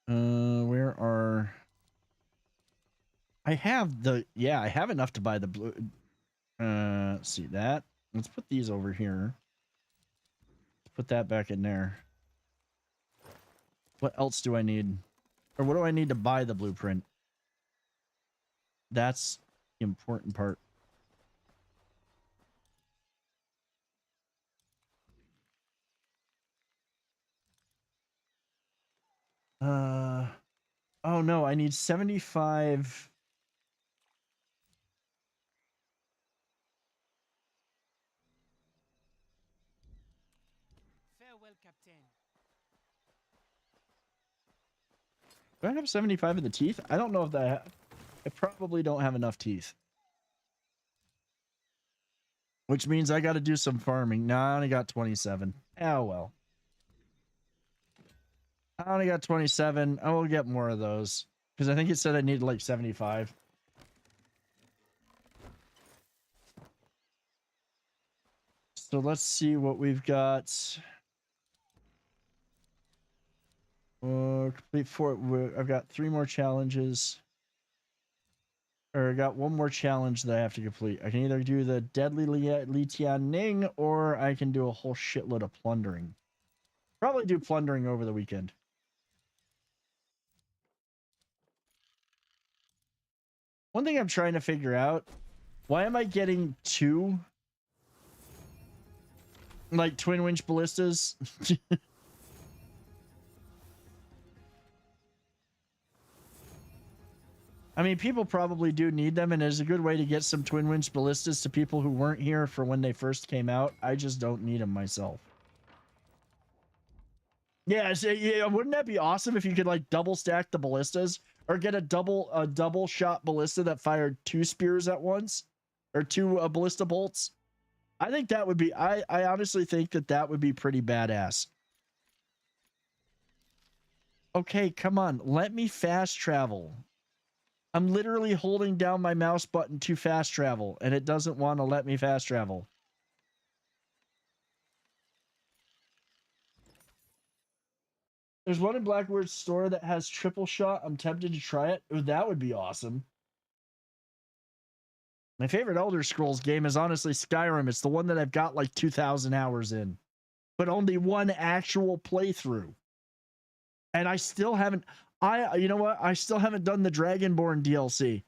Where are? I have the. Yeah, I have enough to buy the blue. Let's see that. Let's put these over here. Put that back in there. What else do I need? Or what do I need to buy the blueprint? That's the important part. Oh no, I need 75. Farewell, Captain. Do I have 75 of the teeth? I don't know if I probably don't have enough teeth. Which means I got to do some farming. Nah, I only got 27. Oh well. I only got 27. I will get more of those. Because I think it said I needed like 75. So let's see what we've got. Complete 4. I've got 3 more challenges. Or I got 1 more challenge that I have to complete. I can either do the Deadly Li Tian or I can do a whole shitload of plundering. Probably do plundering over the weekend. One thing I'm trying to figure out, why am I getting 2 like twin winch ballistas? I mean, people probably do need them, and it's a good way to get some twin winch ballistas to people who weren't here for when they first came out. I just don't need them myself. Yeah, so, yeah, wouldn't that be awesome if you could like double stack the ballistas, or get a double shot ballista that fired 2 spears at once, or 2 ballista bolts? I think that would be. I honestly think that would be pretty badass. Okay, come on, let me fast travel. I'm literally holding down my mouse button to fast travel, and it doesn't want to let me fast travel. There's one in Blackbird's store that has triple shot. I'm tempted to try it. Ooh, that would be awesome. My favorite Elder Scrolls game is honestly Skyrim. It's the one that I've got like 2,000 hours in, but only 1 actual playthrough. And I still haven't... you know what? I still haven't done the Dragonborn DLC.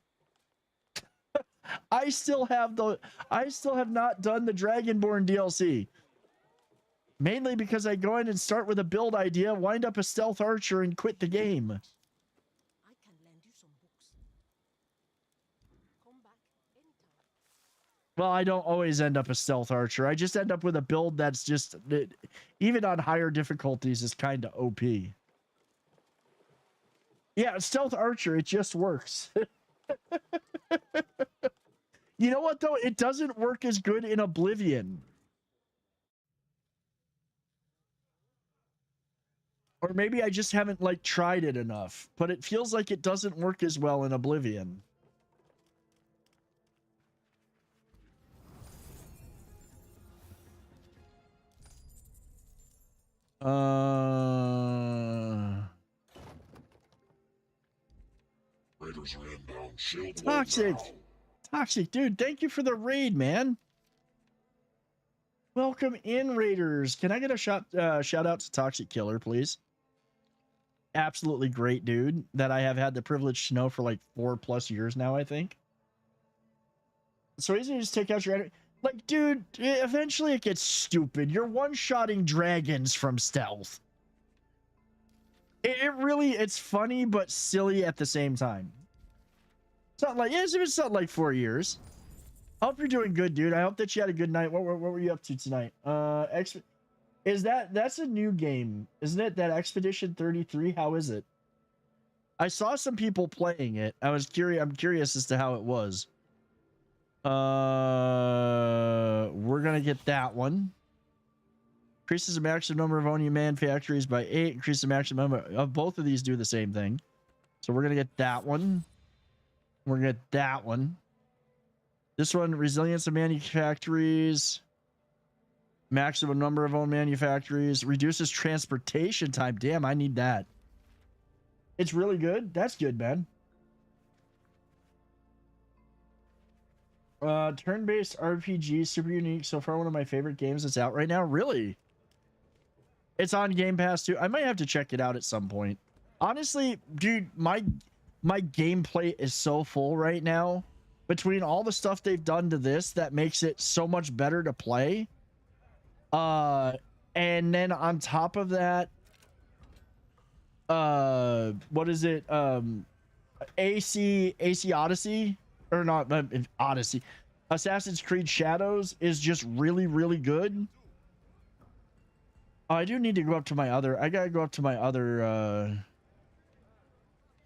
I still have not done the Dragonborn DLC. Mainly because I go in and start with a build idea, wind up a stealth archer, and quit the game. I can lend you some books. Come back anytime. Well, I don't always end up a stealth archer. I just end up with a build that's just, even on higher difficulties, is kind of OP. Yeah, stealth archer, it just works. You know what, though? It doesn't work as good in Oblivion. Or maybe I just haven't, like, tried it enough. But it feels like it doesn't work as well in Oblivion. Raiders are inbound. Shield Toxic. now. Toxic, dude, thank you for the raid, man. Welcome in, Raiders. Can I get a shout out to Toxic Killer, please? Absolutely great dude that I have had the privilege to know for like 4+ years now, I think. So easy to just take out your enemy. Like, dude, eventually it gets stupid. You're one-shotting dragons from stealth. It's funny, but silly at the same time. It's not like, it's not like 4 years. I hope you're doing good, dude. I hope that you had a good night. What were you up to tonight? That's a new game, isn't it? That Expedition 33. How is it? I saw some people playing it. I'm curious as to how it was. We're gonna get that one. Increases the maximum number of Oni manufactories by 8. Increases the maximum number of both of these do the same thing. So we're gonna get that one. We're gonna get that one. This one, resilience of manufactories. Maximum number of own manufactories. Reduces transportation time. Damn, I need that. It's really good. That's good, man. Turn-based RPG, super unique. So far, one of my favorite games that's out right now. Really? It's on Game Pass too. I might have to check it out at some point. Honestly, dude, my gameplay is so full right now. Between all the stuff they've done to this that makes it so much better to play. And then on top of that, what is it? AC Odyssey, or not Odyssey. Assassin's Creed Shadows is just really, really good. Oh, I do need to go up to my other. I gotta go up to my other.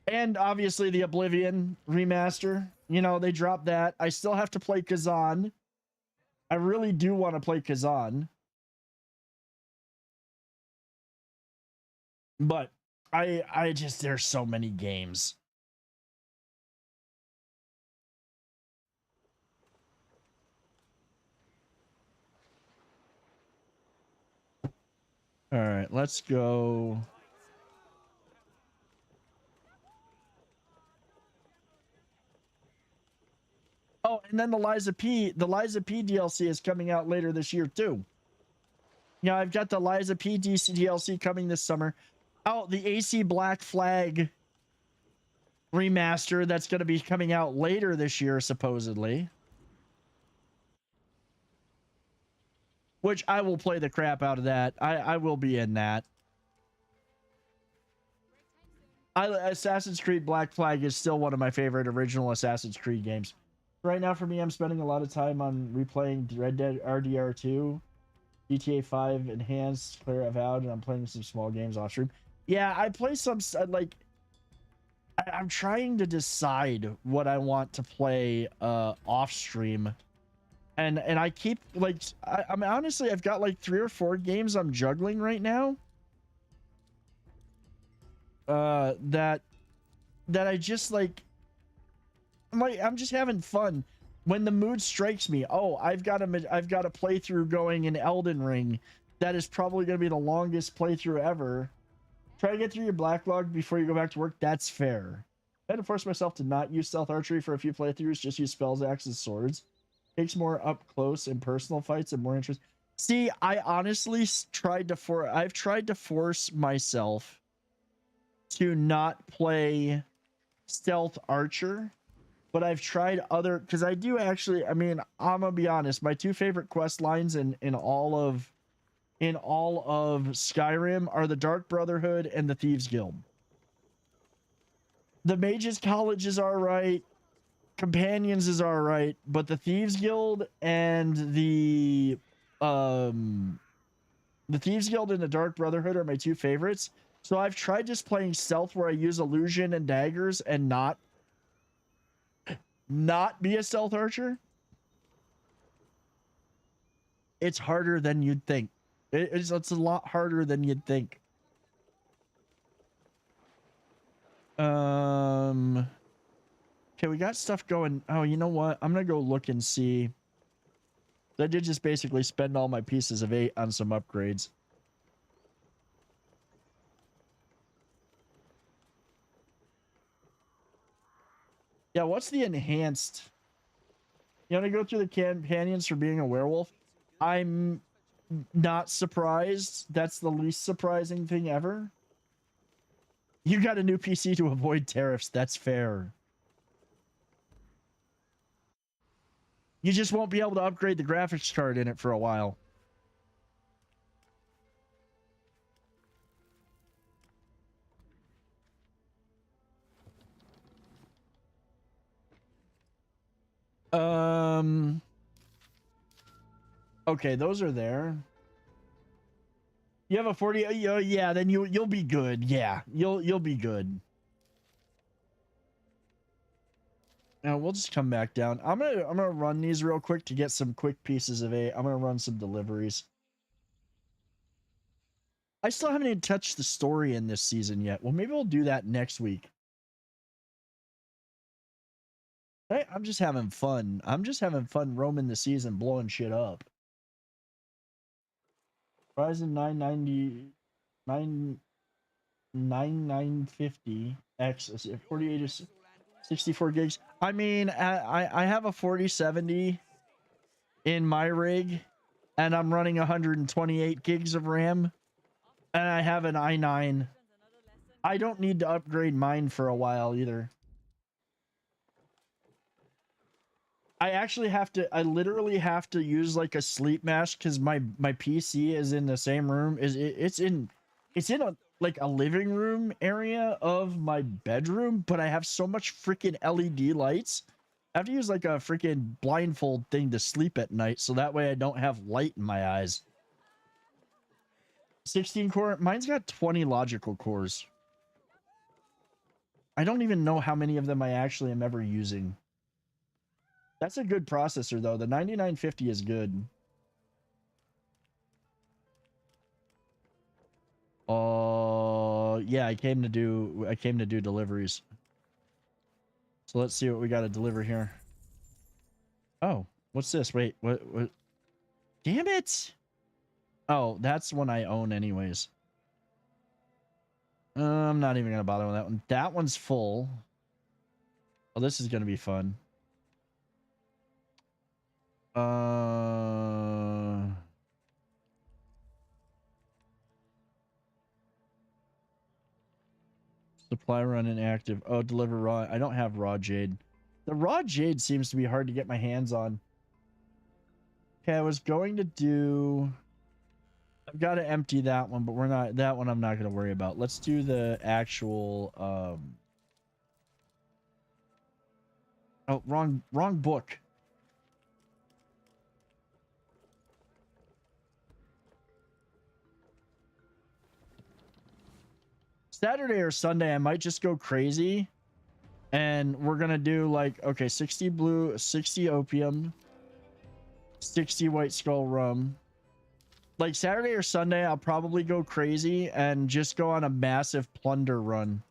And obviously the Oblivion remaster. You know, they dropped that. I still have to play Kazan. I really do want to play Kazan. But I just, there's so many games. All right, let's go. Oh, and then the Liza P DLC is coming out later this year too. Yeah, I've got the Liza P DLC coming this summer. Oh, the AC Black Flag remaster that's going to be coming out later this year, supposedly. Which I will play the crap out of that. I will be in that. Assassin's Creed Black Flag is still one of my favorite original Assassin's Creed games. Right now, for me, I'm spending a lot of time on replaying Red Dead RDR2, GTA 5 Enhanced, Claire Avowed, and I'm playing some small games off stream. Yeah, I play some, like, I'm trying to decide what I want to play off stream. And I keep, like, I'm honestly, I've got like 3 or 4 games I'm juggling right now. That I just like, I'm just having fun when the mood strikes me. Oh, I've got a playthrough going in Elden Ring that is probably going to be the longest playthrough ever. Try to get through your backlog before you go back to work. That's fair. I had to force myself to not use stealth archery for a few playthroughs. Just use spells, axes, swords. Takes more up close and personal fights and more interest. See, I honestly tried to force myself to not play stealth archer. But I've tried other, because I do actually, I mean, I'm gonna be honest, my 2 favorite quest lines in all of Skyrim are the Dark Brotherhood and the Thieves Guild. The Mages College is alright, Companions is alright, but the Thieves Guild and the Thieves Guild and the Dark Brotherhood are my 2 favorites. So I've tried just playing stealth where I use illusion and daggers and not be a stealth archer. It's harder than you'd think. It's a lot harder than you'd think. Okay, we got stuff going. Oh, you know what? I'm gonna go look and see. I did just basically spend all my pieces of 8 on some upgrades. Yeah, what's the enhanced? You want to go through the companions for being a werewolf? I'm not surprised. That's the least surprising thing ever. You got a new PC to avoid tariffs. That's fair. You just won't be able to upgrade the graphics card in it for a while. Okay, those are there. You have a 40. Yeah, then you'll be good. Yeah, you'll be good. Now we'll just come back down. I'm gonna run these real quick to get some quick pieces of 8. I'm gonna run some deliveries. I still haven't even touched the story in this season yet. Well, maybe we'll do that next week. Hey, I'm just having fun. I'm just having fun roaming the season, blowing shit up. Ryzen 9950X 48 is 64 gigs. I mean, I have a 4070 in my rig, and I'm running 128 gigs of RAM, and I have an i9. I don't need to upgrade mine for a while either. I literally have to use like a sleep mask because my PC is in the same room. It's in a like a living room area of my bedroom, but I have so much freaking LED lights. I have to use like a freaking blindfold thing to sleep at night, so that way I don't have light in my eyes. 16 core, mine's got 20 logical cores. I don't even know how many of them I actually am ever using. That's a good processor though. The 9950 is good. Yeah, I came to do deliveries. So let's see what we got to deliver here. Oh, what's this? Wait, what? Damn it. Oh, that's one I own anyways. I'm not even going to bother with that one. That one's full. Oh, this is going to be fun. Supply run inactive. Oh, deliver raw. I don't have raw jade. The raw jade seems to be hard to get my hands on. Okay, I was going to do... I've got to empty that one, but we're not... That one I'm not going to worry about. Let's do the actual... Oh, wrong book. Saturday or Sunday, I might just go crazy. And we're going to do like, okay, 60 blue, 60 opium, 60 white skull rum. Like Saturday or Sunday, I'll probably go crazy and just go on a massive plunder run.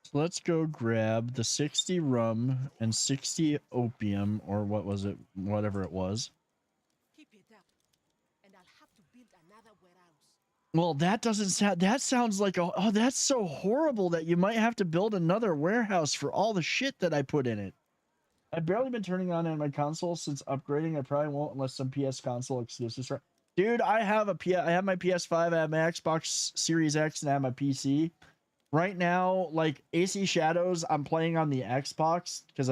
So let's go grab the 60 rum and 60 opium, or what was it? Whatever it was. Keep it up, and I'll have to build another warehouse. Well, that doesn't sound... That sounds like a... Oh, that's so horrible that you might have to build another warehouse for all the shit that I put in it. I've barely been turning on my console since upgrading. I probably won't unless some PS console exclusives. Dude, I have my PS5, I have my Xbox Series X, and I have my PC. Right now, like AC Shadows, I'm playing on the Xbox because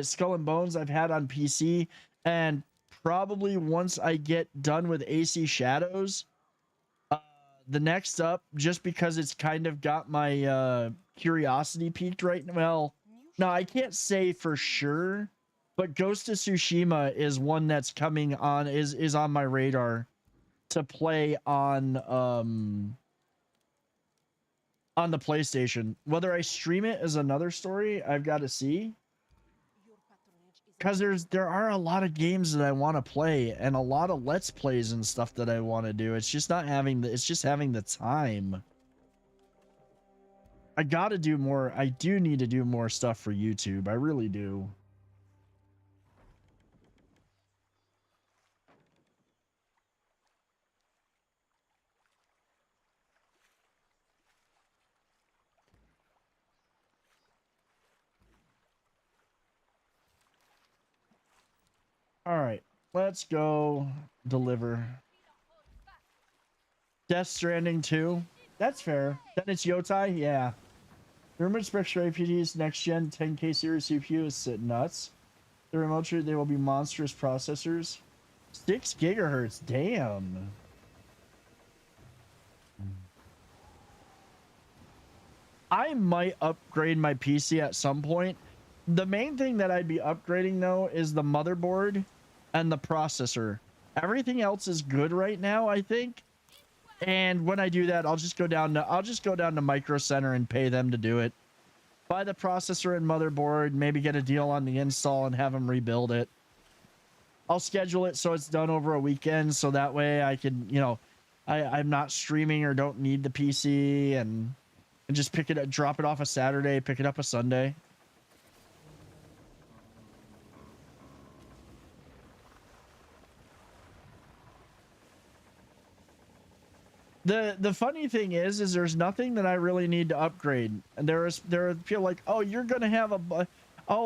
Skull and Bones I've had on PC, and probably once I get done with AC Shadows, the next up, just because it's kind of got my curiosity peaked right now. Well, no, I can't say for sure, but Ghost of Tsushima is one that's coming on, is on my radar to play on the PlayStation. Whether I stream it is another story. I've got to see. Because there are a lot of games that I want to play and a lot of Let's Plays and stuff that I want to do. It's just not having it's just having the time. I got to do more. I do need to do more stuff for YouTube. I really do. All right, let's go deliver. Death Stranding 2. That's fair. Then it's Yotai? Yeah. The rumored specs for APD's next-gen 10K series CPU is nuts. The remote they will be monstrous processors. 6 gigahertz. Damn. I might upgrade my PC at some point. The main thing that I'd be upgrading though is the motherboard and the processor. Everything else is good right now, I think. And when I do that, I'll just go down to Micro Center and pay them to do it. Buy the processor and motherboard, maybe get a deal on the install and have them rebuild it. I'll schedule it so it's done over a weekend, so that way I can, you know, I'm not streaming or don't need the PC, and just pick it up, drop it off a Saturday, pick it up a Sunday. The funny thing is there's nothing that I really need to upgrade. And there are people like, oh, you're gonna have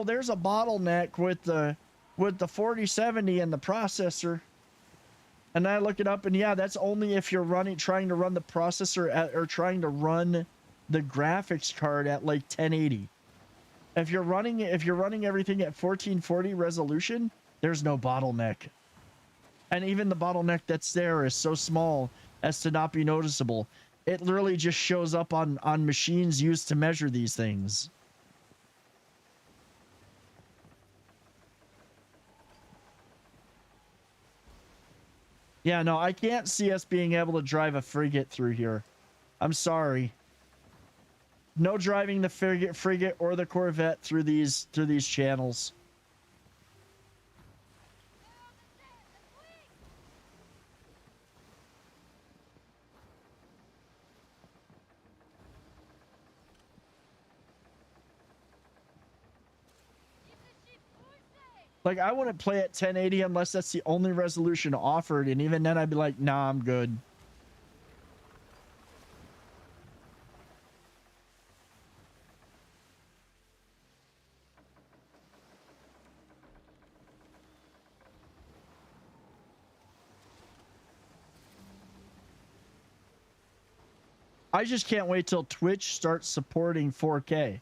there's a bottleneck with the 4070 and the processor. And I look it up, and yeah, that's only if you're trying to run the processor or trying to run the graphics card at like 1080. If you're running everything at 1440 resolution, there's no bottleneck. And even the bottleneck that's there is so small as to not be noticeable. It literally just shows up on machines used to measure these things. Yeah, no, I can't see us being able to drive a frigate through here. I'm sorry. No driving the frigate or the Corvette through these channels. Like, I wouldn't play at 1080 unless that's the only resolution offered, and even then I'd be like, nah, I'm good. I just can't wait till Twitch starts supporting 4K.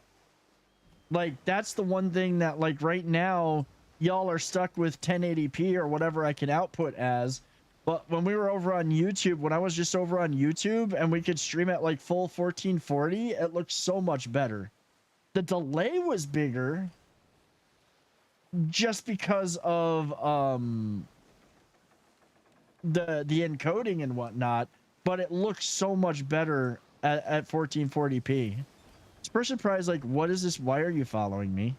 Like, that's the one thing that, like, right now, y'all are stuck with 1080p or whatever I can output as. But when we were over on YouTube, when I was just over on YouTube and we could stream at like full 1440, it looked so much better. The delay was bigger just because of the encoding and whatnot, but it looks so much better at 1440p. This person probably is like, what is this? Why are you following me?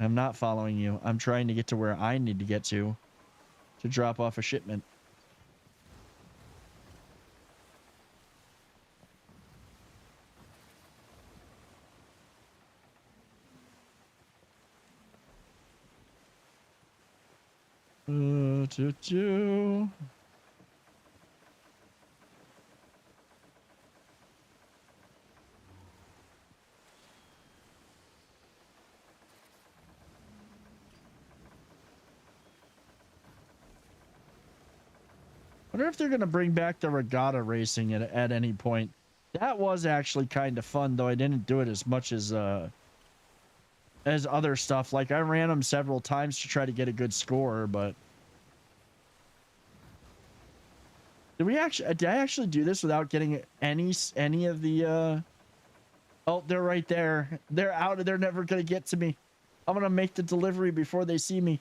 I'm not following you. I'm trying to get to where I need to get to drop off a shipment. I wonder if they're going to bring back the regatta racing at any point. That was actually kind of fun, though I didn't do it as much as other stuff. Like, I ran them several times to try to get a good score, but did I actually do this without getting any of the oh, they're right there. They're out. They're never going to get to me. I'm going to make the delivery before they see me.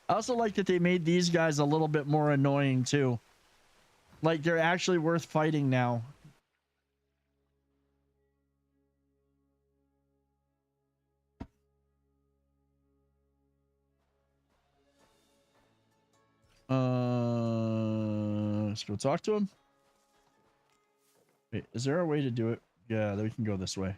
I also like that they made these guys a little bit more annoying too. Like, they're actually worth fighting now. Let's go talk to him. Wait, is there a way to do it? Yeah, we can go this way.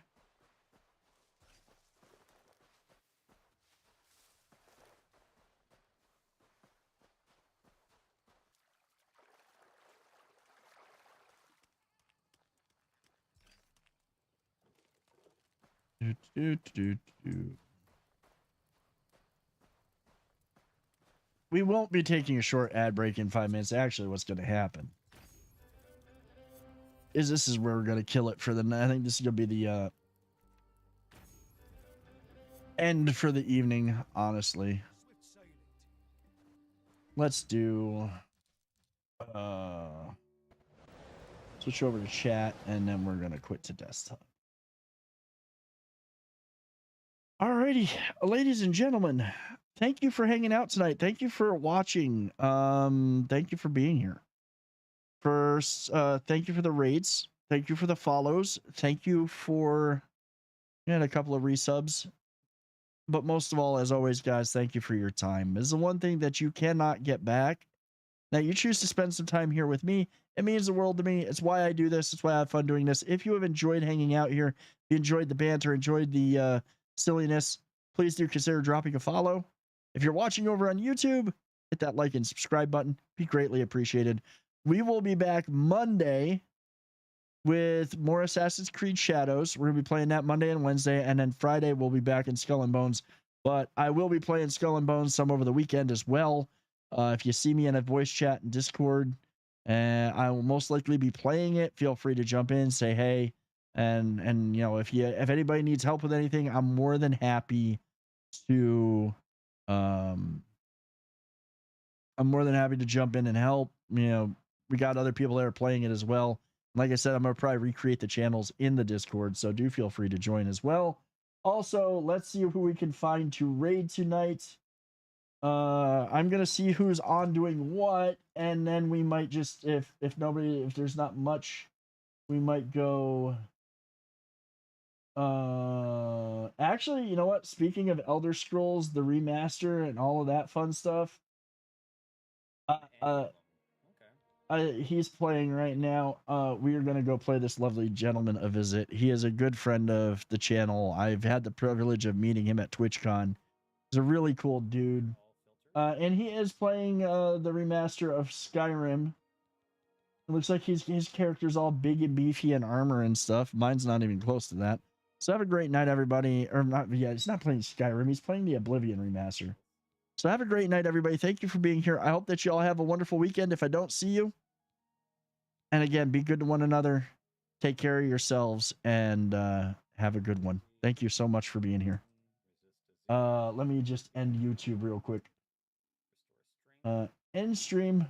We won't be taking a short ad break in 5 minutes. Actually, what's going to happen is this is where we're going to kill it for the night. I think this is going to be the end for the evening, honestly. Let's do switch over to chat, and then we're going to quit to desktop. Alrighty, ladies and gentlemen, thank you for hanging out tonight. Thank you for watching. Thank you for being here. First, thank you for the raids. Thank you for the follows. Thank you for a couple of resubs. But most of all, as always, guys, thank you for your time. This is the one thing that you cannot get back. That you choose to spend some time here with me. It means the world to me. It's why I do this. It's why I have fun doing this. If you have enjoyed hanging out here, if you enjoyed the banter, enjoyed the silliness, please do consider dropping a follow. If you're watching over on YouTube, hit that like and subscribe button. Be greatly appreciated. We will be back Monday with more Assassin's Creed Shadows. We're going to be playing that Monday and Wednesday. And then Friday, we'll be back in Skull and Bones. But I will be playing Skull and Bones some over the weekend as well. If you see me in a voice chat in Discord, and I will most likely be playing it, feel free to jump in, say hey, and you know, if anybody needs help with anything, I'm more than happy to jump in and help. You know, we got other people that are playing it as well. Like I said, I'm gonna probably recreate the channels in the Discord, so do feel free to join as well. Also, let's see who we can find to raid tonight. I'm gonna see who's on doing what, and then we might just if there's not much, we might go. Actually, you know what? Speaking of Elder Scrolls, the remaster and all of that fun stuff, he's playing right now. We are gonna go play this lovely gentleman a visit. He is a good friend of the channel. I've had the privilege of meeting him at TwitchCon. He's a really cool dude. And he is playing the remaster of Skyrim. It looks like his character's all big and beefy and armor and stuff. Mine's not even close to that. So have a great night, everybody. Or not, yeah, he's not playing Skyrim. He's playing the Oblivion remaster. So have a great night, everybody. Thank you for being here. I hope that you all have a wonderful weekend if I don't see you. And again, be good to one another. Take care of yourselves and have a good one. Thank you so much for being here. Let me just end YouTube real quick. End stream.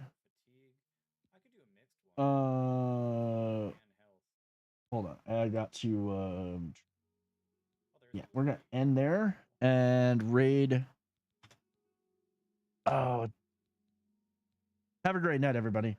Hold on. I got to yeah, we're gonna end there and raid. Oh, have a great night, everybody.